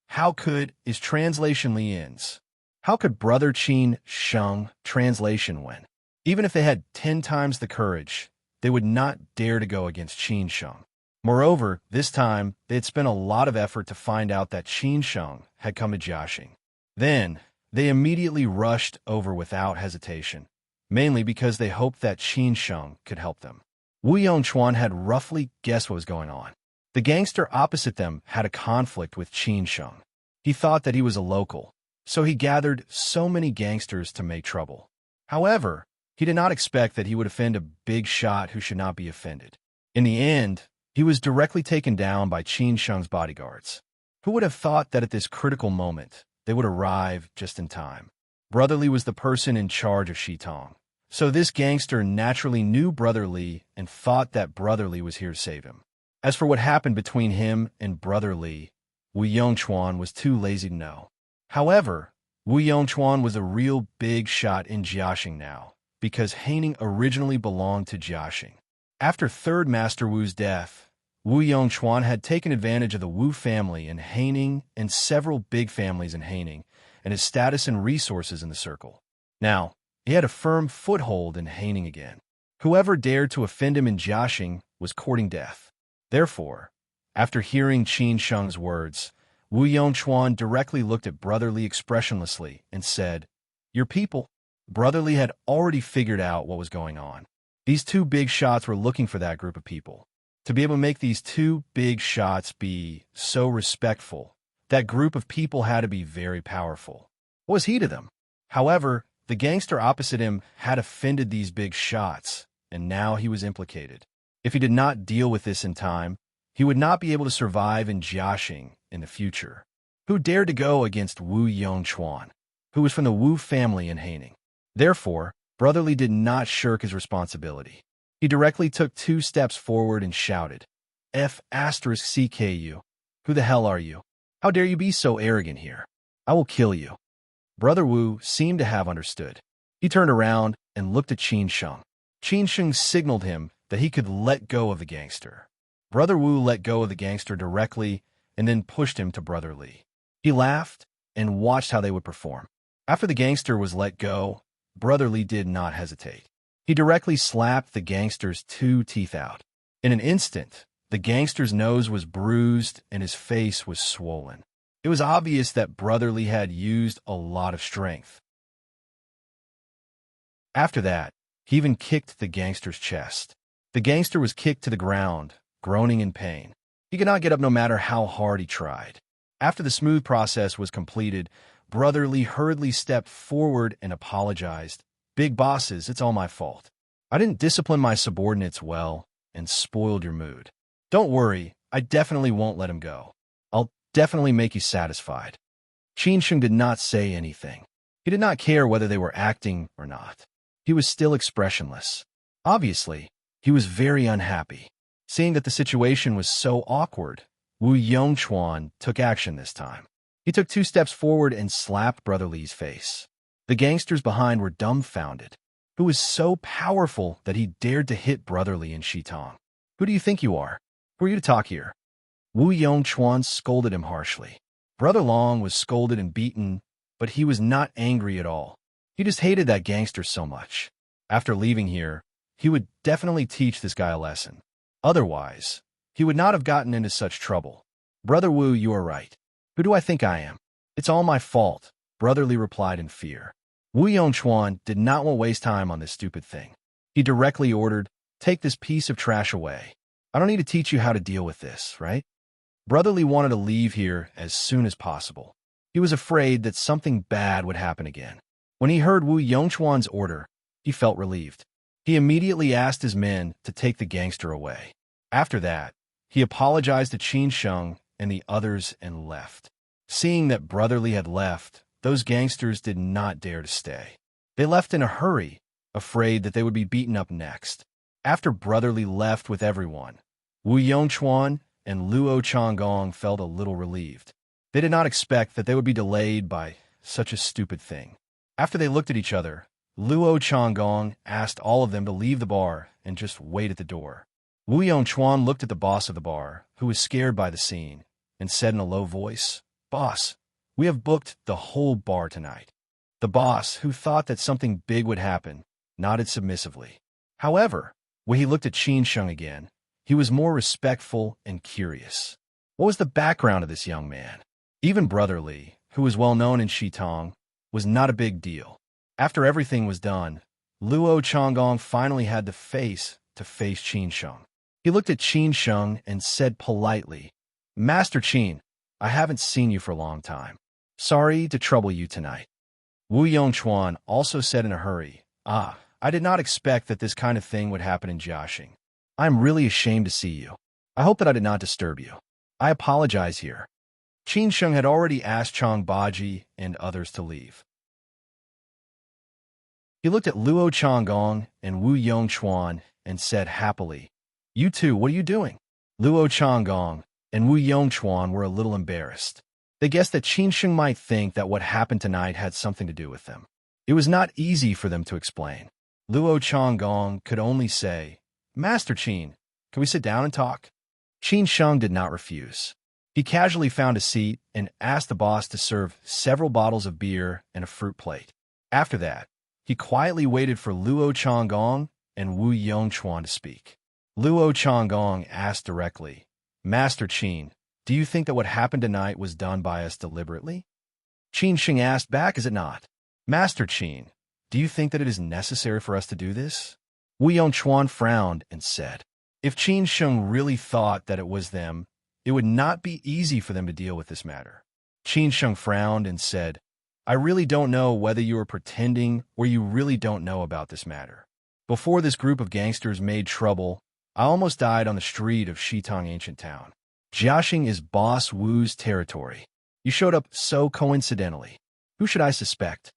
How could is translation Lian's. How could Brother Qin Sheng translation when? Even if they had 10 times the courage, they would not dare to go against Qin Sheng. Moreover, this time, they had spent a lot of effort to find out that Qin Sheng had come to Jiaxing. Then, they immediately rushed over without hesitation, mainly because they hoped that Qin Sheng could help them. Wu Yongchuan had roughly guessed what was going on. The gangster opposite them had a conflict with Qin Sheng. He thought that he was a local, so he gathered so many gangsters to make trouble. However, he did not expect that he would offend a big shot who should not be offended. In the end, he was directly taken down by Qin Sheng's bodyguards. Who would have thought that at this critical moment, they would arrive just in time? Brotherly was the person in charge of Shitong. So this gangster naturally knew Brotherly and thought that Brotherly was here to save him. As for what happened between him and Brotherly, Wu Yongchuan was too lazy to know. However, Wu Yongchuan was a real big shot in Jiaxing now, because Haining originally belonged to Jiaxing. After Third Master Wu's death, Wu Yongchuan had taken advantage of the Wu family in Haining and several big families in Haining, and his status and resources in the circle. Now, he had a firm foothold in Haining again. Whoever dared to offend him in Jiaxing was courting death. Therefore, after hearing Qin Sheng's words, Wu Yongchuan directly looked at Brotherly expressionlessly and said, "Your people." Brotherly had already figured out what was going on. These two big shots were looking for that group of people. To be able to make these two big shots be so respectful, that group of people had to be very powerful. What was he to them? However, the gangster opposite him had offended these big shots, and now he was implicated. If he did not deal with this in time, he would not be able to survive in Jiaxing in the future. Who dared to go against Wu Yongchuan, who was from the Wu family in Haining? Therefore, Brotherly did not shirk his responsibility. He directly took 2 steps forward and shouted, "F***CKU, who the hell are you? How dare you be so arrogant here? I will kill you." Brother Wu seemed to have understood. He turned around and looked at Qin Sheng. Qin Sheng signaled him that he could let go of the gangster. Brother Wu let go of the gangster directly and then pushed him to Brotherly. He laughed and watched how they would perform. After the gangster was let go, Brotherly did not hesitate. He directly slapped the gangster's 2 teeth out. In an instant, the gangster's nose was bruised and his face was swollen. It was obvious that Brotherly had used a lot of strength. After that, he even kicked the gangster's chest. The gangster was kicked to the ground, groaning in pain. He could not get up no matter how hard he tried. After the smooth process was completed, Brotherly hurriedly stepped forward and apologized. "Big bosses, it's all my fault. I didn't discipline my subordinates well and spoiled your mood. Don't worry, I definitely won't let him go. I'll definitely make you satisfied." Qin Sheng did not say anything. He did not care whether they were acting or not. He was still expressionless. Obviously, he was very unhappy. Seeing that the situation was so awkward, Wu Yongchuan took action this time. He took 2 steps forward and slapped Brotherly's face. The gangsters behind were dumbfounded. Who was so powerful that he dared to hit Brotherly in Shitong? "Who do you think you are? Who are you to talk here?" Wu Yongchuan scolded him harshly. Brother Long was scolded and beaten, but he was not angry at all. He just hated that gangster so much. After leaving here, he would definitely teach this guy a lesson. Otherwise, he would not have gotten into such trouble. "Brother Wu, you are right. Who do I think I am? It's all my fault," Brotherly replied in fear. Wu Yongchuan did not want to waste time on this stupid thing. He directly ordered, "Take this piece of trash away. I don't need to teach you how to deal with this, right?" Brotherly wanted to leave here as soon as possible. He was afraid that something bad would happen again. When he heard Wu Yongchuan's order, he felt relieved. He immediately asked his men to take the gangster away. After that, he apologized to Qin Sheng and the others and left. Seeing that Brotherly had left, those gangsters did not dare to stay. They left in a hurry, afraid that they would be beaten up next. After Brotherly left with everyone, Wu Yongchuan and Luo Changgong felt a little relieved. They did not expect that they would be delayed by such a stupid thing. After they looked at each other, Luo Changgong asked all of them to leave the bar and just wait at the door. Wu Yongchuan looked at the boss of the bar, who was scared by the scene, and said in a low voice, "Boss, we have booked the whole bar tonight." The boss, who thought that something big would happen, nodded submissively. However, when he looked at Qin Sheng again, he was more respectful and curious. What was the background of this young man? Even Brother Li, who was well known in Shitong, was not a big deal. After everything was done, Luo Changgong finally had to face Qin Sheng. He looked at Qin Sheng and said politely, "Master Qin, I haven't seen you for a long time. Sorry to trouble you tonight." Wu Yongchuan also said in a hurry, I did not expect that this kind of thing would happen in Jiaxing. I am really ashamed to see you. I hope that I did not disturb you. I apologize here." Qin Sheng had already asked Chang Baji and others to leave. He looked at Luo Changgong and Wu Yongchuan and said happily, "You two, what are you doing?" Luo Changgong and Wu Yongchuan were a little embarrassed. They guessed that Qin Sheng might think that what happened tonight had something to do with them. It was not easy for them to explain. Luo Changgong could only say, "Master Qin, can we sit down and talk?" Qin Sheng did not refuse. He casually found a seat and asked the boss to serve several bottles of beer and a fruit plate. After that, he quietly waited for Luo Changgong and Wu Yongchuan to speak. Luo Changgong asked directly, "Master Qin, do you think that what happened tonight was done by us deliberately?" Qin Sheng asked back, "Is it not?" "Master Qin, do you think that it is necessary for us to do this?" Wu Yongchuan frowned and said, if Qin Sheng really thought that it was them, it would not be easy for them to deal with this matter. Qin Sheng frowned and said, "I really don't know whether you are pretending or you really don't know about this matter. Before this group of gangsters made trouble, I almost died on the street of Shitong Ancient Town. Jiaxing is Boss Wu's territory. You showed up so coincidentally. Who should I suspect?"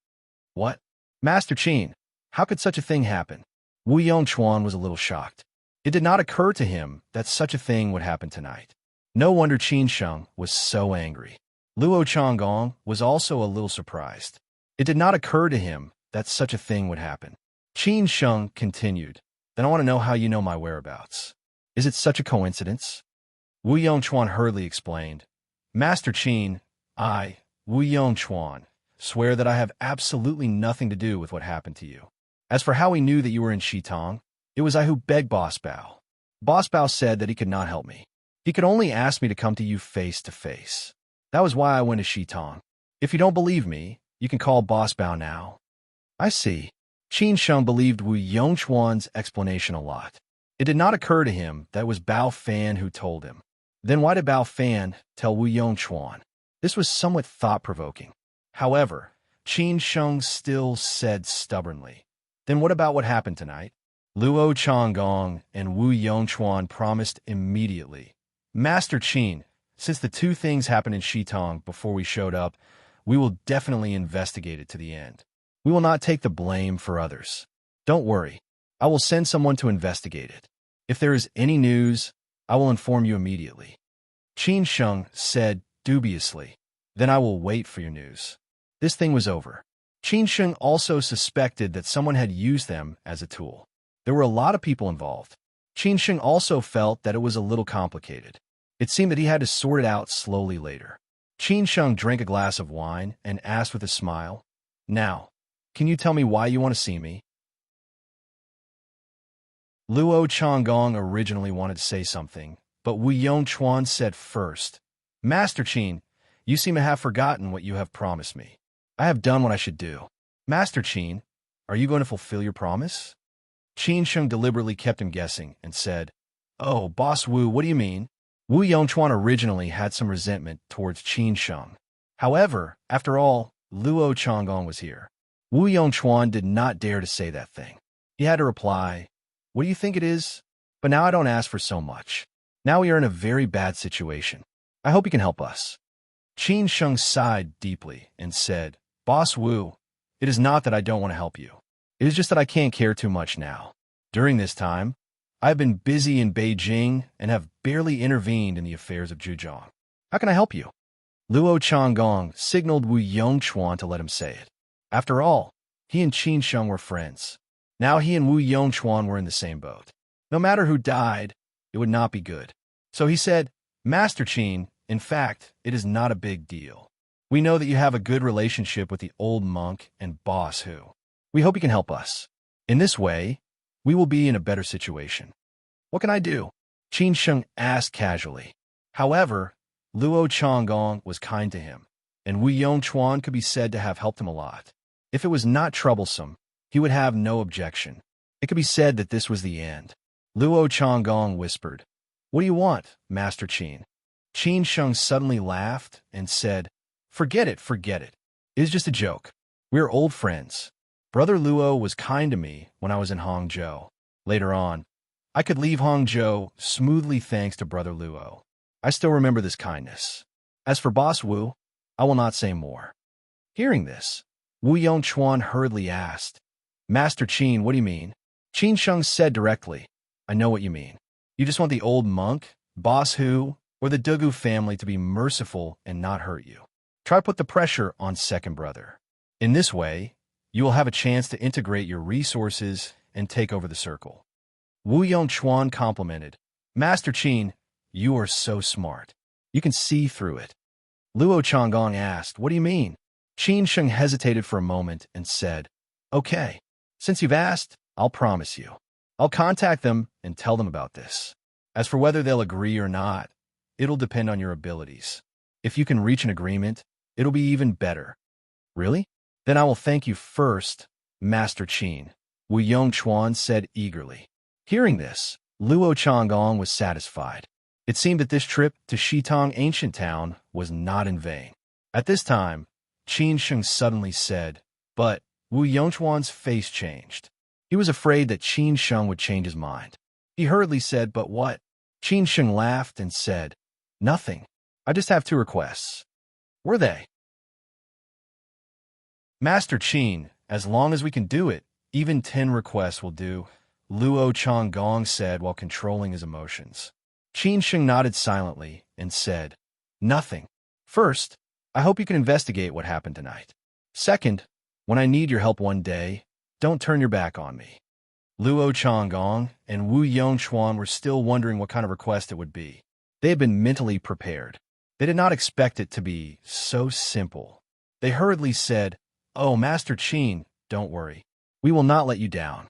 "What? Master Qin, how could such a thing happen?" Wu Yongchuan was a little shocked. It did not occur to him that such a thing would happen tonight. No wonder Qin Sheng was so angry. Luo Changgong was also a little surprised. It did not occur to him that such a thing would happen. Qin Sheng continued, "Then I want to know how you know my whereabouts. Is it such a coincidence?" Wu Yongchuan hurriedly explained, "Master Qin, I, Wu Yongchuan, swear that I have absolutely nothing to do with what happened to you. As for how he knew that you were in Shitong, it was I who begged Boss Bao. Boss Bao said that he could not help me. He could only ask me to come to you face to face. That was why I went to Shitong. If you don't believe me, you can call Boss Bao now." "I see." Qin Sheng believed Wu Yongchuan's explanation a lot. It did not occur to him that it was Bao Fan who told him. Then why did Bao Fan tell Wu Yongchuan? This was somewhat thought-provoking. However, Qin Sheng still said stubbornly, "Then what about what happened tonight?" Luo Changgong and Wu Yongchuan promised immediately, "Master Qin, since the two things happened in Shitong before we showed up, we will definitely investigate it to the end. We will not take the blame for others. Don't worry, I will send someone to investigate it. If there is any news, I will inform you immediately." Qin Sheng said dubiously, "Then I will wait for your news." This thing was over. Qin Sheng also suspected that someone had used them as a tool. There were a lot of people involved. Qin Sheng also felt that it was a little complicated. It seemed that he had to sort it out slowly later. Qin Sheng drank a glass of wine and asked with a smile, "Now, can you tell me why you want to see me?" Luo Changgong originally wanted to say something, but Wu Yongchuan said first, "Master Qin, you seem to have forgotten what you have promised me. I have done what I should do. Master Qin, are you going to fulfill your promise?" Qin Sheng deliberately kept him guessing and said, "Oh, Boss Wu, what do you mean?" Wu Yongchuan originally had some resentment towards Qin Sheng. However, after all, Luo Changgong was here. Wu Yongchuan did not dare to say that thing. He had to reply, "What do you think it is? But now I don't ask for so much. Now we are in a very bad situation. I hope you can help us." Qin Sheng sighed deeply and said, "Boss Wu, it is not that I don't want to help you. It is just that I can't care too much now. During this time, I have been busy in Beijing and have barely intervened in the affairs of Zhejiang. How can I help you?" Luo Changgong signaled Wu Yongchuan to let him say it. After all, he and Qin Sheng were friends. Now he and Wu Yongchuan were in the same boat. No matter who died, it would not be good. So he said, Master Qin, in fact, it is not a big deal. We know that you have a good relationship with the old monk and boss Hu. We hope you can help us. In this way, we will be in a better situation. What can I do? Qin Sheng asked casually. However, Luo Changgong was kind to him, and Wu Yongchuan could be said to have helped him a lot. If it was not troublesome, he would have no objection. It could be said that this was the end. Luo Changgong whispered, What do you want, Master Qin? Qin Sheng suddenly laughed and said, Forget it, forget it. It is just a joke. We are old friends. Brother Luo was kind to me when I was in Hangzhou. Later on, I could leave Hangzhou smoothly thanks to Brother Luo. I still remember this kindness. As for Boss Wu, I will not say more. Hearing this, Wu Yongchuan hurriedly asked, Master Qin, what do you mean? Qin Sheng said directly, I know what you mean. You just want the old monk, Boss Hu, or the Dugu family to be merciful and not hurt you. Try to put the pressure on second brother. In this way, you will have a chance to integrate your resources and take over the circle. Wu Yongchuan complimented, Master Qin, you are so smart. You can see through it. Luo Changgong asked, What do you mean? Qin Sheng hesitated for a moment and said, Okay, since you've asked, I'll promise you. I'll contact them and tell them about this. As for whether they'll agree or not, it'll depend on your abilities. If you can reach an agreement, it'll be even better. Really? Then I will thank you first, Master Qin, Wu Yongchuan said eagerly. Hearing this, Luo Changgong was satisfied. It seemed that this trip to Shitong Ancient Town was not in vain. At this time, Qin Sheng suddenly said, But Wu Yongchuan's face changed. He was afraid that Qin Sheng would change his mind. He hurriedly said, But what? Qin Sheng laughed and said, Nothing. I just have 2 requests. Were they? Master Qin, as long as we can do it, even 10 requests will do, Luo Changgong said while controlling his emotions. Qin Sheng nodded silently and said, Nothing. First, I hope you can investigate what happened tonight. Second, when I need your help one day, don't turn your back on me. Luo Changgong and Wu Yongchuan were still wondering what kind of request it would be. They had been mentally prepared. They did not expect it to be so simple. They hurriedly said, Oh, Master Qin, don't worry. We will not let you down.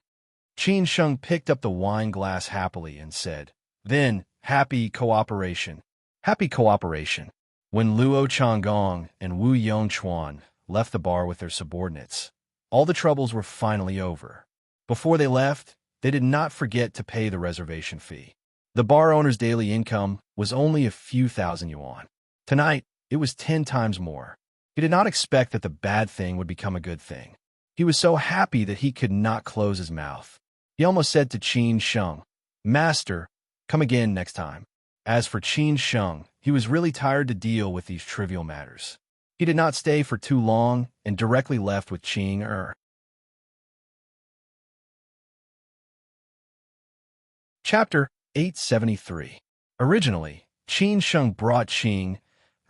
Qin Sheng picked up the wine glass happily and said, Then, happy cooperation. Happy cooperation. When Luo Changgong and Wu Yongchuan left the bar with their subordinates, all the troubles were finally over. Before they left, they did not forget to pay the reservation fee. The bar owner's daily income was only a few thousand yuan. Tonight, it was 10 times more. He did not expect that the bad thing would become a good thing. He was so happy that he could not close his mouth. He almost said to Qin Sheng, Master, come again next time. As for Qin Sheng, he was really tired to deal with these trivial matters. He did not stay for too long and directly left with Qing Er. Chapter 873. Originally, Qin Sheng brought Qing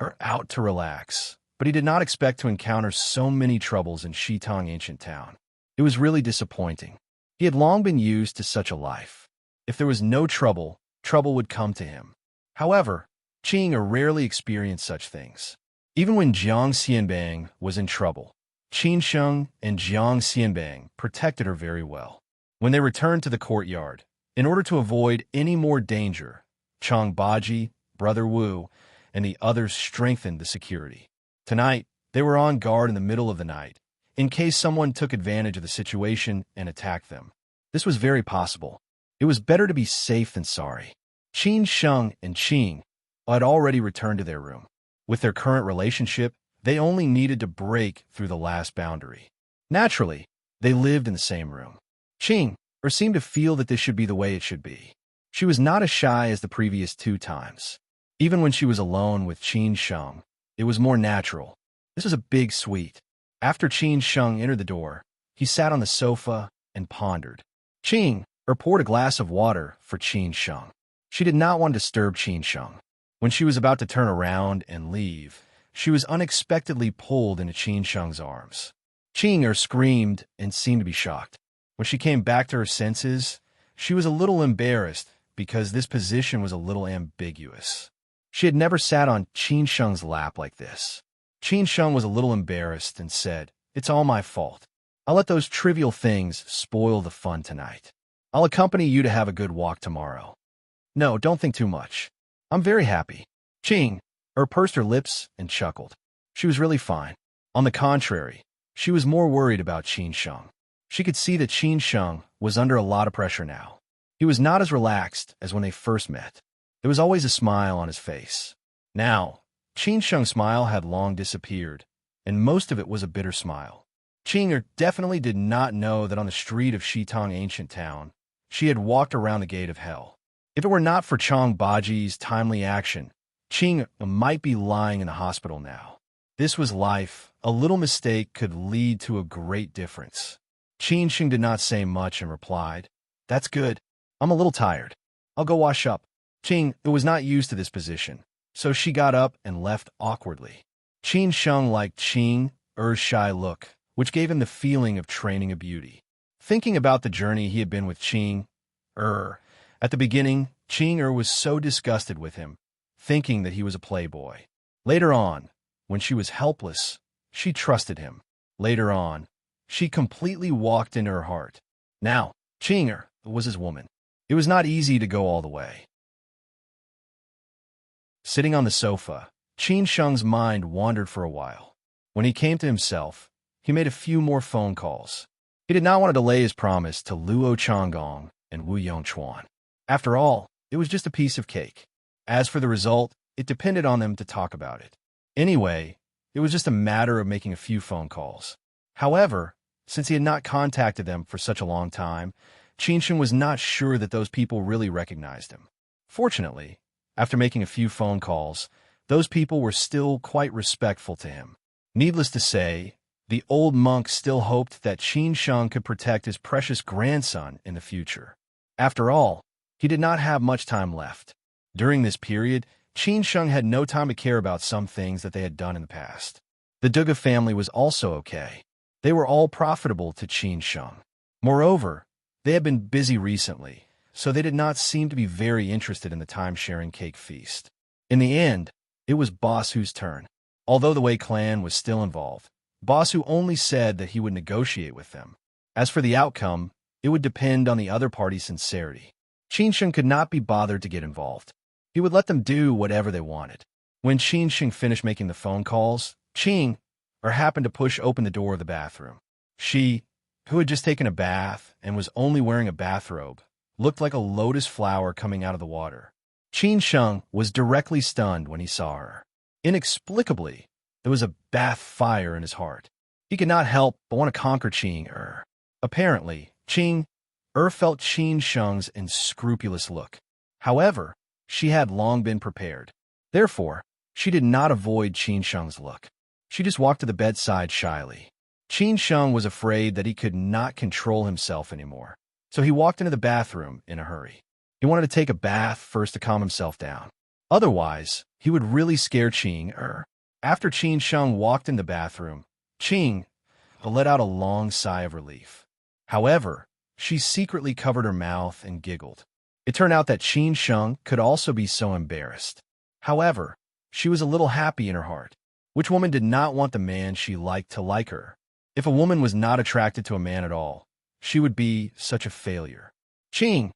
Er out to relax, but he did not expect to encounter so many troubles in Shitong Ancient Town. It was really disappointing. He had long been used to such a life. If there was no trouble, trouble would come to him. However, Qing Er rarely experienced such things. Even when Jiang Xianbang was in trouble, Qin Sheng and Jiang Xianbang protected her very well. When they returned to the courtyard, in order to avoid any more danger, Chang Baji, Brother Wu, and the others strengthened the security. Tonight, they were on guard in the middle of the night, in case someone took advantage of the situation and attacked them. This was very possible. It was better to be safe than sorry. Qin Sheng and Qing had already returned to their room. With their current relationship, they only needed to break through the last boundary. Naturally, they lived in the same room. Qing seemed to feel that this should be the way it should be. She was not as shy as the previous 2 times. Even when she was alone with Qin Sheng, it was more natural. This was a big suite. After Qin Sheng entered the door, he sat on the sofa and pondered. Qing poured a glass of water for Qin Sheng. She did not want to disturb Qin Sheng. When she was about to turn around and leave, she was unexpectedly pulled into Qin Sheng's arms. Qing screamed and seemed to be shocked. When she came back to her senses, she was a little embarrassed because this position was a little ambiguous. She had never sat on Qin Sheng's lap like this. Qin Sheng was a little embarrassed and said, "It's all my fault. I'll let those trivial things spoil the fun tonight. I'll accompany you to have a good walk tomorrow." "No, don't think too much. I'm very happy." Qing pursed her lips and chuckled. She was really fine. On the contrary, she was more worried about Qin Sheng. She could see that Qin Sheng was under a lot of pressure now. He was not as relaxed as when they first met. There was always a smile on his face. Now, Qin Sheng's smile had long disappeared, and most of it was a bitter smile. Qing definitely did not know that on the street of Shitong ancient town, she had walked around the gate of hell. If it were not for Chong Baji's timely action, Qing might be lying in the hospital now. This was life. A little mistake could lead to a great difference. Qin Sheng did not say much and replied, "That's good. I'm a little tired. I'll go wash up." Qing was not used to this position, so she got up and left awkwardly. Qin Sheng liked Qing's shy look, which gave him the feeling of training a beauty. Thinking about the journey he had been with Qing at the beginning, Qing was so disgusted with him, thinking that he was a playboy. Later on, when she was helpless, she trusted him. Later on, she completely walked into her heart. Now, Qing was his woman. It was not easy to go all the way. Sitting on the sofa, Qin Sheng's mind wandered for a while. When he came to himself, he made a few more phone calls. He did not want to delay his promise to Luo Changgong and Wu Yongchuan. After all, it was just a piece of cake. As for the result, it depended on them to talk about it. Anyway, it was just a matter of making a few phone calls. However, since he had not contacted them for such a long time, Qin Sheng was not sure that those people really recognized him. Fortunately, after making a few phone calls, those people were still quite respectful to him. Needless to say, the old monk still hoped that Qin Sheng could protect his precious grandson in the future. After all, he did not have much time left. During this period, Qin Sheng had no time to care about some things that they had done in the past. The Duga family was also okay. They were all profitable to Qin Sheng. Moreover, they had been busy recently, so they did not seem to be very interested in the time-sharing cake feast. In the end, it was Basu's turn. Although the Wei clan was still involved, Basu only said that he would negotiate with them. As for the outcome, it would depend on the other party's sincerity. Qin Sheng could not be bothered to get involved. He would let them do whatever they wanted. When Qin Sheng finished making the phone calls, Qing happened to push open the door of the bathroom. She, who had just taken a bath and was only wearing a bathrobe, looked like a lotus flower coming out of the water. Qin Sheng was directly stunned when he saw her. Inexplicably, there was a bath fire in his heart. He could not help but want to conquer Qing. Apparently, Qing felt Qin Sheng's unscrupulous look. However, she had long been prepared. Therefore, she did not avoid Qin Sheng's look. She just walked to the bedside shyly. Qin Sheng was afraid that he could not control himself anymore, so he walked into the bathroom in a hurry. He wanted to take a bath first to calm himself down. Otherwise, he would really scare Qing. After Qin Sheng walked in the bathroom, Qing let out a long sigh of relief. However, she secretly covered her mouth and giggled. It turned out that Qin Sheng could also be so embarrassed. However, she was a little happy in her heart. Which woman did not want the man she liked to like her? If a woman was not attracted to a man at all, she would be such a failure. Qing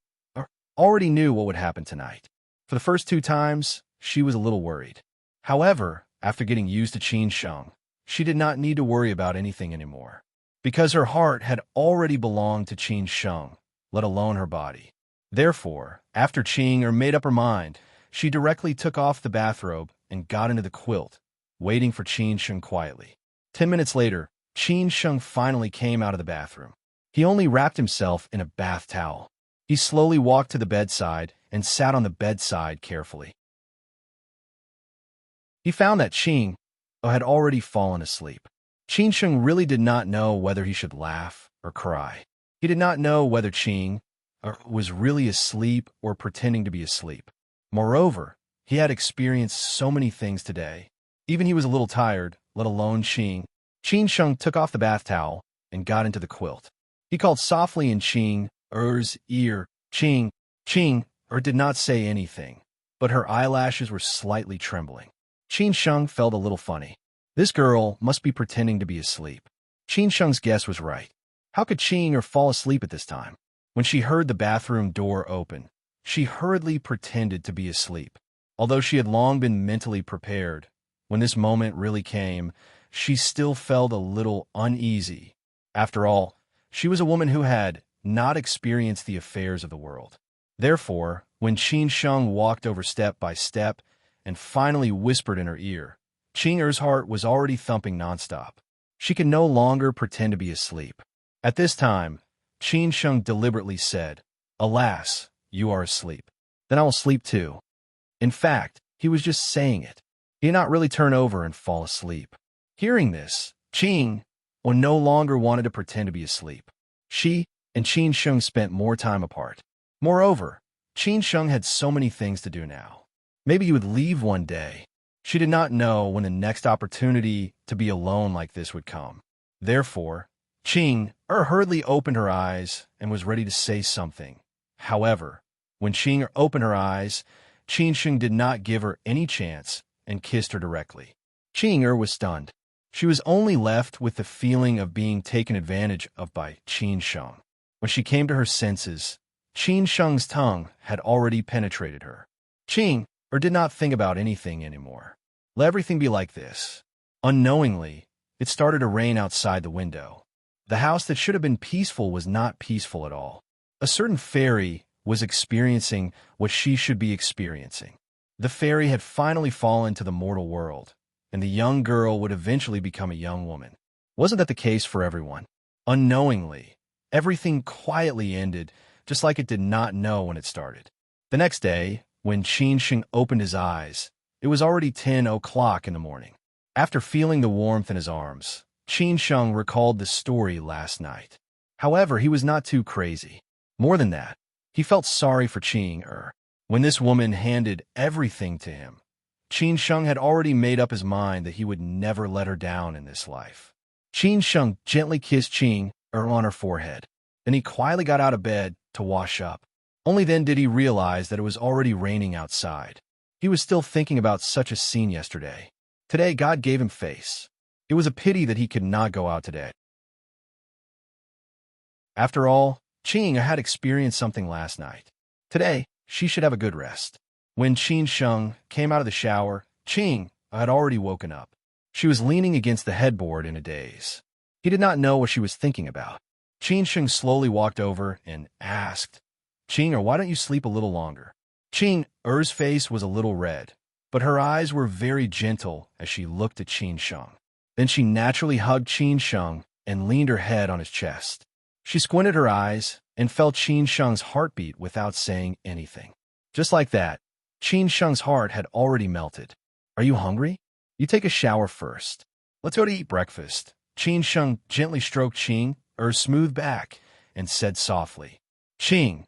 already knew what would happen tonight. For the first 2 times, she was a little worried. However, after getting used to Qin Sheng, she did not need to worry about anything anymore, because her heart had already belonged to Qin Sheng, let alone her body. Therefore, after Qing made up her mind, she directly took off the bathrobe and got into the quilt, waiting for Qin Sheng quietly. 10 minutes later, Qin Sheng finally came out of the bathroom. He only wrapped himself in a bath towel. He slowly walked to the bedside and sat on the bedside carefully. He found that Qing had already fallen asleep. Qin Sheng really did not know whether he should laugh or cry. He did not know whether Qing was really asleep or pretending to be asleep. Moreover, he had experienced so many things today. Even he was a little tired, let alone Qing. Qin Sheng took off the bath towel and got into the quilt. He called softly in Qing Er's ear, Qing, Qing, Er did not say anything, but her eyelashes were slightly trembling. Qin Sheng felt a little funny. This girl must be pretending to be asleep. Qin Sheng's guess was right. How could Qing Er fall asleep at this time? When she heard the bathroom door open, she hurriedly pretended to be asleep. Although she had long been mentally prepared, when this moment really came, she still felt a little uneasy. After all, she was a woman who had not experienced the affairs of the world. Therefore, when Qin Sheng walked over step by step and finally whispered in her ear, Qing Er's heart was already thumping nonstop. She could no longer pretend to be asleep. At this time, Qin Sheng deliberately said, "Alas, you are asleep. Then I will sleep too." In fact, he was just saying it. He did not really turn over and fall asleep. Hearing this, Qing no longer wanted to pretend to be asleep. She and Qin Sheng spent more time apart. Moreover, Qin Sheng had so many things to do now. Maybe he would leave one day. She did not know when the next opportunity to be alone like this would come. Therefore, Qing hurriedly opened her eyes and was ready to say something. However, when Qing opened her eyes, Qin Sheng did not give her any chance and kissed her directly. Qing was stunned. She was only left with the feeling of being taken advantage of by Qin Sheng. When she came to her senses, Qin Sheng's tongue had already penetrated her. Qing did not think about anything anymore. Let everything be like this. Unknowingly, it started to rain outside the window. The house that should have been peaceful was not peaceful at all. A certain fairy was experiencing what she should be experiencing. The fairy had finally fallen to the mortal world, and the young girl would eventually become a young woman. Wasn't that the case for everyone? Unknowingly, everything quietly ended, just like it did not know when it started. The next day, when Qin Sheng opened his eyes, it was already 10 o'clock in the morning. After feeling the warmth in his arms, Qin Sheng recalled the story last night. However, he was not too crazy. More than that, he felt sorry for Qing Er. When this woman handed everything to him, Qin Sheng had already made up his mind that he would never let her down in this life. Qin Sheng gently kissed Qing Er on her forehead. Then he quietly got out of bed to wash up. Only then did he realize that it was already raining outside. He was still thinking about such a scene yesterday. Today, God gave him face. It was a pity that he could not go out today. After all, Qing had experienced something last night. Today, she should have a good rest. When Qin Sheng came out of the shower, Qing had already woken up. She was leaning against the headboard in a daze. He did not know what she was thinking about. Qin Sheng slowly walked over and asked, "Qing, why don't you sleep a little longer?" Qing Er's face was a little red, but her eyes were very gentle as she looked at Qin Sheng. Then she naturally hugged Qin Sheng and leaned her head on his chest. She squinted her eyes and felt Qin Sheng's heartbeat without saying anything. Just like that, Qin Sheng's heart had already melted. "Are you hungry? You take a shower first. Let's go to eat breakfast." Qin Sheng gently stroked Qing Er's smooth back and said softly. Qing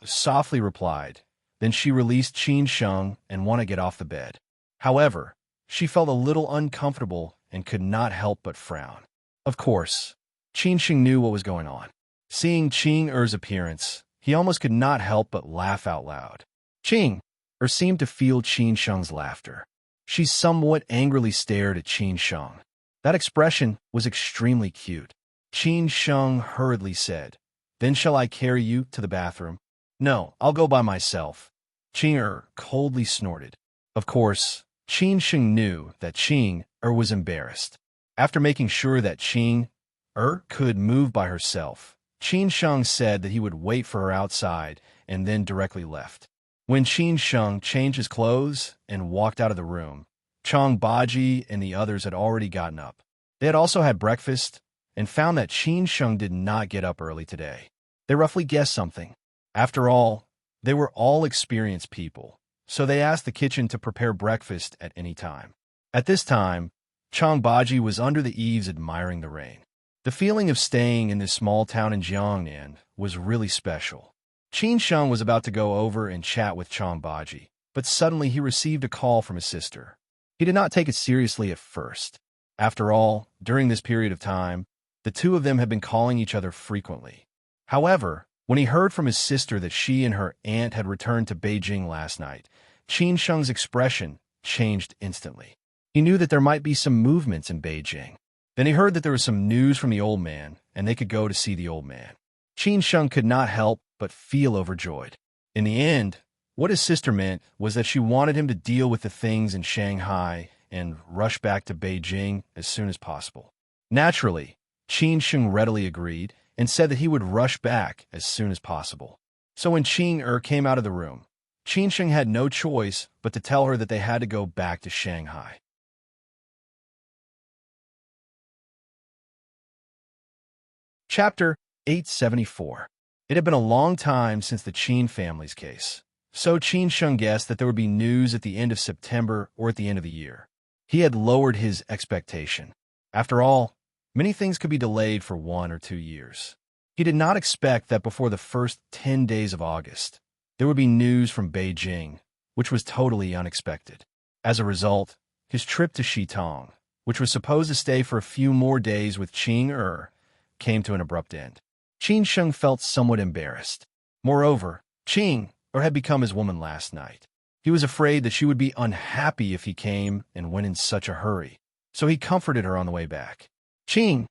softly replied. Then she released Qin Sheng and wanted to get off the bed. However, she felt a little uncomfortable and could not help but frown. Of course, Qin Sheng knew what was going on. Seeing Qing Er's appearance, he almost could not help but laugh out loud. Qing seemed to feel Qin Sheng's laughter. She somewhat angrily stared at Qin Sheng. That expression was extremely cute. Qin Sheng hurriedly said, "Then shall I carry you to the bathroom?" "No, I'll go by myself." Qing coldly snorted. Of course, Qin Sheng knew that Qing was embarrassed. After making sure that Qing could move by herself, Qin Sheng said that he would wait for her outside and then directly left. When Qin Sheng changed his clothes and walked out of the room, Chong Baji and the others had already gotten up. They had also had breakfast and found that Qin Sheng did not get up early today. They roughly guessed something. After all, they were all experienced people, so they asked the kitchen to prepare breakfast at any time. At this time, Chong Baji was under the eaves admiring the rain. The feeling of staying in this small town in Jiangnan was really special. Qin Sheng was about to go over and chat with Chong Baji, but suddenly he received a call from his sister. He did not take it seriously at first. After all, during this period of time, the two of them had been calling each other frequently. However, when he heard from his sister that she and her aunt had returned to Beijing last night, Qin Sheng's expression changed instantly. He knew that there might be some movements in Beijing. Then he heard that there was some news from the old man, and they could go to see the old man. Qin Sheng could not help but feel overjoyed. In the end, what his sister meant was that she wanted him to deal with the things in Shanghai and rush back to Beijing as soon as possible. Naturally, Qin Sheng readily agreed and said that he would rush back as soon as possible. So when Qing came out of the room, Qin Sheng had no choice but to tell her that they had to go back to Shanghai. Chapter 874. It had been a long time since the Qin family's case, so Qin Sheng guessed that there would be news at the end of September or at the end of the year. He had lowered his expectation. After all, many things could be delayed for 1 or 2 years. He did not expect that before the first 10 days of August, there would be news from Beijing, which was totally unexpected. As a result, his trip to Shitong, which was supposed to stay for a few more days with Qing came to an abrupt end. Qin Sheng felt somewhat embarrassed. Moreover, Qing had become his woman last night. He was afraid that she would be unhappy if he came and went in such a hurry, so he comforted her on the way back. Qing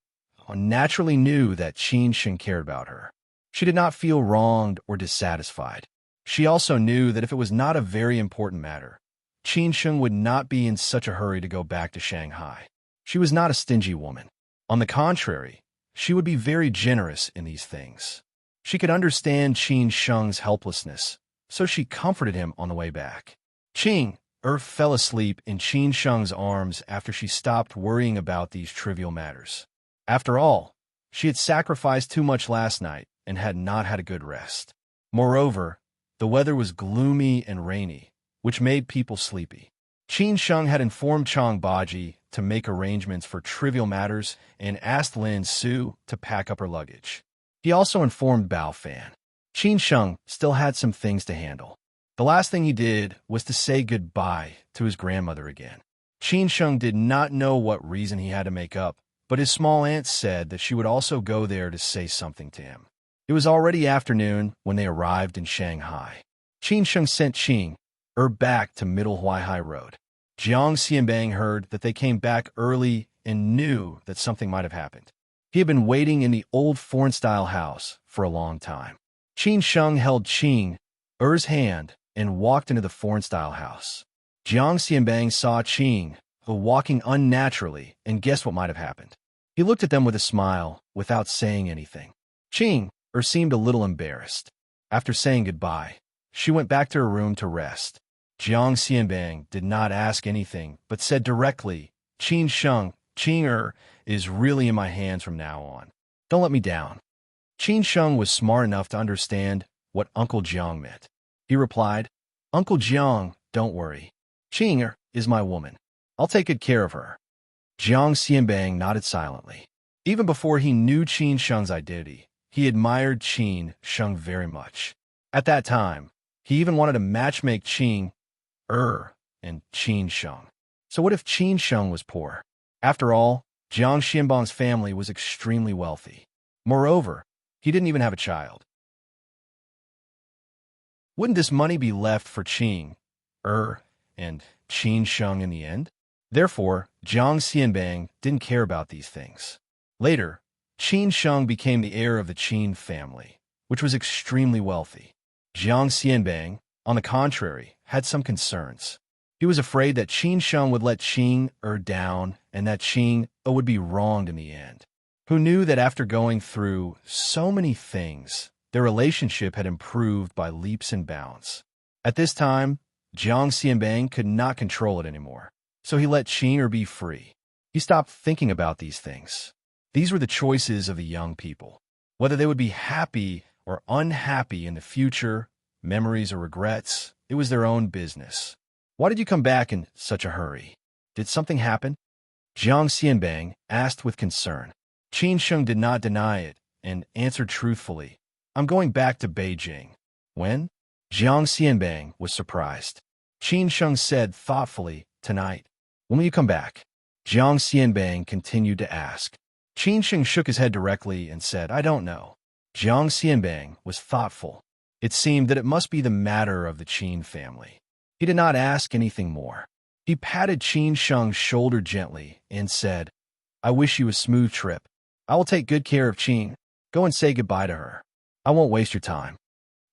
naturally knew that Qin Sheng cared about her. She did not feel wronged or dissatisfied. She also knew that if it was not a very important matter, Qin Sheng would not be in such a hurry to go back to Shanghai. She was not a stingy woman. On the contrary, she would be very generous in these things. She could understand Qin Sheng's helplessness, so she comforted him on the way back. Qing fell asleep in Qin Sheng's arms after she stopped worrying about these trivial matters. After all, she had sacrificed too much last night and had not had a good rest. Moreover, the weather was gloomy and rainy, which made people sleepy. Qin Sheng had informed Chang Baji to make arrangements for trivial matters and asked Lin Su to pack up her luggage. He also informed Bao Fan. Qin Sheng still had some things to handle. The last thing he did was to say goodbye to his grandmother again. Qin Sheng did not know what reason he had to make up, but his small aunt said that she would also go there to say something to him. It was already afternoon when they arrived in Shanghai. Qin Sheng sent Qing back to Middle Huaihai Road. Jiang Xianbang heard that they came back early and knew that something might have happened. He had been waiting in the old foreign-style house for a long time. Qin Sheng held Qing's hand and walked into the foreign-style house. Jiang Xianbang saw Qing walking unnaturally and guessed what might have happened. He looked at them with a smile without saying anything. Qing seemed a little embarrassed. After saying goodbye, she went back to her room to rest. Jiang Xianbang did not ask anything, but said directly, Qin Sheng, Qing is really in my hands from now on. Don't let me down. Qin Sheng was smart enough to understand what Uncle Jiang meant. He replied, Uncle Jiang, don't worry. Qing is my woman. I'll take good care of her. Jiang Xianbang nodded silently. Even before he knew Qin Sheng's identity, he admired Qin Sheng very much. At that time, he even wanted to matchmake Qing and Qin Sheng. So what if Qin Sheng was poor? After all, Jiang Xianbang's family was extremely wealthy. Moreover, he didn't even have a child. Wouldn't this money be left for Qing and Qin Sheng in the end? Therefore, Jiang Xianbang didn't care about these things. Later, Qin Sheng became the heir of the Qin family, which was extremely wealthy. Jiang Xianbang, on the contrary, had some concerns. He was afraid that Qin Sheng would let Qing down and that Qing would be wronged in the end. Who knew that after going through so many things, their relationship had improved by leaps and bounds. At this time, Jiang Xianbang could not control it anymore, so he let Qing be free. He stopped thinking about these things. These were the choices of the young people. Whether they would be happy or unhappy in the future, memories or regrets, it was their own business. Why did you come back in such a hurry? Did something happen? Jiang Xianbang asked with concern. Qin Sheng did not deny it and answered truthfully, I'm going back to Beijing. When? Jiang Xianbang was surprised. Qin Sheng said thoughtfully, tonight. When will you come back? Jiang Xianbang continued to ask. Qin Sheng shook his head directly and said, I don't know. Jiang Xianbang was thoughtful. It seemed that it must be the matter of the Qin family. He did not ask anything more. He patted Qin Sheng's shoulder gently and said, I wish you a smooth trip. I will take good care of Qin. Go and say goodbye to her. I won't waste your time.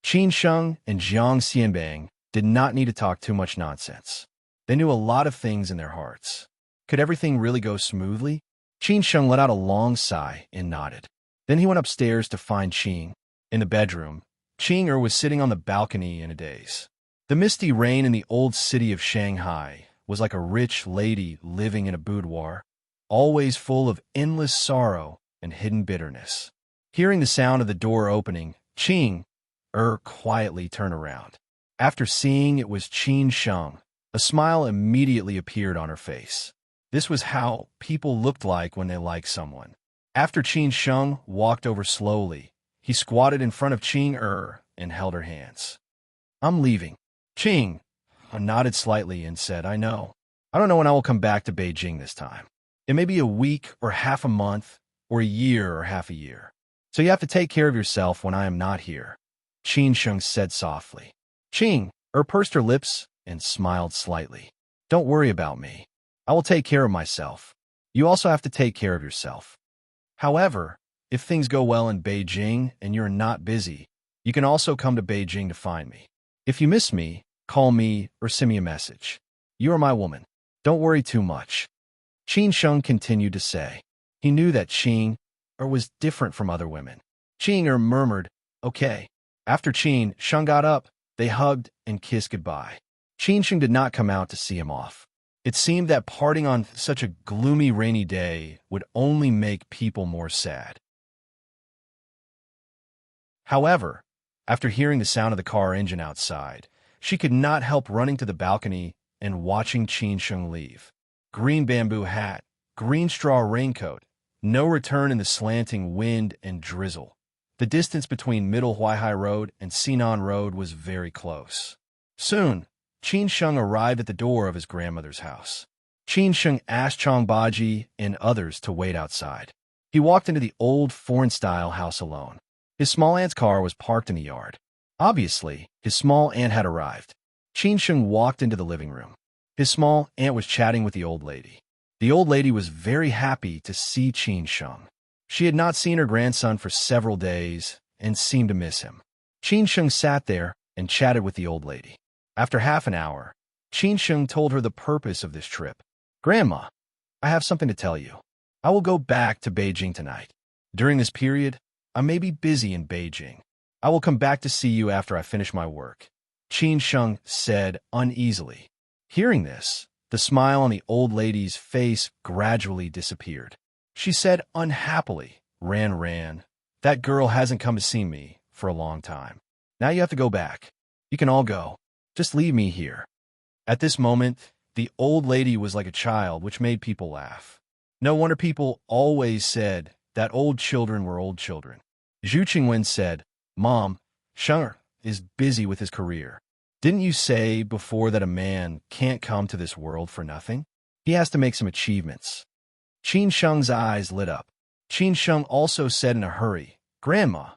Qin Sheng and Jiang Xianbang did not need to talk too much nonsense. They knew a lot of things in their hearts. Could everything really go smoothly? Qin Sheng let out a long sigh and nodded. Then he went upstairs to find Qing. In the bedroom, Qing was sitting on the balcony in a daze. The misty rain in the old city of Shanghai was like a rich lady living in a boudoir, always full of endless sorrow and hidden bitterness. Hearing the sound of the door opening, Qing quietly turned around. After seeing it was Qin Sheng, a smile immediately appeared on her face. This was how people looked like when they like someone. After Qin Sheng walked over slowly, he squatted in front of Qing and held her hands. I'm leaving. Qing nodded slightly and said, I know. I don't know when I will come back to Beijing this time. It may be a week or half a month or a year or half a year. So you have to take care of yourself when I am not here, Qin Sheng said softly. Qing pursed her lips and smiled slightly. Don't worry about me. I will take care of myself. You also have to take care of yourself. However, if things go well in Beijing and you're not busy, you can also come to Beijing to find me. If you miss me, call me or send me a message. You are my woman. Don't worry too much. Qin Sheng continued to say. He knew that Qing was different from other women. Qing murmured, okay. After Qin Sheng got up, they hugged and kissed goodbye. Qin Sheng did not come out to see him off. It seemed that parting on such a gloomy rainy day would only make people more sad. However, after hearing the sound of the car engine outside, she could not help running to the balcony and watching Qin Sheng leave. Green bamboo hat, green straw raincoat, no return in the slanting wind and drizzle. The distance between Middle Huaihai Road and Sinan Road was very close. Soon, Qin Sheng arrived at the door of his grandmother's house. Qin Sheng asked Chong Baji and others to wait outside. He walked into the old foreign-style house alone. His small aunt's car was parked in the yard. Obviously, his small aunt had arrived. Qin Sheng walked into the living room. His small aunt was chatting with the old lady. The old lady was very happy to see Qin Sheng. She had not seen her grandson for several days and seemed to miss him. Qin Sheng sat there and chatted with the old lady. After half an hour, Qin Sheng told her the purpose of this trip. Grandma, I have something to tell you. I will go back to Beijing tonight. During this period, I may be busy in Beijing. I will come back to see you after I finish my work, Qin Sheng said uneasily. Hearing this, the smile on the old lady's face gradually disappeared. She said unhappily, Ran, that girl hasn't come to see me for a long time. Now you have to go back. You can all go. Just leave me here. At this moment, the old lady was like a child, which made people laugh. No wonder people always said that old children were old children. Zhu Qingwen said, Mom, Sheng is busy with his career. Didn't you say before that a man can't come to this world for nothing? He has to make some achievements. Qin Sheng's eyes lit up. Qin Sheng also said in a hurry, Grandma,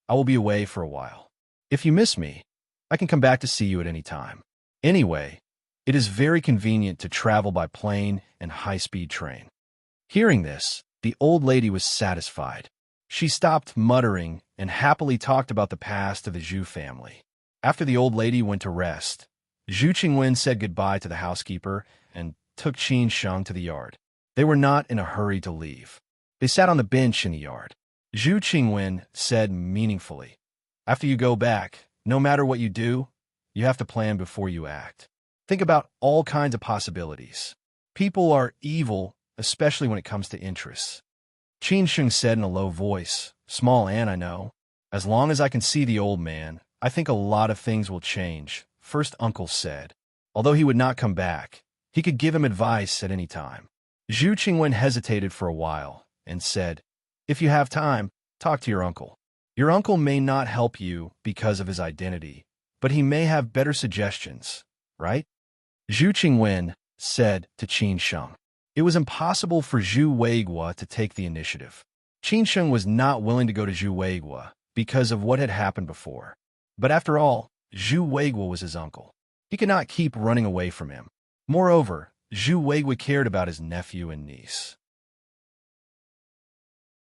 I will be away for a while. If you miss me, I can come back to see you at any time. Anyway, it is very convenient to travel by plane and high-speed train. Hearing this, the old lady was satisfied. She stopped muttering and happily talked about the past of the Zhu family. After the old lady went to rest, Zhu Qingwen said goodbye to the housekeeper and took Qin Sheng to the yard. They were not in a hurry to leave. They sat on the bench in the yard. Zhu Qingwen said meaningfully, After you go back, no matter what you do, you have to plan before you act. Think about all kinds of possibilities. People are evil, especially when it comes to interests. Qin Sheng said in a low voice, Small Anne, I know. As long as I can see the old man, I think a lot of things will change, First Uncle said. Although he would not come back, he could give him advice at any time. Zhu Qingwen hesitated for a while and said, If you have time, talk to your uncle. Your uncle may not help you because of his identity, but he may have better suggestions, right? Zhu Qingwen said to Qin Sheng. It was impossible for Zhu Weiguo to take the initiative. Qin Sheng was not willing to go to Zhu Weiguo because of what had happened before. But after all, Zhu Weiguo was his uncle. He could not keep running away from him. Moreover, Zhu Weiguo cared about his nephew and niece.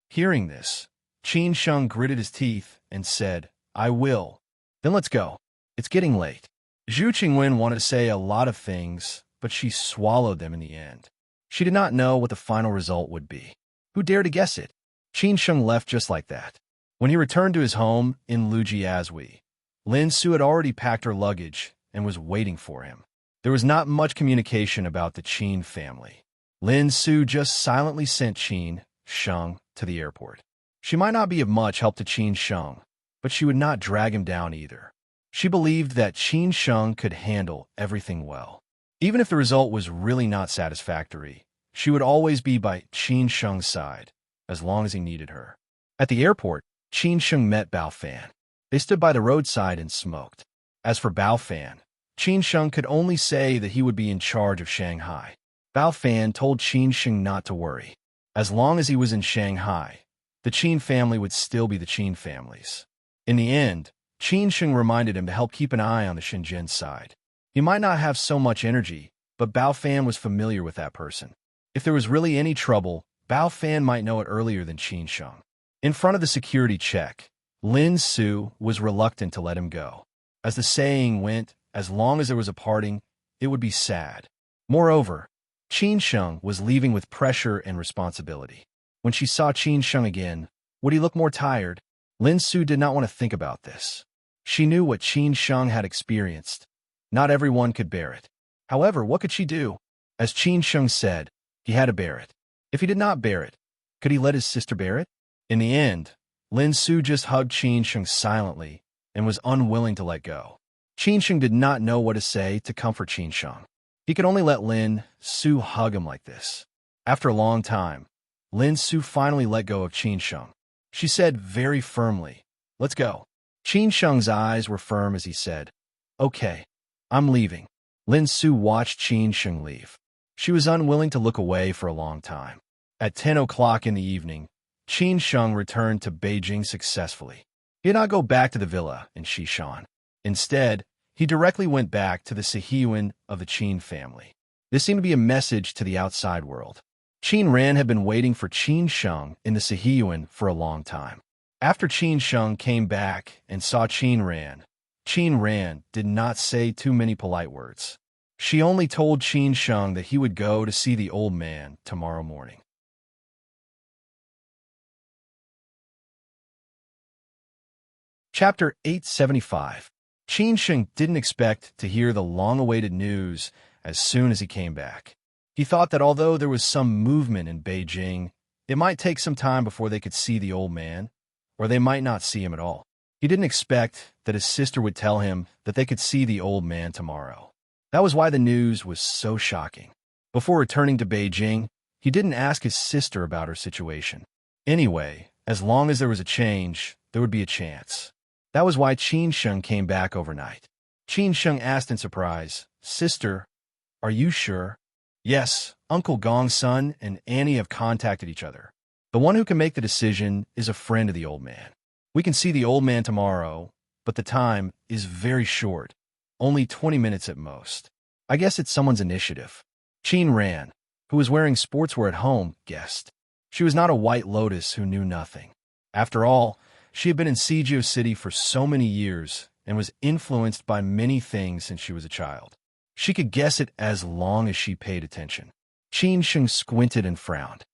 Hearing this, Qin Sheng gritted his teeth and said, I will. Then let's go. It's getting late. Zhu Qingwen wanted to say a lot of things, but she swallowed them in the end. She did not know what the final result would be. Who dared to guess it? Qin Sheng left just like that. When he returned to his home in Lujiazui, Lin Su had already packed her luggage and was waiting for him. There was not much communication about the Qin family. Lin Su just silently sent Qin Sheng to the airport. She might not be of much help to Qin Sheng, but she would not drag him down either. She believed that Qin Sheng could handle everything well. Even if the result was really not satisfactory, she would always be by Qin Sheng's side, as long as he needed her. At the airport, Qin Sheng met Bao Fan. They stood by the roadside and smoked. As for Bao Fan, Qin Sheng could only say that he would be in charge of Shanghai. Bao Fan told Qin Sheng not to worry. As long as he was in Shanghai, the Qin family would still be the Qin families. In the end, Qin Sheng reminded him to help keep an eye on the Shenzhen side. He might not have so much energy, but Bao Fan was familiar with that person. If there was really any trouble, Bao Fan might know it earlier than Qin Sheng. In front of the security check, Lin Su was reluctant to let him go. As the saying went, as long as there was a parting, it would be sad. Moreover, Qin Sheng was leaving with pressure and responsibility. When she saw Qin Sheng again, would he look more tired? Lin Su did not want to think about this. She knew what Qin Sheng had experienced. Not everyone could bear it. However, what could she do? As Qin Sheng said, he had to bear it. If he did not bear it, could he let his sister bear it? In the end, Lin Su just hugged Qin Sheng silently and was unwilling to let go. Qin Sheng did not know what to say to comfort Qin Sheng. He could only let Lin Su hug him like this. After a long time, Lin Su finally let go of Qin Sheng. She said very firmly, let's go. Qin Sheng's eyes were firm as he said, okay, I'm leaving. Lin Su watched Qin Sheng leave. She was unwilling to look away for a long time. At 10 o'clock in the evening, Qin Sheng returned to Beijing successfully. He did not go back to the villa in Xishan. Instead, he directly went back to the Sihiyuan of the Qin family. This seemed to be a message to the outside world. Qin Ran had been waiting for Qin Sheng in the Sihiyuan for a long time. After Qin Sheng came back and saw Qin Ran did not say too many polite words. She only told Qin Sheng that he would go to see the old man tomorrow morning. Chapter 875. Qin Sheng didn't expect to hear the long-awaited news as soon as he came back. He thought that although there was some movement in Beijing, it might take some time before they could see the old man, or they might not see him at all. He didn't expect that his sister would tell him that they could see the old man tomorrow. That was why the news was so shocking. Before returning to Beijing, he didn't ask his sister about her situation. Anyway, as long as there was a change, there would be a chance. That was why Qin Sheng came back overnight. Qin Sheng asked in surprise, Sister, are you sure? Yes, Uncle Gong's son and Annie have contacted each other. The one who can make the decision is a friend of the old man. We can see the old man tomorrow, but the time is very short, only 20 minutes at most. I guess it's someone's initiative. Qin Ran, who was wearing sportswear at home, guessed. She was not a white lotus who knew nothing. After all, she had been in Sijio City for so many years and was influenced by many things since she was a child. She could guess it as long as she paid attention. Qin Sheng squinted and frowned.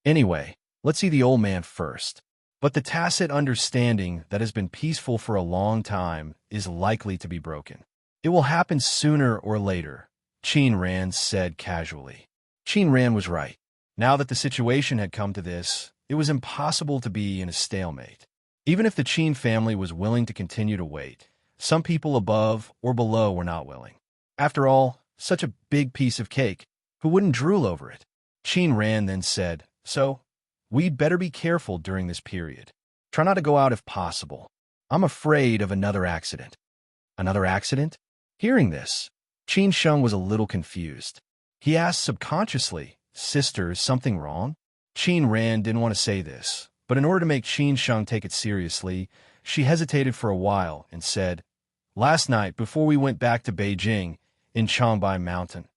Anyway, let's see the old man first. But the tacit understanding that has been peaceful for a long time is likely to be broken. It will happen sooner or later, Qin Ran said casually. Qin Ran was right. Now that the situation had come to this, it was impossible to be in a stalemate. Even if the Qin family was willing to continue to wait, some people above or below were not willing. After all, such a big piece of cake, who wouldn't drool over it? Qin Ran then said, So, we'd better be careful during this period. Try not to go out if possible. I'm afraid of another accident. Another accident? Hearing this, Qin Sheng was a little confused. He asked subconsciously, "Sister, is something wrong?" Qin Ran didn't want to say this, but in order to make Qin Sheng take it seriously, she hesitated for a while and said, "Last night, before we went back to Beijing, in Changbai Mountain."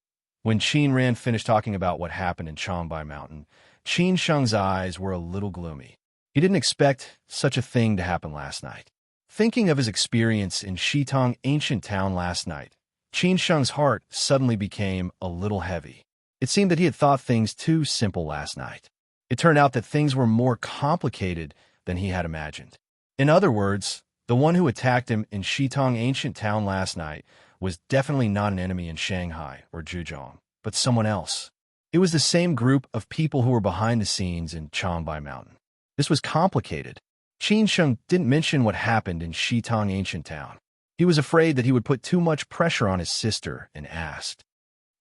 When Qin Ran finished talking about what happened in Changbai Mountain, Qin Sheng's eyes were a little gloomy. He didn't expect such a thing to happen last night. Thinking of his experience in Shitong ancient town last night, Qin Sheng's heart suddenly became a little heavy. It seemed that he had thought things too simple last night. It turned out that things were more complicated than he had imagined. In other words, the one who attacked him in Shitong ancient town last night was definitely not an enemy in Shanghai or Zhejiang, but someone else. It was the same group of people who were behind the scenes in Changbai Mountain. This was complicated. Qin Sheng didn't mention what happened in Shitong ancient town. He was afraid that he would put too much pressure on his sister and asked,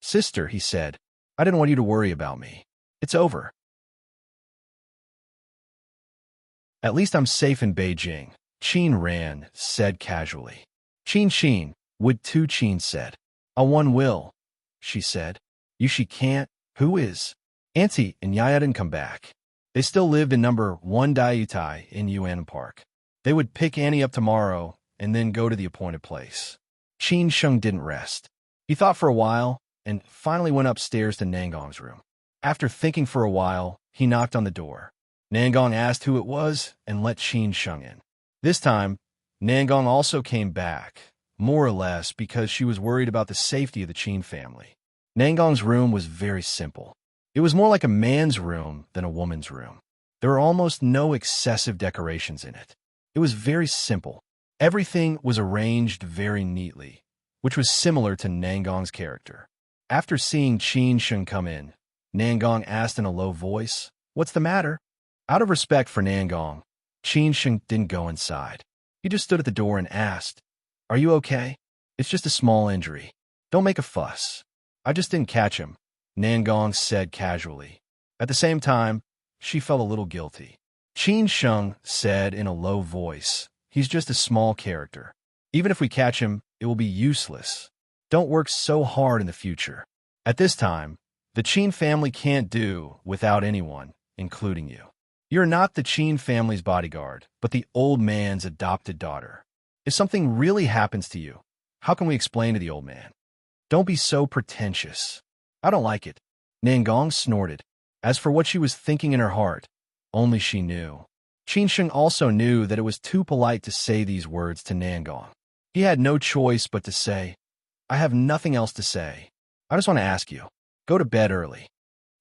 "Sister," he said, "I didn't want you to worry about me. It's over. At least I'm safe in Beijing," Qin Ran said casually. Qin would too, Qin said. "A one will," she said. "You she can't. Who is?" Auntie and Yaya didn't come back. They still lived in number 1 Diutai in Embark. They would pick Annie up tomorrow and then go to the appointed place. Qin Sheng didn't rest. He thought for a while and finally went upstairs to Nangong's room. After thinking for a while, he knocked on the door. Nangong asked who it was and let Qin Sheng in. This time, Nangong also came back, more or less because she was worried about the safety of the Qin family. Nangong's room was very simple. It was more like a man's room than a woman's room. There were almost no excessive decorations in it. It was very simple. Everything was arranged very neatly, which was similar to Nangong's character. After seeing Qin Sheng come in, Nangong asked in a low voice, "What's the matter?" Out of respect for Nangong, Qin Sheng didn't go inside. He just stood at the door and asked, "Are you okay? It's just a small injury. Don't make a fuss." "I just didn't catch him," Nangong said casually. At the same time, she felt a little guilty. Qin Sheng said in a low voice, "He's just a small character. Even if we catch him, it will be useless. Don't work so hard in the future. At this time, the Qin family can't do without anyone, including you. You're not the Qin family's bodyguard, but the old man's adopted daughter. If something really happens to you, how can we explain to the old man? Don't be so pretentious." "I don't like it," Nangong snorted. As for what she was thinking in her heart, only she knew. Qin Sheng also knew that it was too polite to say these words to Nangong. He had no choice but to say, "I have nothing else to say. I just want to ask you, go to bed early."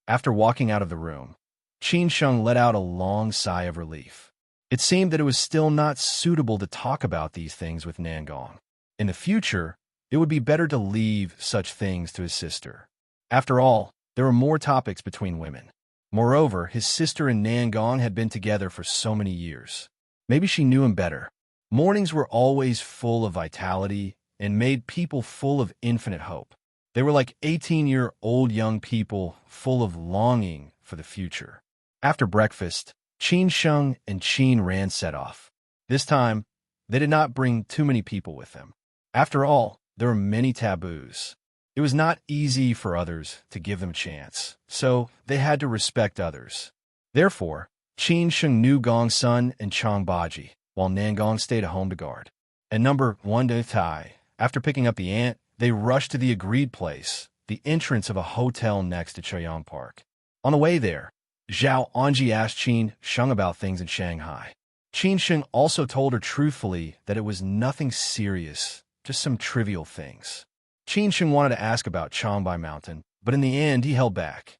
After walking out of the room, Qin Sheng let out a long sigh of relief. It seemed that it was still not suitable to talk about these things with Nangong. In the future, it would be better to leave such things to his sister. After all, there were more topics between women. Moreover, his sister and Nangong had been together for so many years. Maybe she knew him better. Mornings were always full of vitality and made people full of infinite hope. They were like 18-year-old young people full of longing for the future. After breakfast, Qin Sheng and Qin Ran set off. This time, they did not bring too many people with them. After all, there were many taboos. It was not easy for others to give them a chance, so they had to respect others. Therefore, Qin Sheng knew Gongsun and Changbaji, while Nangong stayed at home to guard. At number 1 Tai, after picking up the ant, they rushed to the agreed place, the entrance of a hotel next to Chaoyang Park. On the way there, Zhao Anji asked Qin Sheng about things in Shanghai. Qin Sheng also told her truthfully that it was nothing serious, just some trivial things. Qin Sheng wanted to ask about Changbai Mountain, but in the end he held back.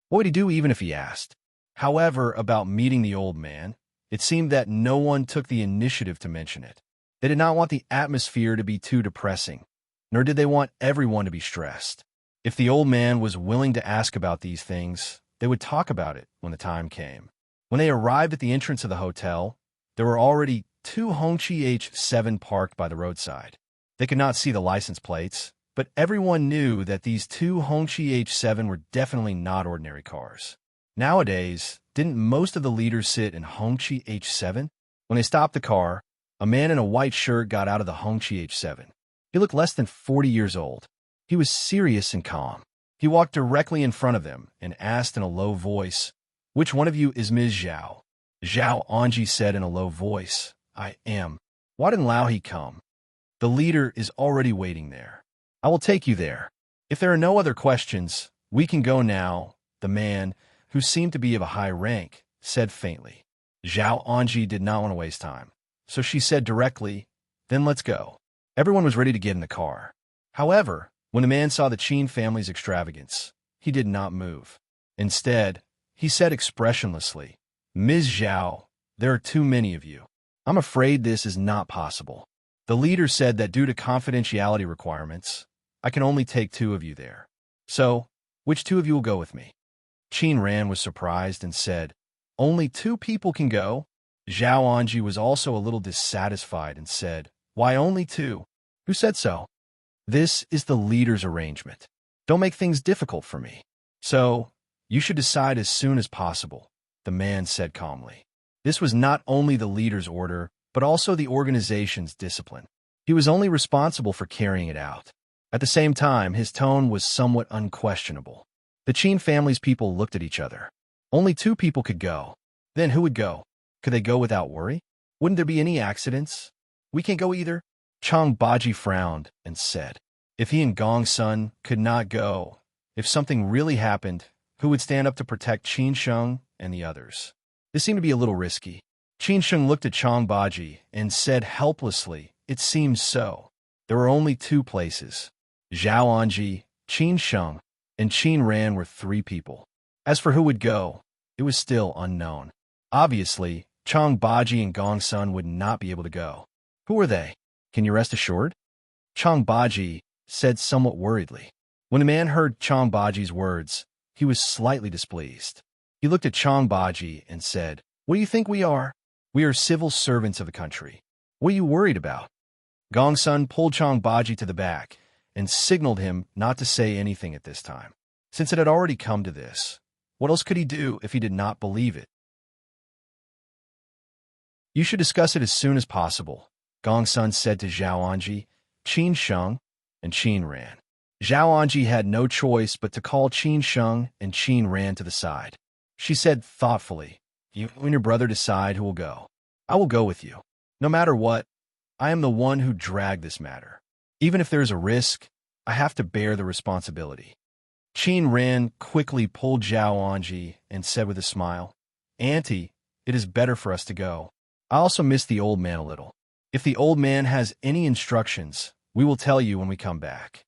What would he do even if he asked? However, about meeting the old man, it seemed that no one took the initiative to mention it. They did not want the atmosphere to be too depressing, nor did they want everyone to be stressed. If the old man was willing to ask about these things, they would talk about it when the time came. When they arrived at the entrance of the hotel, there were already 2 Hongqi H7 parked by the roadside. They could not see the license plates, but everyone knew that these 2 Hongqi H7 were definitely not ordinary cars. Nowadays, didn't most of the leaders sit in Hongqi H7? When they stopped the car, a man in a white shirt got out of the Hongqi H7. He looked less than 40 years old. He was serious and calm. He walked directly in front of them and asked in a low voice, "Which one of you is Ms. Zhao?" Zhao Anji said in a low voice, "I am." "Why didn't Lao He come?" "The leader is already waiting there." "I will take you there. If there are no other questions, we can go now," the man, who seemed to be of a high rank, said faintly. Zhao Anji did not want to waste time, so she said directly, "Then let's go." Everyone was ready to get in the car. However, when the man saw the Qin family's extravagance, he did not move. Instead, he said expressionlessly, "Ms. Zhao, there are too many of you. I'm afraid this is not possible." The leader said that due to confidentiality requirements, I can only take 2 of you there. "So, which 2 of you will go with me?" Qin Ran was surprised and said, "Only 2 people can go?" Zhao Anji was also a little dissatisfied and said, "Why only 2? Who said so? This is the leader's arrangement. Don't make things difficult for me." "So, you should decide as soon as possible," the man said calmly. This was not only the leader's order, but also the organization's discipline. He was only responsible for carrying it out. At the same time, his tone was somewhat unquestionable. The Qin family's people looked at each other. Only 2 people could go. Then who would go? Could they go without worry? Wouldn't there be any accidents? "We can't go either." Chang Baji frowned and said, "If he and Gong Sun could not go, if something really happened, who would stand up to protect Qin Sheng and the others?" This seemed to be a little risky. Qin Sheng looked at Chang Baji and said helplessly, "It seems so. There were only 2 places. Zhao Anji, Qin Sheng, and Qin Ran were 3 people. As for who would go, it was still unknown. Obviously, Chang Baji and Gong Sun would not be able to go. Who were they? Can you rest assured?" Chang Baji said somewhat worriedly. When the man heard Chang Baji's words, he was slightly displeased. He looked at Chang Baji and said, "What do you think we are? We are civil servants of the country. What are you worried about?" Gong Sun pulled Chang Baji to the back and signaled him not to say anything at this time. Since it had already come to this, what else could he do if he did not believe it? "You should discuss it as soon as possible," Gong Sun said to Zhao Anji, Qin Sheng, and Qin Ran. Zhao Anji had no choice but to call Qin Sheng and Qin Ran to the side. She said thoughtfully, "You and your brother decide who will go. I will go with you. No matter what, I am the one who dragged this matter. Even if there is a risk, I have to bear the responsibility." Qin Ran quickly pulled Zhao Anji and said with a smile, "Auntie, it is better for us to go. I also miss the old man a little. If the old man has any instructions, we will tell you when we come back."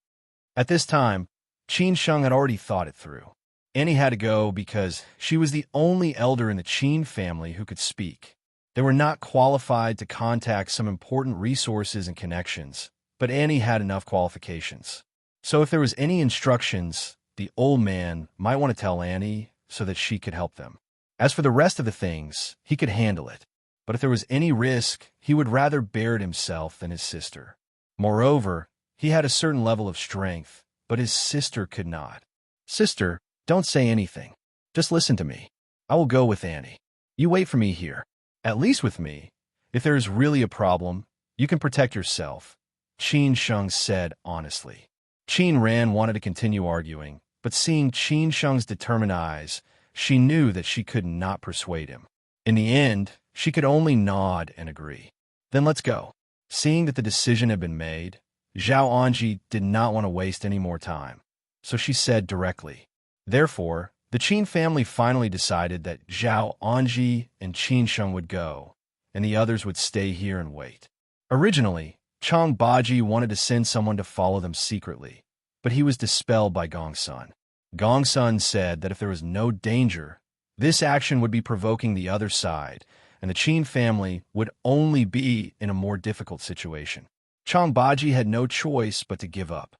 At this time, Qin Sheng had already thought it through. Annie had to go because she was the only elder in the Qin family who could speak. They were not qualified to contact some important resources and connections, but Annie had enough qualifications. So if there was any instructions, the old man might want to tell Annie so that she could help them. As for the rest of the things, he could handle it. But if there was any risk, he would rather bear it himself than his sister. Moreover, he had a certain level of strength, but his sister could not. "Sister, don't say anything. Just listen to me. I will go with Annie. You wait for me here. At least with me. If there is really a problem, you can protect yourself," Qin Sheng said honestly. Qin Ran wanted to continue arguing, but seeing Qin Sheng's determined eyes, she knew that she could not persuade him. In the end, she could only nod and agree. "Then let's go." Seeing that the decision had been made, Zhao Anji did not want to waste any more time, so she said directly. Therefore, the Qin family finally decided that Zhao Anji and Qin Sheng would go, and the others would stay here and wait. Originally, Chang Baji wanted to send someone to follow them secretly, but he was dispelled by Gong Sun. Gong Sun said that if there was no danger, this action would be provoking the other side, and the Qin family would only be in a more difficult situation. Chang Baji had no choice but to give up.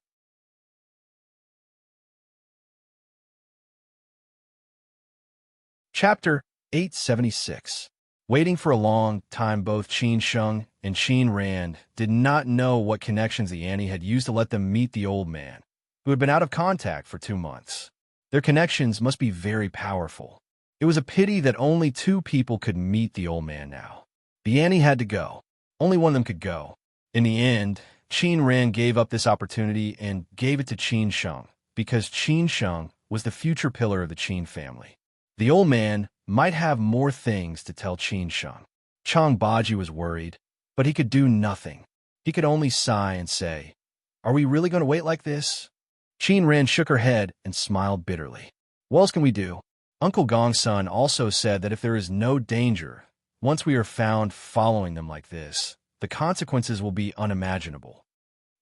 Chapter 876. Waiting for a long time, both Qin Sheng and Qin Ran did not know what connections the Annie had used to let them meet the old man, who had been out of contact for 2 months. Their connections must be very powerful. It was a pity that only 2 people could meet the old man now. The Annie had to go. Only one of them could go. In the end, Qin Ran gave up this opportunity and gave it to Qin Sheng, because Qin Sheng was the future pillar of the Qin family. The old man might have more things to tell Qin Sheng. Chang Baji was worried, but he could do nothing. He could only sigh and say, "Are we really going to wait like this?" Qin Ran shook her head and smiled bitterly. "What else can we do?" Uncle Gongsun also said that if there is no danger, once we are found following them like this, the consequences will be unimaginable.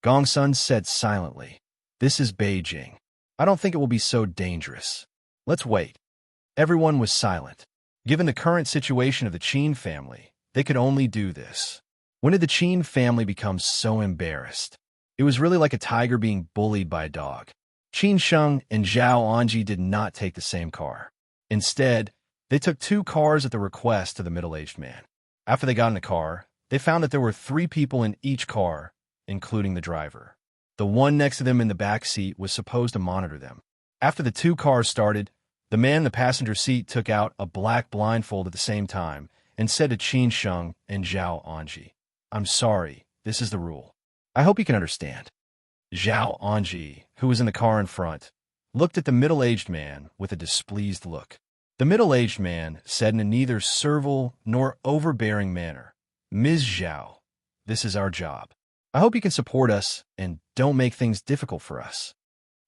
Gongsun said silently, "This is Beijing. I don't think it will be so dangerous. Let's wait." Everyone was silent. Given the current situation of the Qin family, they could only do this. When did the Qin family become so embarrassed? It was really like a tiger being bullied by a dog. Qin Sheng and Zhao Anji did not take the same car. Instead, they took 2 cars at the request of the middle-aged man. After they got in the car, they found that there were 3 people in each car, including the driver. The one next to them in the back seat was supposed to monitor them. After the 2 cars started, the man in the passenger seat took out a black blindfold at the same time and said to Qin Sheng and Zhao Anji, "I'm sorry, this is the rule. I hope you can understand." Zhao Anji, who was in the car in front, looked at the middle-aged man with a displeased look. The middle-aged man said in a neither servile nor overbearing manner, "Ms. Zhao, this is our job. I hope you can support us and don't make things difficult for us."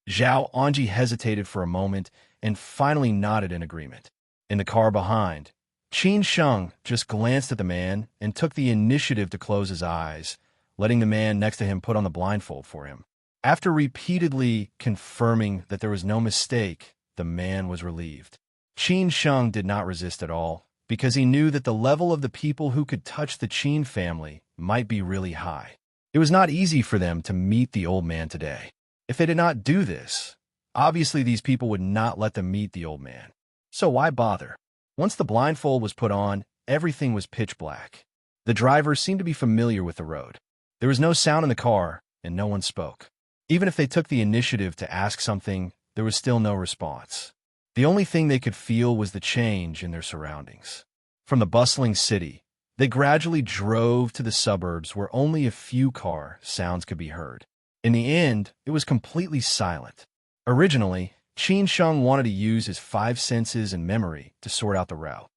Zhao Anji hesitated for a moment and finally nodded in agreement. In the car behind, Qin Sheng just glanced at the man and took the initiative to close his eyes, letting the man next to him put on the blindfold for him. After repeatedly confirming that there was no mistake, the man was relieved. Qin Sheng did not resist at all, because he knew that the level of the people who could touch the Qin family might be really high. It was not easy for them to meet the old man today. If they did not do this, obviously these people would not let them meet the old man. So why bother? Once the blindfold was put on, everything was pitch black. The driver seemed to be familiar with the road. There was no sound in the car, and no one spoke. Even if they took the initiative to ask something, there was still no response. The only thing they could feel was the change in their surroundings. From the bustling city, they gradually drove to the suburbs where only a few car sounds could be heard. In the end, it was completely silent. Originally, Qin Sheng wanted to use his 5 senses and memory to sort out the route.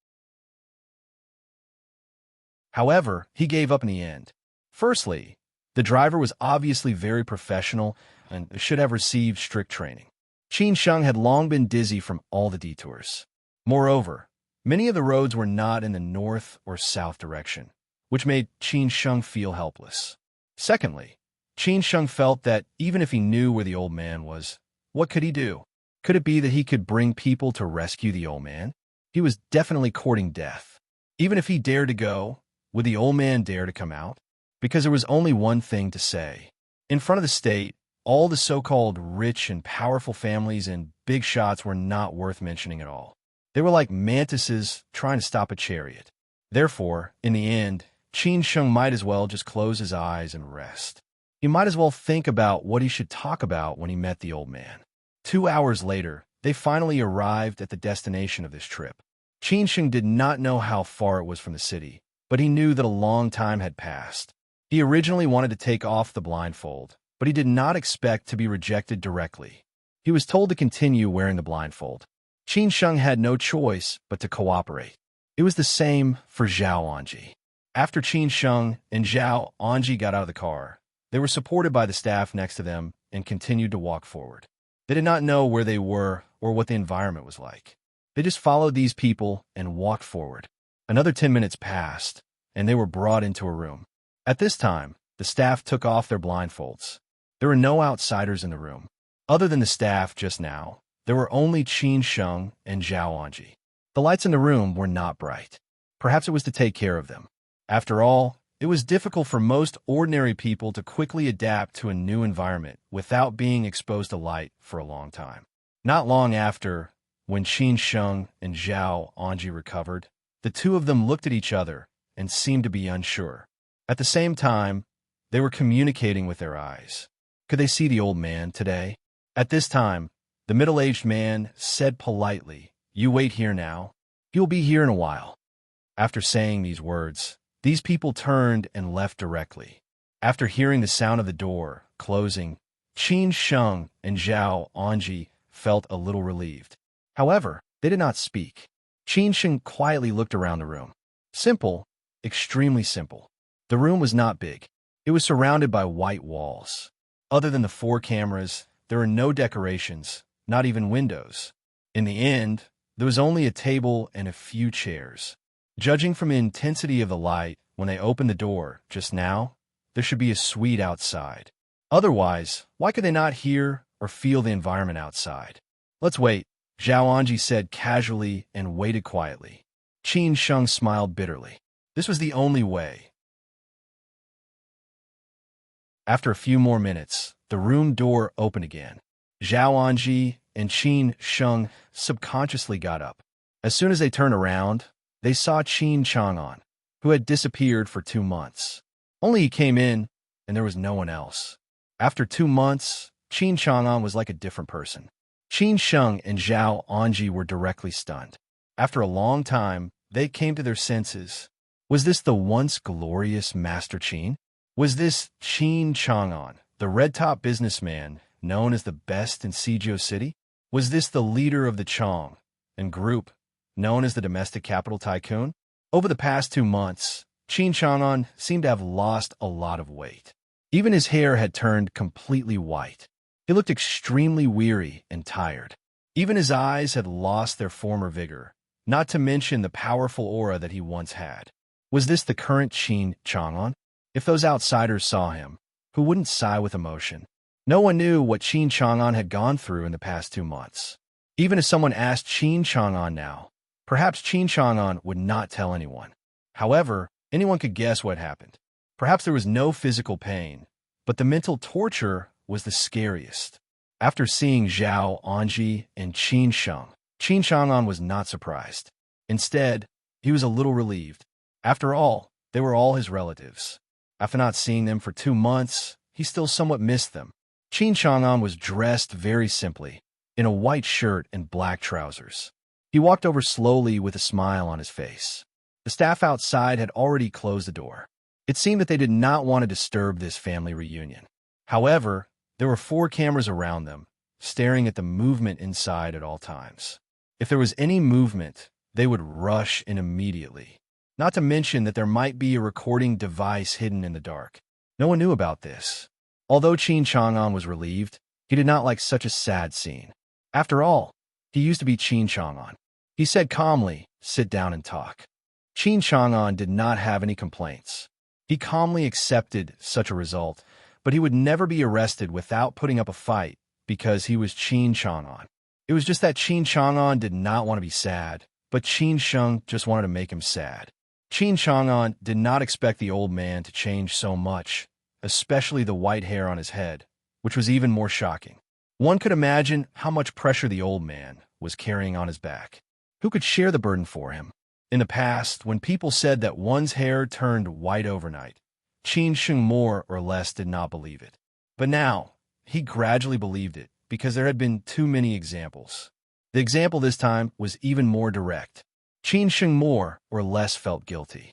However, he gave up in the end. Firstly, the driver was obviously very professional and should have received strict training. Qin Sheng had long been dizzy from all the detours. Moreover, many of the roads were not in the north or south direction, which made Qin Sheng feel helpless. Secondly, Qin Sheng felt that even if he knew where the old man was, what could he do? Could it be that he could bring people to rescue the old man? He was definitely courting death. Even if he dared to go, would the old man dare to come out? Because there was only one thing to say. In front of the state, all the so-called rich and powerful families and big shots were not worth mentioning at all. They were like mantises trying to stop a chariot. Therefore, in the end, Qin Sheng might as well just close his eyes and rest. He might as well think about what he should talk about when he met the old man. 2 hours later, they finally arrived at the destination of this trip. Qin Sheng did not know how far it was from the city, but he knew that a long time had passed. He originally wanted to take off the blindfold, but he did not expect to be rejected directly. He was told to continue wearing the blindfold. Qin Sheng had no choice but to cooperate. It was the same for Zhao Anji. After Qin Sheng and Zhao Anji got out of the car, they were supported by the staff next to them and continued to walk forward. They did not know where they were or what the environment was like. They just followed these people and walked forward. Another 10 minutes passed, and they were brought into a room. At this time, the staff took off their blindfolds. There were no outsiders in the room. Other than the staff just now, there were only Qin Sheng and Zhao Anji. The lights in the room were not bright. Perhaps it was to take care of them. After all, it was difficult for most ordinary people to quickly adapt to a new environment without being exposed to light for a long time. Not long after, when Qin Sheng and Zhao Anji recovered, the two of them looked at each other and seemed to be unsure. At the same time, they were communicating with their eyes. Could they see the old man today? At this time, the middle-aged man said politely, "You wait here now. He will be here in a while." After saying these words, these people turned and left directly. After hearing the sound of the door closing, Qin Sheng and Zhao Anji felt a little relieved. However, they did not speak. Qin Sheng quietly looked around the room. Simple, extremely simple. The room was not big. It was surrounded by white walls. Other than the 4 cameras, there were no decorations, not even windows. In the end, there was only a table and a few chairs. Judging from the intensity of the light when they opened the door just now, there should be a suite outside. Otherwise, why could they not hear or feel the environment outside? Let's wait, Zhao Anji said casually and waited quietly. Qin Sheng smiled bitterly. This was the only way. After a few more minutes, the room door opened again. Zhao Anji and Qin Sheng subconsciously got up. As soon as they turned around, they saw Qin Chang'an, who had disappeared for 2 months. Only he came in, and there was no one else. After 2 months, Qin Chang'an was like a different person. Qin Sheng and Zhao Anji were directly stunned. After a long time, they came to their senses. Was this the once glorious Master Qin? Was this Qin Chang'an, the red-top businessman known as the best in Sijio City? Was this the leader of the Chong and group, known as the domestic capital tycoon? Over the past 2 months, Qin Chang'an seemed to have lost a lot of weight. Even his hair had turned completely white. He looked extremely weary and tired. Even his eyes had lost their former vigor, not to mention the powerful aura that he once had. Was this the current Qin Chang'an? If those outsiders saw him, who wouldn't sigh with emotion? No one knew what Qin Chang'an had gone through in the past 2 months. Even if someone asked Qin Chang'an now, perhaps Qin Chang'an would not tell anyone. However, anyone could guess what happened. Perhaps there was no physical pain, but the mental torture was the scariest. After seeing Zhao Anji and Qin Sheng, Qin Chang'an was not surprised. Instead, he was a little relieved. After all, they were all his relatives. After not seeing them for 2 months, he still somewhat missed them. Qin Chang'an was dressed very simply, in a white shirt and black trousers. He walked over slowly with a smile on his face. The staff outside had already closed the door. It seemed that they did not want to disturb this family reunion. However, there were 4 cameras around them, staring at the movement inside at all times. If there was any movement, they would rush in immediately. Not to mention that there might be a recording device hidden in the dark. No one knew about this. Although Qin Chang'an was relieved, he did not like such a sad scene. After all, he used to be Qin Chang'an. He said calmly, "Sit down and talk." Qin Chang'an did not have any complaints. He calmly accepted such a result, but he would never be arrested without putting up a fight because he was Qin Chang'an. It was just that Qin Chang'an did not want to be sad, but Qin Sheng just wanted to make him sad. Qin Chang'an did not expect the old man to change so much, especially the white hair on his head, which was even more shocking. One could imagine how much pressure the old man was carrying on his back. Who could share the burden for him? In the past, when people said that one's hair turned white overnight, Qin Sheng more or less did not believe it. But now, he gradually believed it because there had been too many examples. The example this time was even more direct. Qin Sheng more or less felt guilty.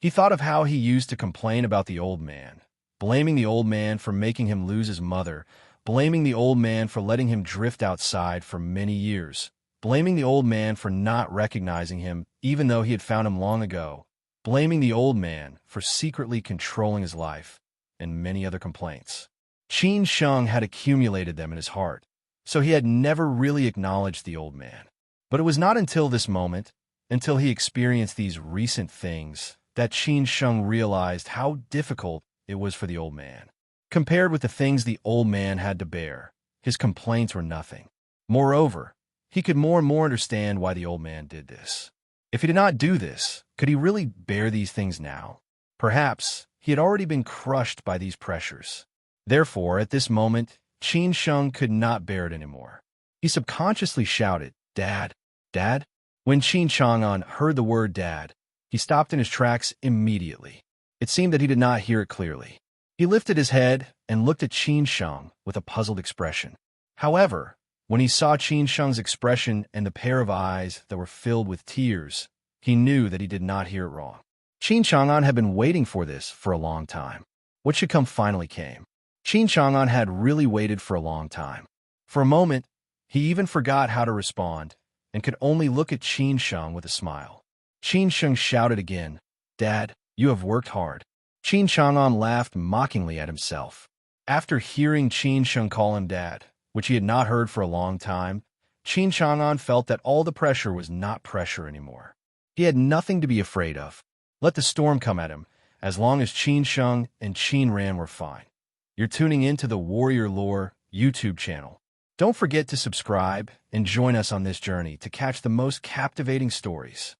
He thought of how he used to complain about the old man, blaming the old man for making him lose his mother, blaming the old man for letting him drift outside for many years, blaming the old man for not recognizing him even though he had found him long ago, blaming the old man for secretly controlling his life, and many other complaints. Qin Sheng had accumulated them in his heart, so he had never really acknowledged the old man. But it was not until this moment, until he experienced these recent things, that Qin Sheng realized how difficult it was for the old man. Compared with the things the old man had to bear, his complaints were nothing. Moreover, he could more and more understand why the old man did this. If he did not do this, could he really bear these things now? Perhaps he had already been crushed by these pressures. Therefore, at this moment, Qin Sheng could not bear it anymore. He subconsciously shouted, "Dad! Dad?" When Qin Chang'an heard the word dad, he stopped in his tracks immediately. It seemed that he did not hear it clearly. He lifted his head and looked at Qin Sheng with a puzzled expression. However, when he saw Qin Sheng's expression and the pair of eyes that were filled with tears, he knew that he did not hear it wrong. Qin Chang'an had been waiting for this for a long time. What should come finally came. Qin Chang'an had really waited for a long time. For a moment, he even forgot how to respond and could only look at Qin Sheng with a smile. Qin Sheng shouted again, "Dad, you have worked hard." Qin Chang'an laughed mockingly at himself. After hearing Qin Sheng call him Dad, which he had not heard for a long time, Qin Chang'an felt that all the pressure was not pressure anymore. He had nothing to be afraid of. Let the storm come at him, as long as Qin Sheng and Qin Ran were fine. You're tuning into the Warrior Lore YouTube channel. Don't forget to subscribe and join us on this journey to catch the most captivating stories.